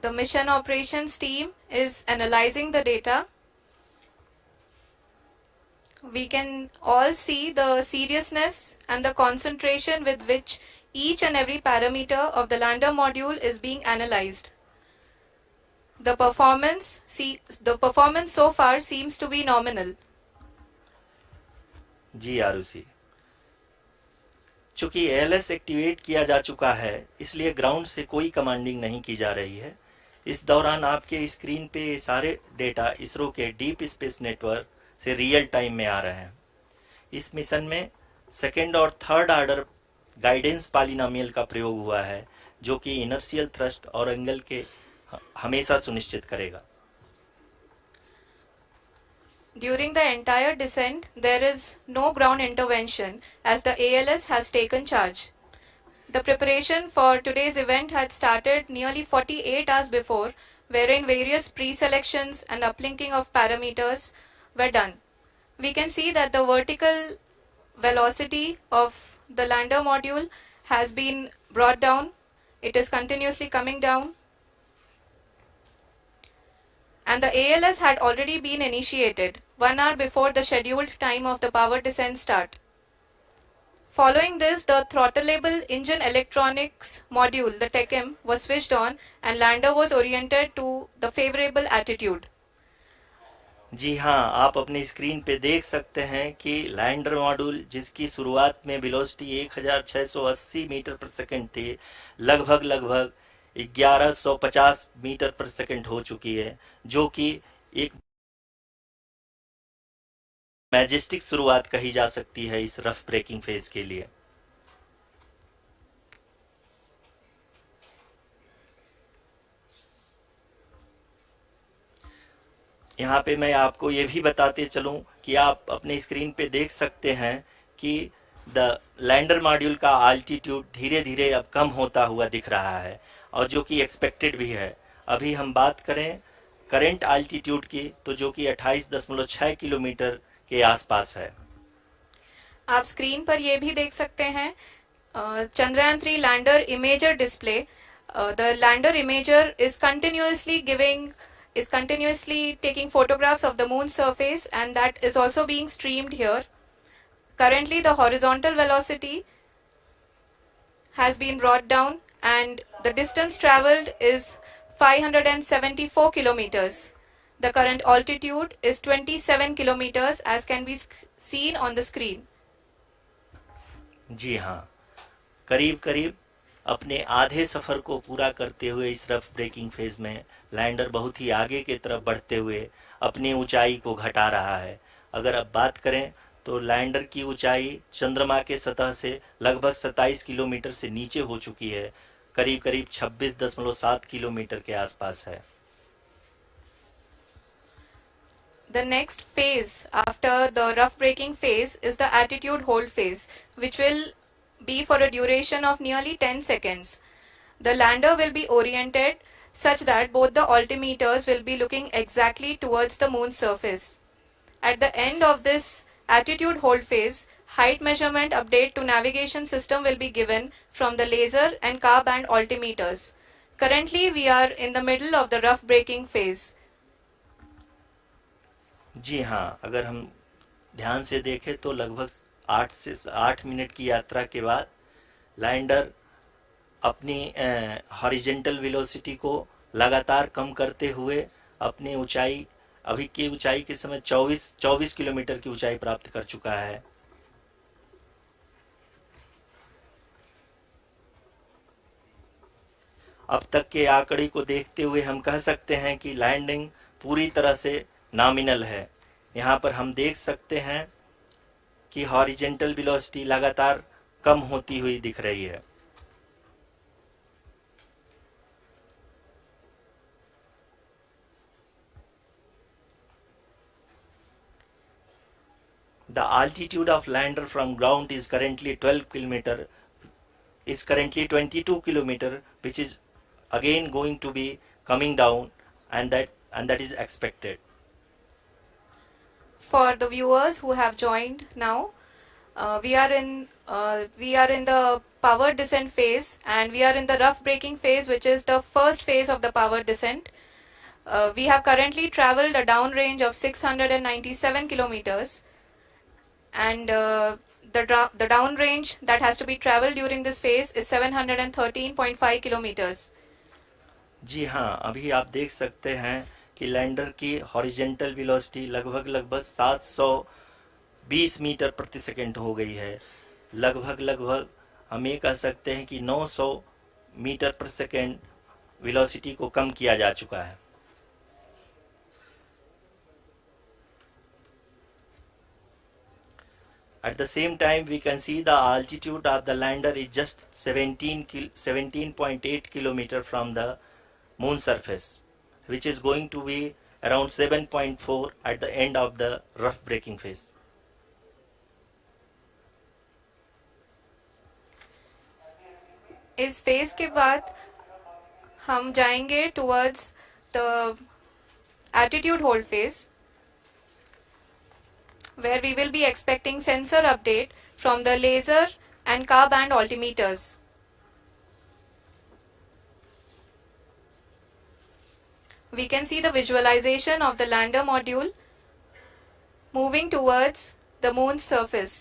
S6: The mission operations team is analyzing the data. We can all see the seriousness and the concentration with which each and every parameter of the lander module is being analyzed. The performance so far seems to be nominal.
S7: जी आरुषि, चूंकि ALS activate किया जा चुका है इसलिए ground से कोई commanding नहीं की जा रही है। इस दौरान आपके स्क्रीन पे सारे डेटा इसरो के डीप स्पेस नेटवर्क से रियल टाइम में आ रहे हैं। इस मिशन में सेकेंड और थर्ड ऑर्डर गाइडेंस पॉलिनोमियल का प्रयोग हुआ है जो कि इनर्शियल थ्रस्ट और एंगल के हमेशा सुनिश्चित करेगा।
S6: During the entire descent, there is no ground intervention as the ALS has taken charge. The preparation for today's event had started nearly 48 hours before, wherein various pre-selections and uplinking of parameters were done. We can see that the vertical velocity of the lander module has been brought down. It is continuously coming down. And the ALS had already been initiated 1 hour before the scheduled time of the power descent start. Following this, the throttleable engine electronics module, the TECM, was switched on and lander was oriented to the favorable attitude.
S7: जी हाँ, आप अपनी screen पे देख सकते हैं कि lander module जिसकी शुरुआत में वेलोसिटी 1680 मीटर पर सेकंड थी, लगभग 1150 मीटर पर सेकंड हो चुकी है, जो कि एक मैजेस्टिक शुरुआत कही जा सकती है इस रफ ब्रेकिंग फेज के लिए। यहाँ पे मैं आपको ये भी बताते चलूं कि आप अपने स्क्रीन पे देख सकते हैं कि द लैंडर मॉड्यूल का अल्टीट्यूड धीरे धीरे अब कम होता हुआ दिख रहा है और जो कि एक्सपेक्टेड भी है। अभी हम बात करें करंट अल्टीट्यूड की तो जो कि 28.6 किलोमीटर के आसपास है।
S6: आप स्क्रीन पर ये भी देख सकते हैं Chandrayaan 3 lander imager display. The lander imager is continuously taking photographs of the moon surface and that is also being streamed here. Currently the horizontal velocity has been brought down and the distance traveled is 574 kilometers. The current altitude is 27 kilometers as can be seen on the screen.
S7: जी हाँ, करीब अपने आधे सफर को पूरा करते हुए इस rough breaking phase में लैंडर बहुत ही आगे की तरफ बढ़ते हुए अपनी ऊंचाई को घटा रहा है। अगर अब बात करें तो लैंडर की ऊंचाई चंद्रमा के सतह से लगभग 27 किलोमीटर से नीचे हो चुकी है, करीब 26.7 किलोमीटर के आसपास है।
S6: The next phase after the rough braking phase is the attitude hold phase, which will be for a duration of nearly 10 seconds. The lander will be oriented such that both the altimeters will be looking exactly towards the moon's surface. At the end of this attitude hold phase, height measurement update to navigation system will be given from the laser and car band altimeters. Currently we are in the middle of the rough braking phase.
S7: जी हाँ, अगर हम ध्यान से देखें तो लगभग 8 minute की यात्रा के बाद लैंडर अपनी हॉरिजेंटल वेलोसिटी को लगातार कम करते हुए अपनी ऊंचाई अभी की ऊंचाई के समय 24 किलोमीटर की ऊंचाई प्राप्त कर चुका है। अब तक के आंकड़े को देखते हुए हम कह सकते हैं कि लैंडिंग पूरी तरह से नॉमिनल है। यहाँ पर हम देख सकते हैं कि हॉरिजेंटल वेलोसिटी लगातार कम होती हुई दिख रही है। The altitude of lander from ground is currently 22 kilometer, which is again going to be coming down, and that is expected.
S6: For the viewers who have joined now, we are in the power descent phase and we are in the rough braking phase, which is the first phase of the power descent. We have currently traveled a downrange of 697 kilometers and the downrange that has to be traveled during this phase is 713.5 kilometers.
S7: जी हाँ, अभी आप देख सकते हैं कि lander की horizontal velocity लगभग 20 metre प्रति सेकंड हो गई है। लगभग हम ये कह सकते हैं कि 900 मीटर प्रति सेकंड वेलोसिटी को कम किया जा चुका है। At the same time, we can see the altitude of the lander is just 17.8 kilometer from the moon surface, which is going to be around 7.4 at the end of the rough braking phase.
S6: इस phase के बाद हम जाएंगे towards the attitude hold phase, where we will be expecting sensor update from the laser and car band altimeters. We can see the visualization of the lander module moving towards the moon's surface.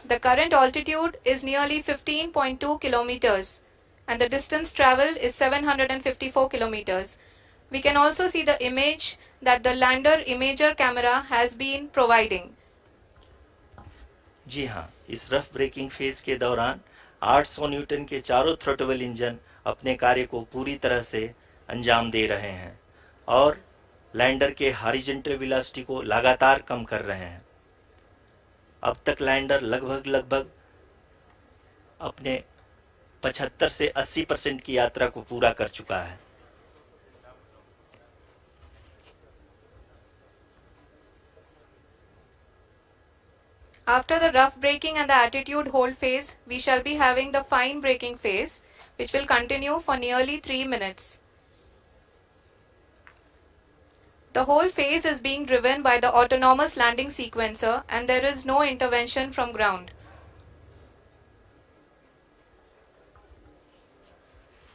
S6: The current altitude is nearly 15.2 kilometers and the distance traveled is 754 kilometers. We can also see the image that the lander imager camera has been providing.
S7: जी हाँ, इस rough breaking phase के दौरान 800 Newton के चारों throttle engine अपने कार्य को पूरी तरह से अंजाम दे रहे हैं और लैंडर के हॉरिजॉन्टल वेलोसिटी को लगातार कम कर रहे हैं। अब तक लैंडर लगभग अपने 75 से 80% की यात्रा को पूरा कर चुका है।
S6: After the rough braking and the attitude hold phase, we shall be having the fine braking phase, which will continue for nearly 3 minutes. The whole phase is being driven by the autonomous landing sequencer and there is no intervention from ground.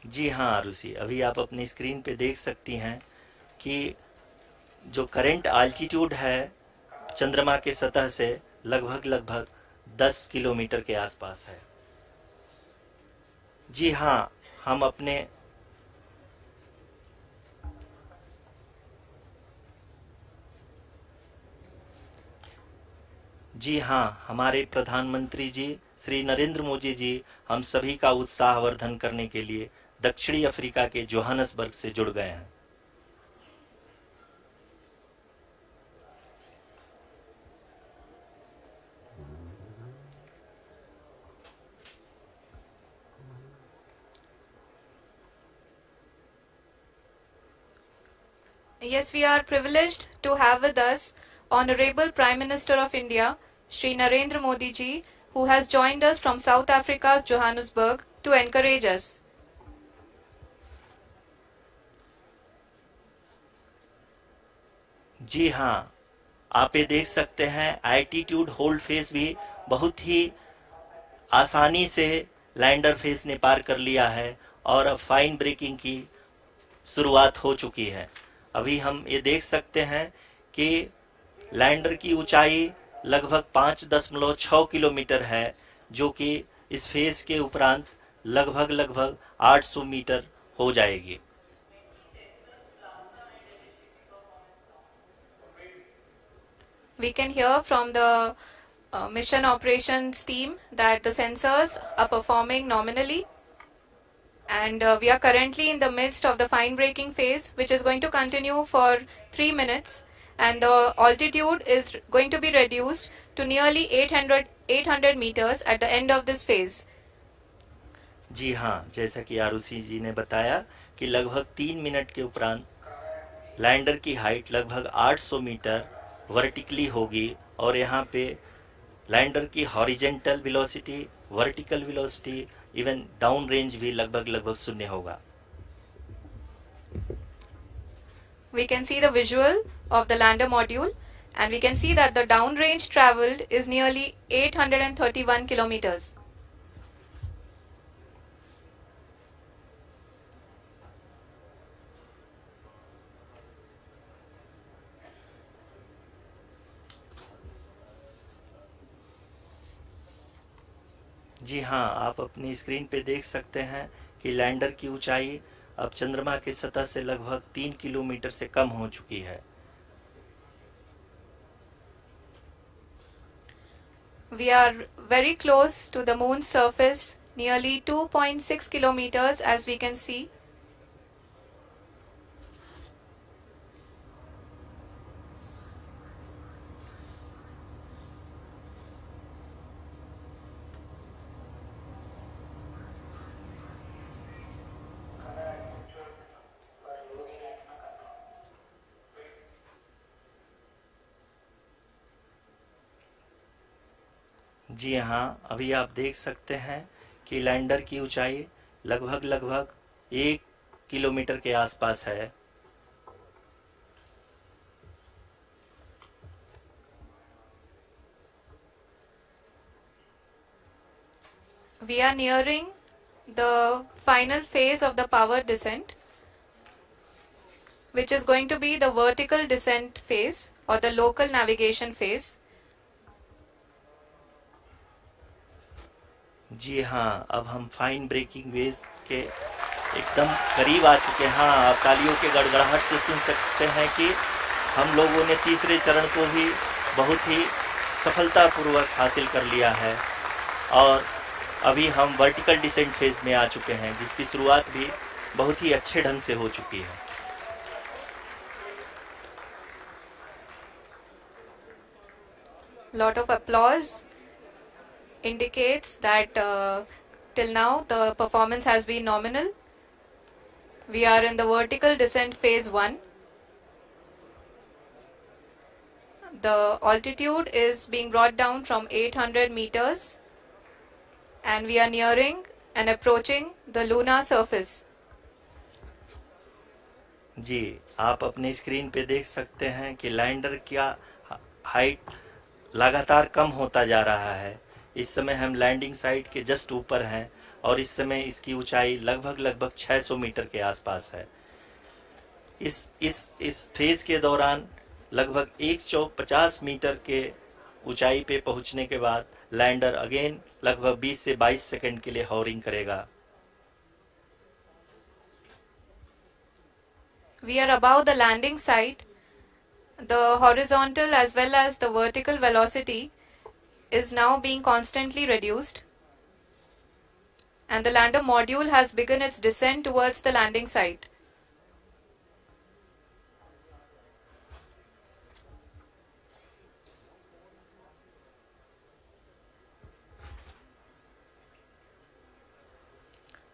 S7: जी हाँ आरुषि, अभी आप अपनी screen पे देख सकती हैं कि जो करंट आल्टीट्यूड है चंद्रमा के सतह से लगभग 10 किलोमीटर के आसपास है। जी हाँ, हमारे प्रधानमंत्री जी श्री नरेंद्र मोदी जी हम सभी का उत्साहवर्धन करने के लिए दक्षिणी अफ्रीका के जोहानसबर्ग से जुड़ गए हैं।
S6: Yes, we are privileged to have with us Honorable Prime Minister of India, Shri Narendra Modi ji, who has joined us from South Africa's Johannesburg to encourage us.
S7: जी हाँ, आप ये देख सकते हैं एटीट्यूड होल्ड फेज भी बहुत ही आसानी से लैंडर फेज ने पार कर लिया है और अब फाइन ब्रेकिंग की शुरुआत हो चुकी है। अभी हम ये देख सकते हैं कि लैंडर की ऊंचाई लगभग 5.6 किलोमीटर है, जो कि इस फेज के उपरांत लगभग 800 मीटर हो जाएगी।
S6: We can hear from the mission operations team that the sensors are performing nominally, and we are currently in the midst of the fine braking phase, which is going to continue for 3 minutes, and the altitude is going to be reduced to nearly 800 meters at the end of this phase.
S7: जी हाँ, जैसा कि आरुषि जी ने बताया कि लगभग 3 minute के उपरांत lander की हाइट लगभग 800 मीटर वर्टिकली होगी और यहाँ पे लैंडर की horizontal velocity, vertical velocity, even down range भी लगभग शून्य होगा।
S6: We can see the visual of the lander module, and we can see that the down range traveled is nearly 831 kilometers.
S7: जी हाँ, आप अपनी स्क्रीन पे देख सकते हैं कि लैंडर की ऊंचाई अब चंद्रमा की सतह से लगभग 3 किलोमीटर से कम हो चुकी है।
S6: We are very close to the moon's surface, nearly 2.6 kilometers as we can see.
S7: जी हाँ, अभी आप देख सकते हैं कि लैंडर की ऊंचाई लगभग 1 किलोमीटर के आसपास है।
S6: We are nearing the final phase of the power descent, which is going to be the vertical descent phase or the local navigation phase.
S7: जी हाँ, अब हम फाइन ब्रेकिंग वेव के एकदम करीब आ चुके हैं। हाँ, आप तालियों के गड़गड़ाहट से सुन सकते हैं कि हम लोगों ने तीसरे चरण को भी बहुत ही सफलतापूर्वक हासिल कर लिया है और अभी हम वर्टिकल डिसेंट फेज में आ चुके हैं, जिसकी शुरुआत भी बहुत ही अच्छे ढंग से हो चुकी है।
S6: Lot of applause indicates that till now the performance has been nominal. We are in the vertical descent phase 1. The altitude is being brought down from 800 meters and we are nearing and approaching the lunar surface.
S7: जी, आप अपने screen पे देख सकते हैं कि lander का height लगातार कम होता जा रहा है। इस समय हम लैंडिंग साइट के जस्ट ऊपर हैं और इस समय इसकी ऊंचाई लगभग 600 मीटर के आसपास है। इस फेज के दौरान लगभग 150 मीटर के ऊंचाई पे पहुंचने के बाद लैंडर अगेन लगभग 20 से 22 सेकंड के लिए हॉवरिंग करेगा।
S6: We are above the landing site. The horizontal as well as the vertical velocity is now being constantly reduced and the lander module has begun its descent towards the landing site.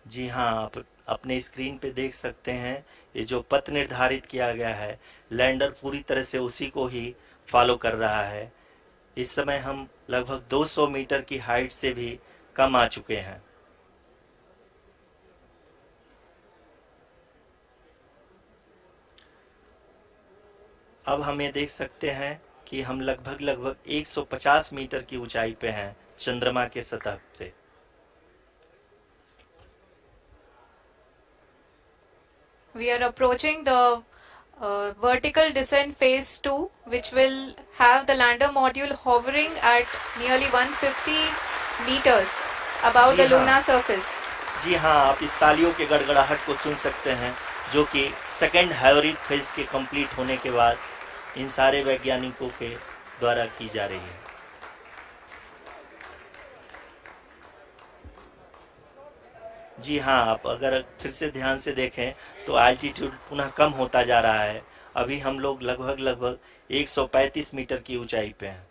S7: जी हाँ, आप अपने screen पे देख सकते हैं ये जो पथ निर्धारित किया गया है, लैंडर पूरी तरह से उसी को ही फॉलो कर रहा है। इस समय हम लगभग 200 मीटर की हाइट से भी कम आ चुके हैं। अब हम ये देख सकते हैं कि हम लगभग 150 मीटर की ऊंचाई पे हैं चंद्रमा के सतह से।
S6: We are approaching the vertical descent phase 2, which will have the lander module hovering at nearly 150 meters above the lunar surface.
S7: जी हाँ, आप इस तालियों के गड़गड़ाहट को सुन सकते हैं, जो कि सेकेंड हाइब्रिड फेज के कंप्लीट होने के बाद इन सारे वैज्ञानिकों के द्वारा की जा रही है। जी हाँ, आप अगर फिर से ध्यान से देखें तो एल्टीट्यूड पुनः कम होता जा रहा है। अभी हम लोग लगभग 135 मीटर की ऊंचाई पे हैं।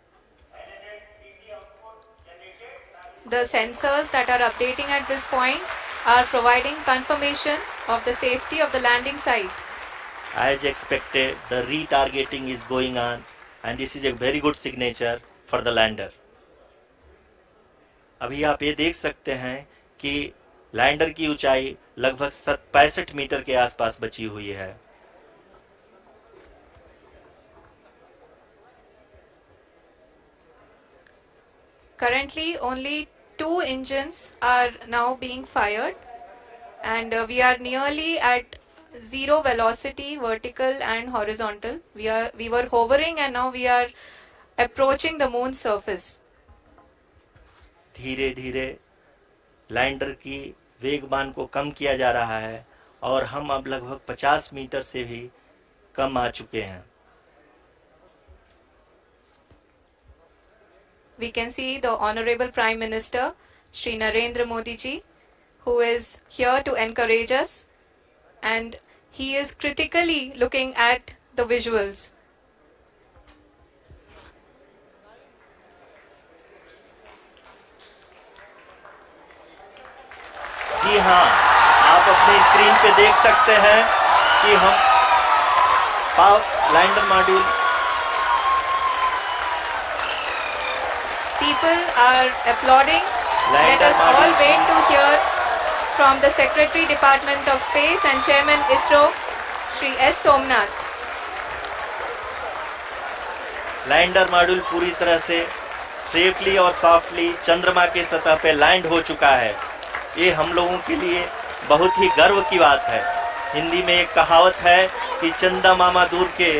S6: The sensors that are updating at this point are providing confirmation of the safety of the landing site.
S7: As expected, the retargeting is going on and this is a very good signature for the lander. अभी आप ये देख सकते हैं कि lander की ऊंचाई लगभग 65 मीटर के आसपास बची हुई है।
S6: Currently only 2 engines are now being fired and we are nearly at zero velocity, vertical and horizontal. We were hovering and now we are approaching the moon's surface.
S7: धीरे धीरे लैंडर की वेगमान को कम किया जा रहा है और हम अब लगभग 50 मीटर से भी कम आ चुके हैं।
S6: we can see the Honorable Prime Minister, Shri Narendra Modi ji, who is here to encourage us, and he is critically looking at the visuals.
S7: जी हाँ, आप अपनी स्क्रीन पे देख सकते हैं कि हम lander module
S6: People are applauding. Let us all wait to hear from the Secretary Department of Space and Chairman ISRO, Shri S. Somnath.
S7: Lander module पूरी तरह से सेफली और सॉफ्टली चंद्रमा के सतह पे लैंड हो चुका है। ये हम लोगों के लिए बहुत ही गर्व की बात है। हिंदी में एक कहावत है कि चंदा मामा दूर के,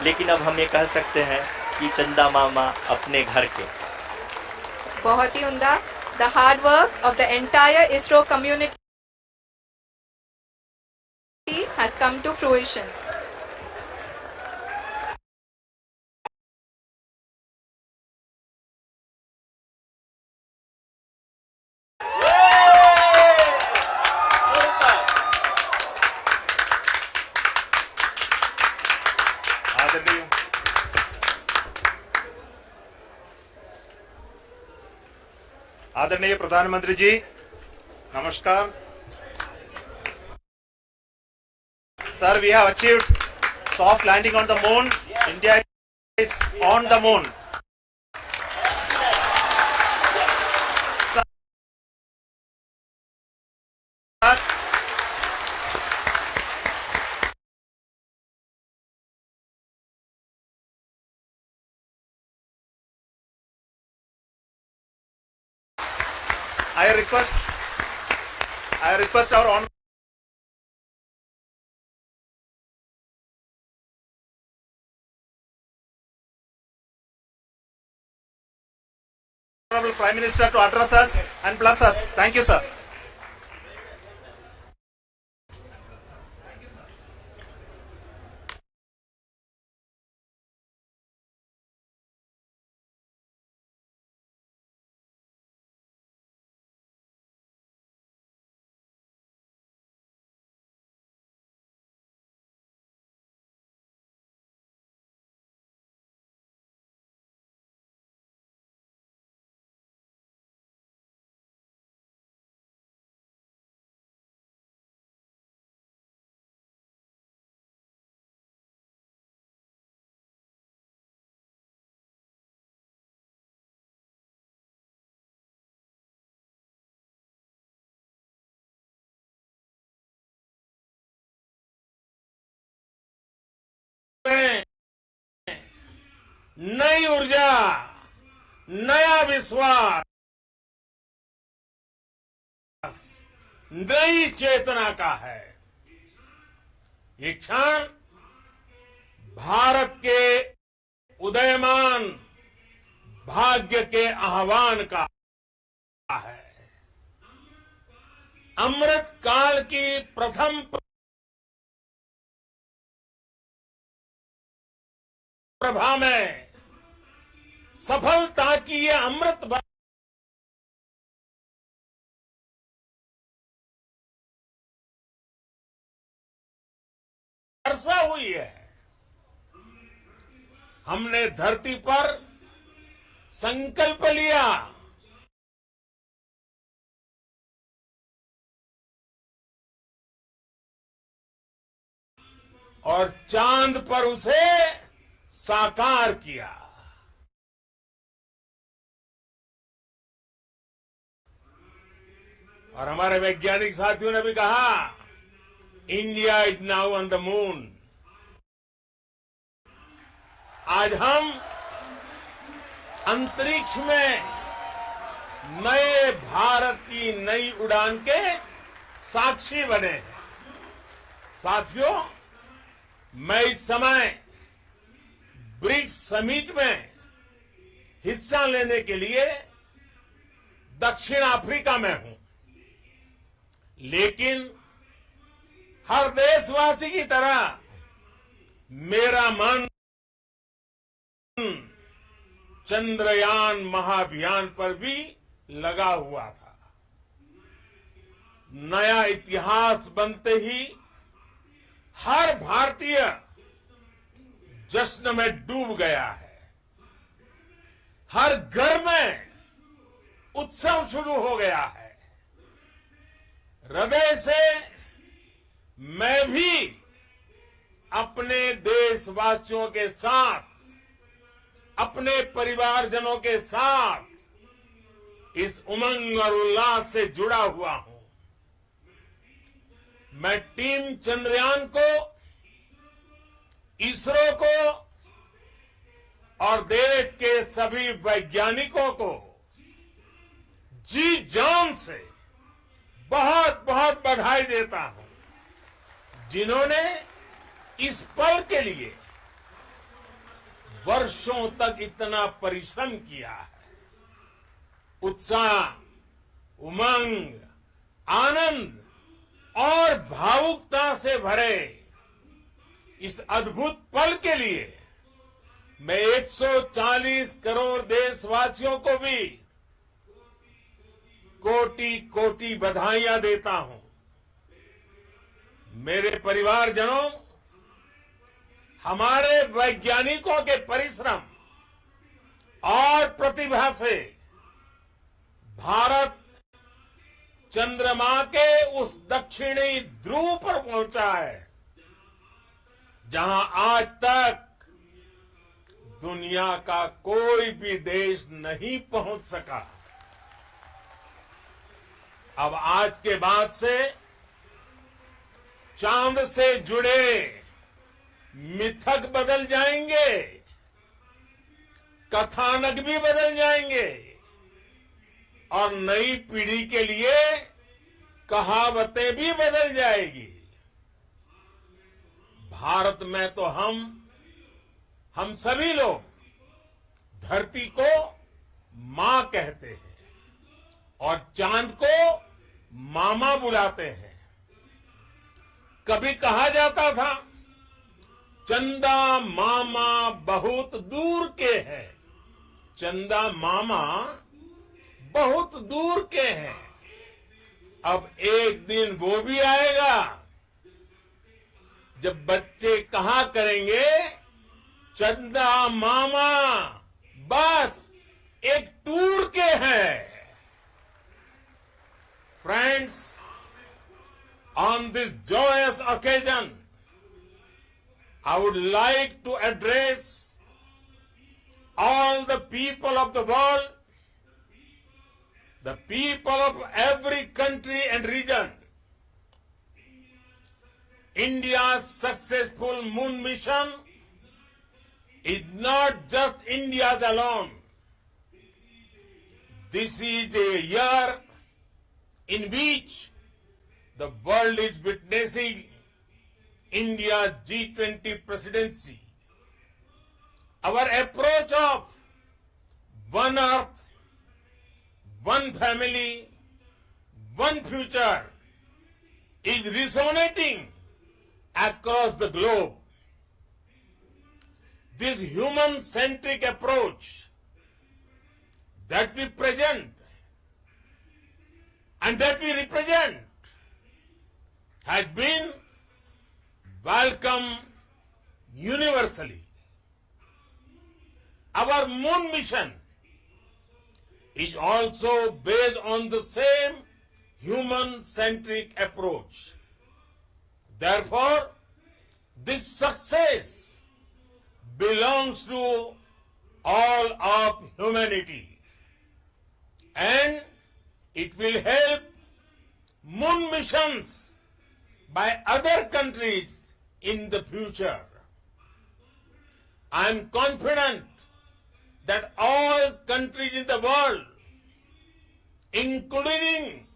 S7: लेकिन अब हम ये कह सकते हैं कि चंदा मामा अपने घर के।
S6: बहुत ही उम्दा। The hard work of the entire ISRO community has come to fruition.
S13: आदरणीय प्रधानमंत्री जी, नमस्कार। Sir, we have achieved soft landing on the moon. India is on the moon. Sir, I request our honorable Prime Minister to address us and bless us. Thank you, sir.
S9: नई ऊर्जा, नया विश्वास, नई चेतना का है। ये क्षण भारत के उदयमान भाग्य के आह्वान का है। अमृत काल की प्रथम प्रभा में सफलता की ये अमृत वर्षा हुई है। हमने धरती पर संकल्प लिया और चांद पर उसे साकार किया। और हमारे वैज्ञानिक साथियों ने भी कहा, India is now on the moon. आज हम अंतरिक्ष में नए भारत की नई उड़ान के साक्षी बने हैं। साथियों, मैं इस समय ब्रिक्स समिट में हिस्सा लेने के लिए दक्षिण अफ्रीका में हूं, लेकिन हर देशवासी की तरह मेरा मन चंद्रयान महाअभियान पर भी लगा हुआ था। नया इतिहास बनते ही हर भारतीय जश्न में डूब गया है। हर घर में उत्सव शुरू हो गया है। हृदय से मैं भी अपने देशवासियों के साथ, अपने परिवारजनों के साथ इस उमंग और उल्लास से जुड़ा हुआ हूं। मैं टीम चंद्रयान को, इसरो को और देश के सभी वैज्ञानिकों को जी जान से बहुत बहुत बधाई देता हूं, जिन्होंने इस पल के लिए वर्षों तक इतना परिश्रम किया है। उत्साह, उमंग, आनंद और भावुकता से भरे इस अद्भुत पल के लिए मैं 140 करोड़ देशवासियों को भी कोटि कोटि बधाइयां देता हूं। मेरे परिवारजनों, हमारे वैज्ञानिकों के परिश्रम और प्रतिभा से भारत चंद्रमा के उस दक्षिणी ध्रुव पर पहुंचा है, जहां आज तक दुनिया का कोई भी देश नहीं पहुंच सका। अब आज के बाद से चांद से जुड़े मिथक बदल जाएंगे, कथानक भी बदल जाएंगे और नई पीढ़ी के लिए कहावतें भी बदल जाएगी। भारत में तो हम सभी लोग धरती को मां कहते हैं और चांद को मामा बुलाते हैं। कभी कहा जाता था, चंदा मामा बहुत दूर के हैं। चंदा मामा बहुत दूर के हैं। अब एक दिन वो भी आएगा जब बच्चे कहा करेंगे, चंदा मामा बस एक टूर के हैं। Friends, on this joyous occasion, I would like to address all the people of the world, the people of every country and region. India's successful moon mission is not just India's alone. This is a year in which the world is witnessing India's G20 presidency. Our approach of one earth, one family, one future is resonating across the globe. This human-centric approach that we present and that we represent has been welcomed universally. Our moon mission is also based on the same human-centric approach. Therefore, this success belongs to all of humanity, and it will help moon missions by other countries in the future. I am confident that all countries in the world, including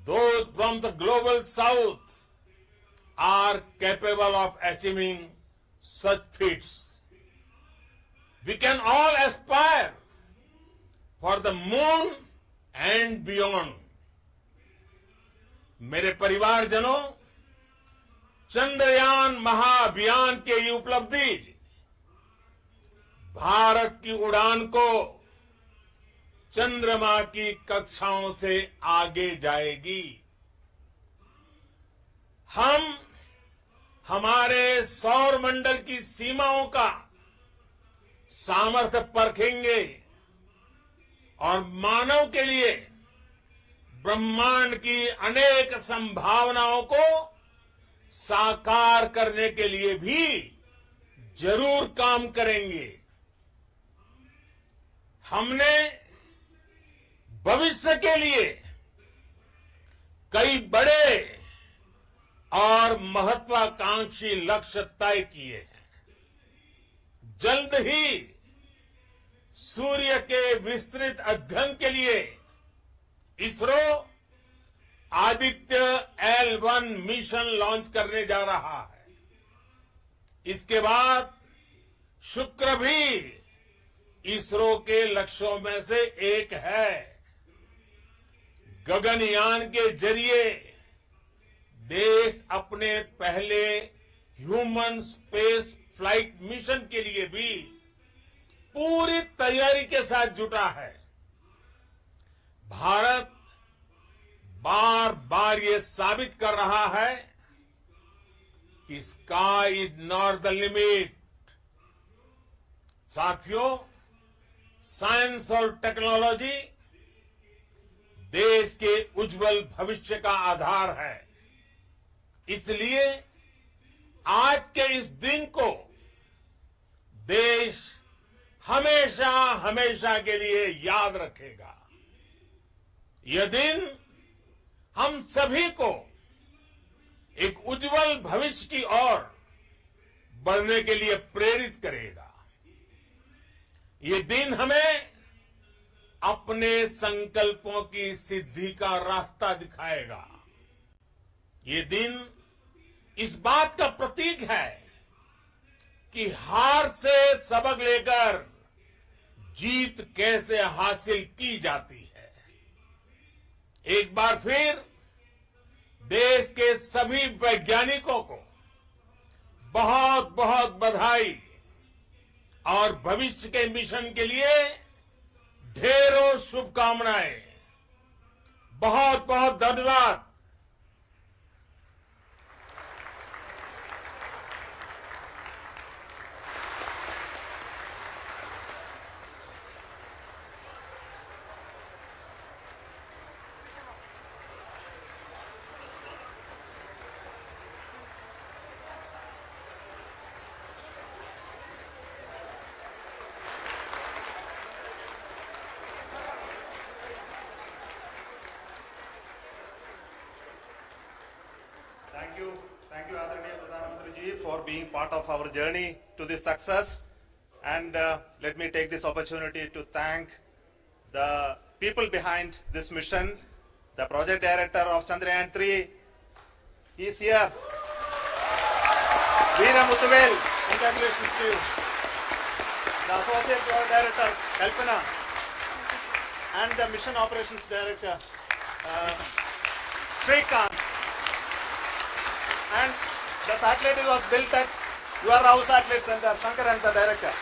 S9: those from the global south, are capable of achieving such feats. We can all aspire for the moon and beyond. मेरे परिवारजनों, चंद्रयान महाअभियान की ये उपलब्धि भारत की उड़ान को चंद्रमा की कक्षाओं से आगे जाएगी। हम हमारे सौर मंडल की सीमाओं का सामर्थ्य परखेंगे और मानव के लिए ब्रह्मांड की अनेक संभावनाओं को साकार करने के लिए भी जरूर काम करेंगे। हमने भविष्य के लिए कई बड़े और महत्वाकांक्षी लक्ष्य तय किए हैं। जल्द ही सूर्य के विस्तृत अध्ययन के लिए ISRO Aditya L1 mission launch करने जा रहा है। इसके बाद शुक्र भी इसरो के लक्ष्यों में से एक है। गगनयान के जरिए देश अपने पहले ह्यूमन स्पेस फ्लाइट मिशन के लिए भी पूरी तैयारी के साथ जुटा है। भारत बार बार ये साबित कर रहा है कि sky is not the limit. साथियों, साइंस और टेक्नोलॉजी देश के उज्जवल भविष्य का आधार है। इसलिए आज के इस दिन को देश हमेशा हमेशा के लिए याद रखेगा। यह दिन हम सभी को एक उज्जवल भविष्य की ओर बढ़ने के लिए प्रेरित करेगा। ये दिन हमें अपने संकल्पों की सिद्धि का रास्ता दिखाएगा। ये दिन इस बात का प्रतीक है कि हार से सबक लेकर जीत कैसे हासिल की जाती है। एक बार फिर देश के सभी वैज्ञानिकों को बहुत बहुत बधाई और भविष्य के मिशन के लिए ढेरों शुभकामनाएं। बहुत बहुत धन्यवाद।
S13: Thank you, Adharaniya Pradhan Mantri ji, for being part of our journey to this success. And let me take this opportunity to thank the people behind this mission. The project director of Chandrayaan-3 is here. Veera Muthuvel, congratulations to you. The associate project director, Kalpana, and the mission operations director, Sriharikota. And the satellite was built at your house satellite center, Shankar and the director.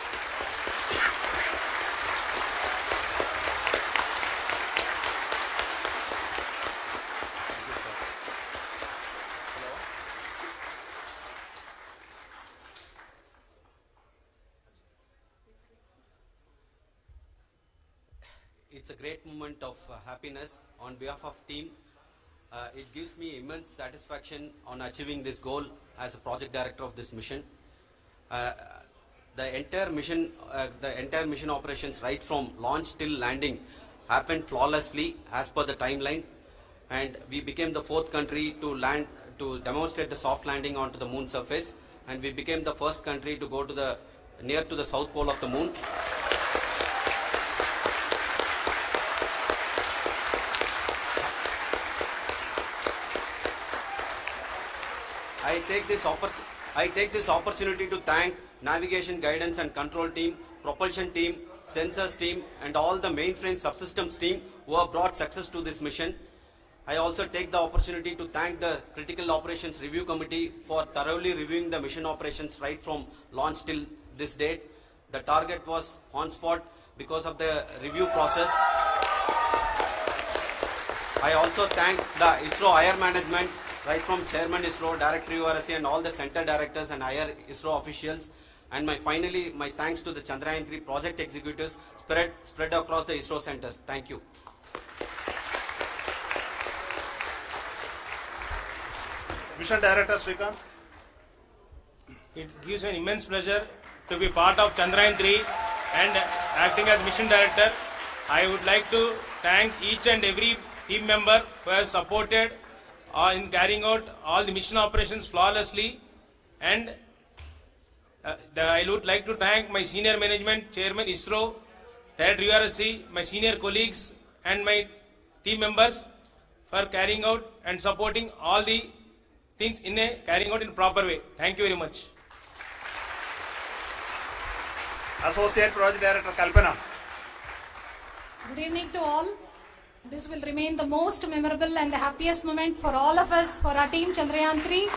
S5: It's a great moment of happiness on behalf of team. It gives me immense satisfaction on achieving this goal as a project director of this mission. The entire mission operations right from launch till landing happened flawlessly as per the timeline, and we became the 4th country to demonstrate the soft landing onto the moon surface, and we became the first country to go to near to the south pole of the moon. I take this opportunity to thank navigation, guidance and control team, propulsion team, sensors team and all the mainframe subsystems team who have brought success to this mission. I also take the opportunity to thank the Critical Operations Review Committee for thoroughly reviewing the mission operations right from launch till this date. The target was on spot because of the review process. I also thank the ISRO higher management, right from Chairman ISRO, Director URSC, and all the center directors and higher ISRO officials. And finally, my thanks to the Chandrayaan-3 project executives spread across the ISRO centers. Thank you.
S13: Mission Director Srikanth.
S10: It gives me an immense pleasure to be part of Chandrayaan-3 and acting as Mission Director. I would like to thank each and every team member who has supported in carrying out all the mission operations flawlessly, and I would like to thank my senior management, Chairman ISRO, Director URSC, my senior colleagues and my team members for carrying out and supporting all the things carrying out in proper way. Thank you very much.
S13: Associate Project Director Kalpana.
S12: Good evening to all. This will remain the most memorable and the happiest moment for all of us, for our team Chandrayaan-3.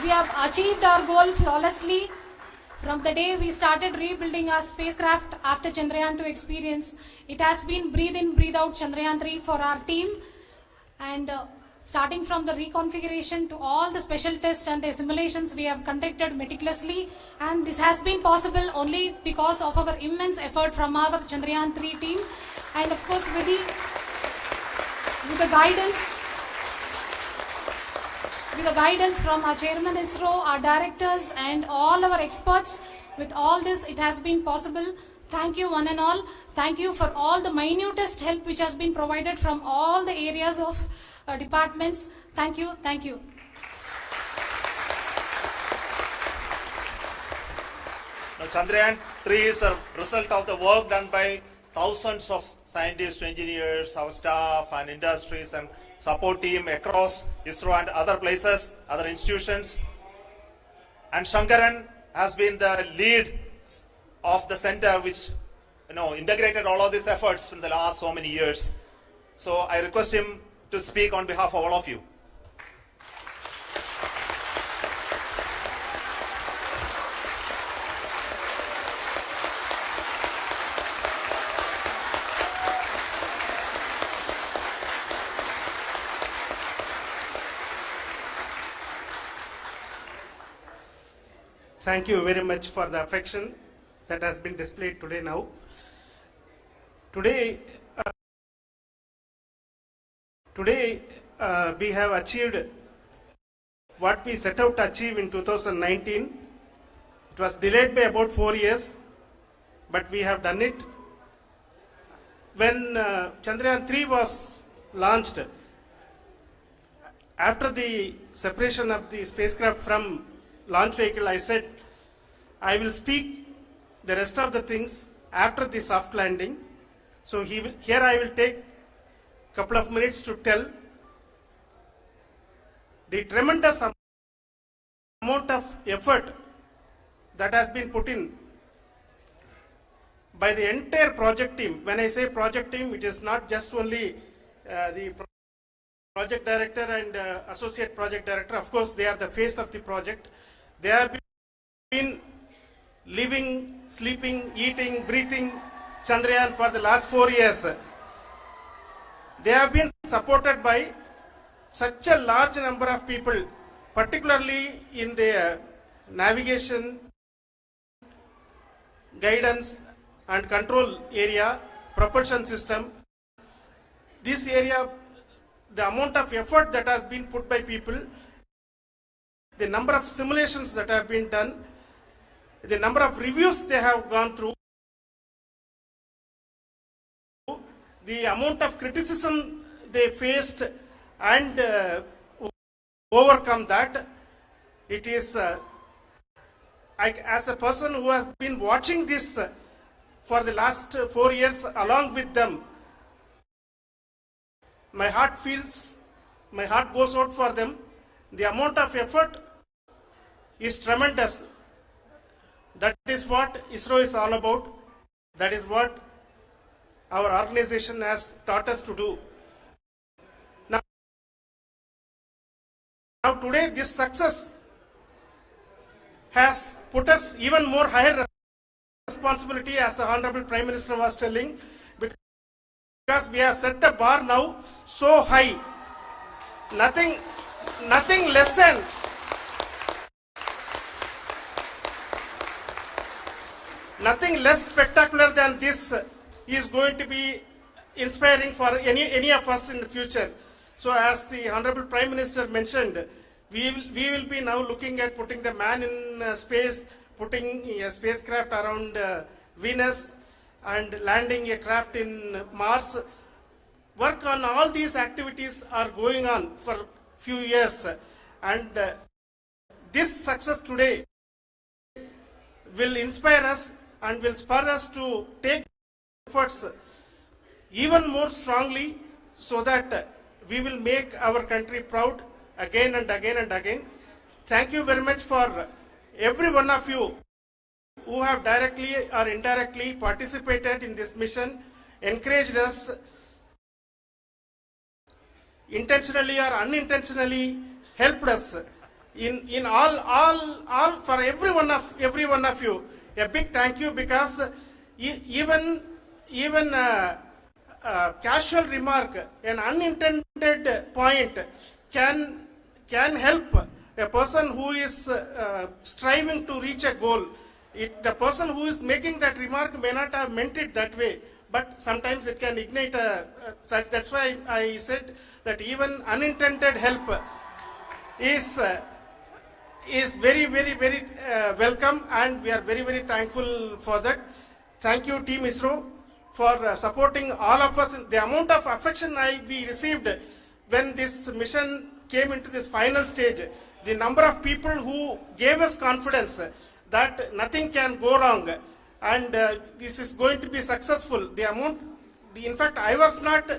S12: We have achieved our goal flawlessly. From the day we started rebuilding our spacecraft after Chandrayaan-2 experience, it has been breathe in, breathe out Chandrayaan-3 for our team. And starting from the reconfiguration to all the special tests and the simulations we have conducted meticulously, and this has been possible only because of our immense effort from our Chandrayaan-3 team, and of course with the guidance from our Chairman ISRO, our directors and all our experts. With all this, it has been possible. Thank you one and all. Thank you for all the minutest help which has been provided from all the areas of departments. Thank you. Thank you.
S13: Now, Chandrayaan-3 is a result of the work done by thousands of scientists, engineers, our staff and industries and support team across ISRO and other places, other institutions. And Shankaran has been the lead of the center which integrated all of these efforts in the last so many years. So I request him to speak on behalf of all of you.
S17: Thank you very much for the affection that has been displayed today now. Today we have achieved what we set out to achieve in 2019. It was delayed by about 4 years, but we have done it. When Chandrayaan-3 was launched, after the separation of the spacecraft from launch vehicle, I said I will speak the rest of the things after the soft landing. So here I will take a couple of minutes to tell the tremendous amount of effort that has been put in by the entire project team. When I say project team, it is not just only the project director and associate project director. Of course, they are the face of the project. They have been living, sleeping, eating, breathing Chandrayaan for the last 4 years. They have been supported by such a large number of people, particularly in the navigation, guidance and control area, propulsion system. This area, the amount of effort that has been put by people, the number of simulations that have been done, the number of reviews they have gone through, the amount of criticism they faced and overcome that. It is, as a person who has been watching this for the last 4 years along with them, my heart goes out for them. The amount of effort is tremendous. That is what ISRO is all about. That is what our organization has taught us to do. Now today this success has put us even more higher responsibility, as the Honorable Prime Minister was telling, because we have set the bar now so high. Nothing less than nothing less spectacular than this is going to be inspiring for any of us in the future. So as the Honorable Prime Minister mentioned, we will be now looking at putting the man in space, putting a spacecraft around Venus and landing a craft in Mars. Work on all these activities are going on for few years, and this success today will inspire us and will spur us to take efforts even more strongly, so that we will make our country proud again and again and again. Thank you very much for every one of you who have directly or indirectly participated in this mission, encouraged us, intentionally or unintentionally helped us in all for every one of you. A big thank you, because even casual remark, an unintended point can help a person who is striving to reach a goal. The person who is making that remark may not have meant it that way, but sometimes it can ignite that's why I said that even unintended help is very, very, very welcome, and we are very, very thankful for that. Thank you, Team ISRO, for supporting all of us. The amount of affection we received when this mission came into this final stage, the number of people who gave us confidence that nothing can go wrong and this is going to be successful. In fact, I was not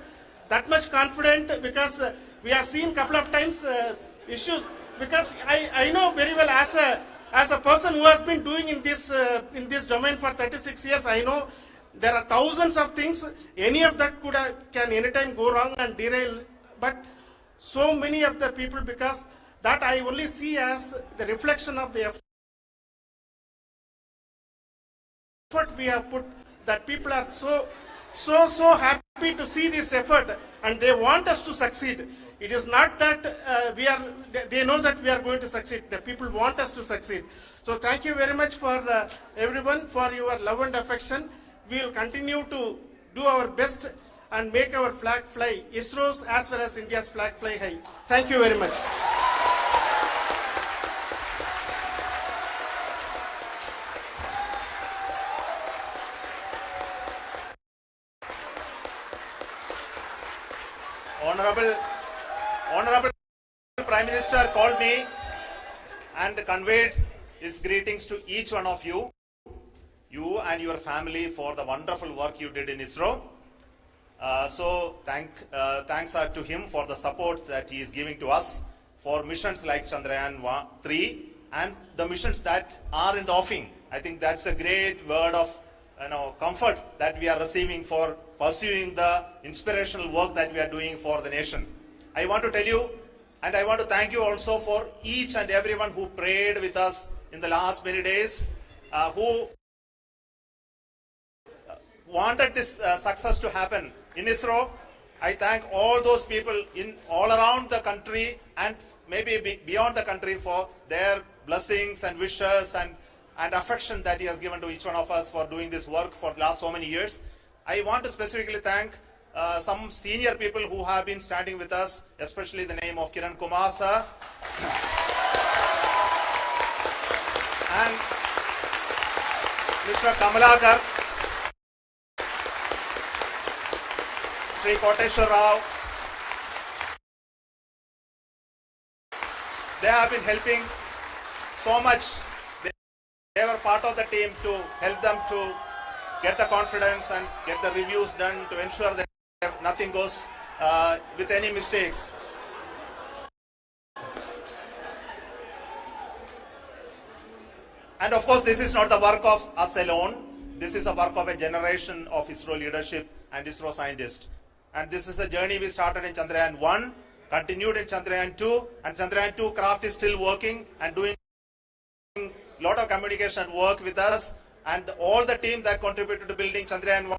S17: that much confident, because we have seen couple of times issues, because I know very well as a person who has been doing in this domain for 36 years, I know there are thousands of things. Any of that can anytime go wrong and derail. But so many of the people, because that I only see as the reflection of the effort we have put, that people are so happy to see this effort and they want us to succeed. It is not that they know that we are going to succeed. The people want us to succeed. So thank you very much for everyone for your love and affection. We will continue to do our best and make our flag fly, ISRO's as well as India's flag fly high. Thank you very much.
S13: Honorable Prime Minister called me and conveyed his greetings to each one of you and your family, for the wonderful work you did in ISRO. So thanks to him for the support that he is giving to us for missions like Chandrayaan-3 and the missions that are in the offing. I think that's a great word of comfort that we are receiving for pursuing the inspirational work that we are doing for the nation. I want to tell you, and I want to thank you also for each and everyone who prayed with us in the last many days, who wanted this success to happen in ISRO. I thank all those people all around the country and maybe beyond the country for their blessings and wishes and affection that he has given to each one of us for doing this work for the last so many years. I want to specifically thank some senior people who have been standing with us, especially the name of Kiran Kumar sir and Mr. Kamalakar, Sriharikota Rao. They have been helping so much. They were part of the team to help them to get the confidence and get the reviews done to ensure that nothing goes with any mistakes. And of course, this is not the work of us alone. This is a work of a generation of ISRO leadership and ISRO scientists. And this is a journey we started in Chandrayaan-1, continued in Chandrayaan-2, and Chandrayaan-2 craft is still working and doing a lot of communication work with us, and all the team that contributed to building Chandrayaan-1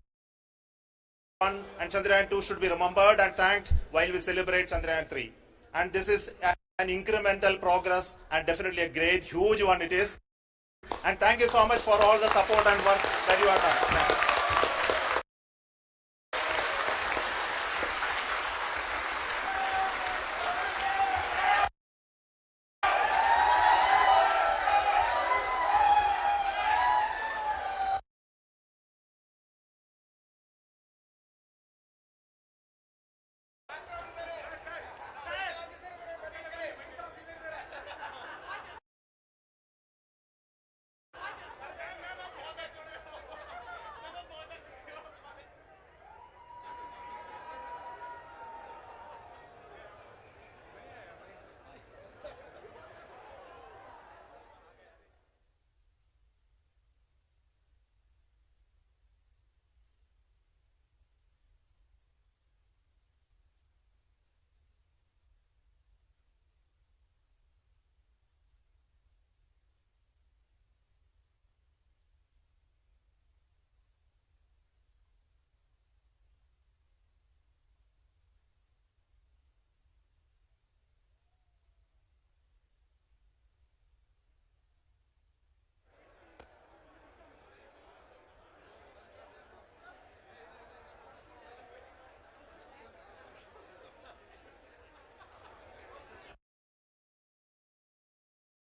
S13: and Chandrayaan-2 should be remembered and thanked while we celebrate Chandrayaan-3. And this is an incremental progress and definitely a great, huge one it is. And thank you so much for all the support and work that you have done.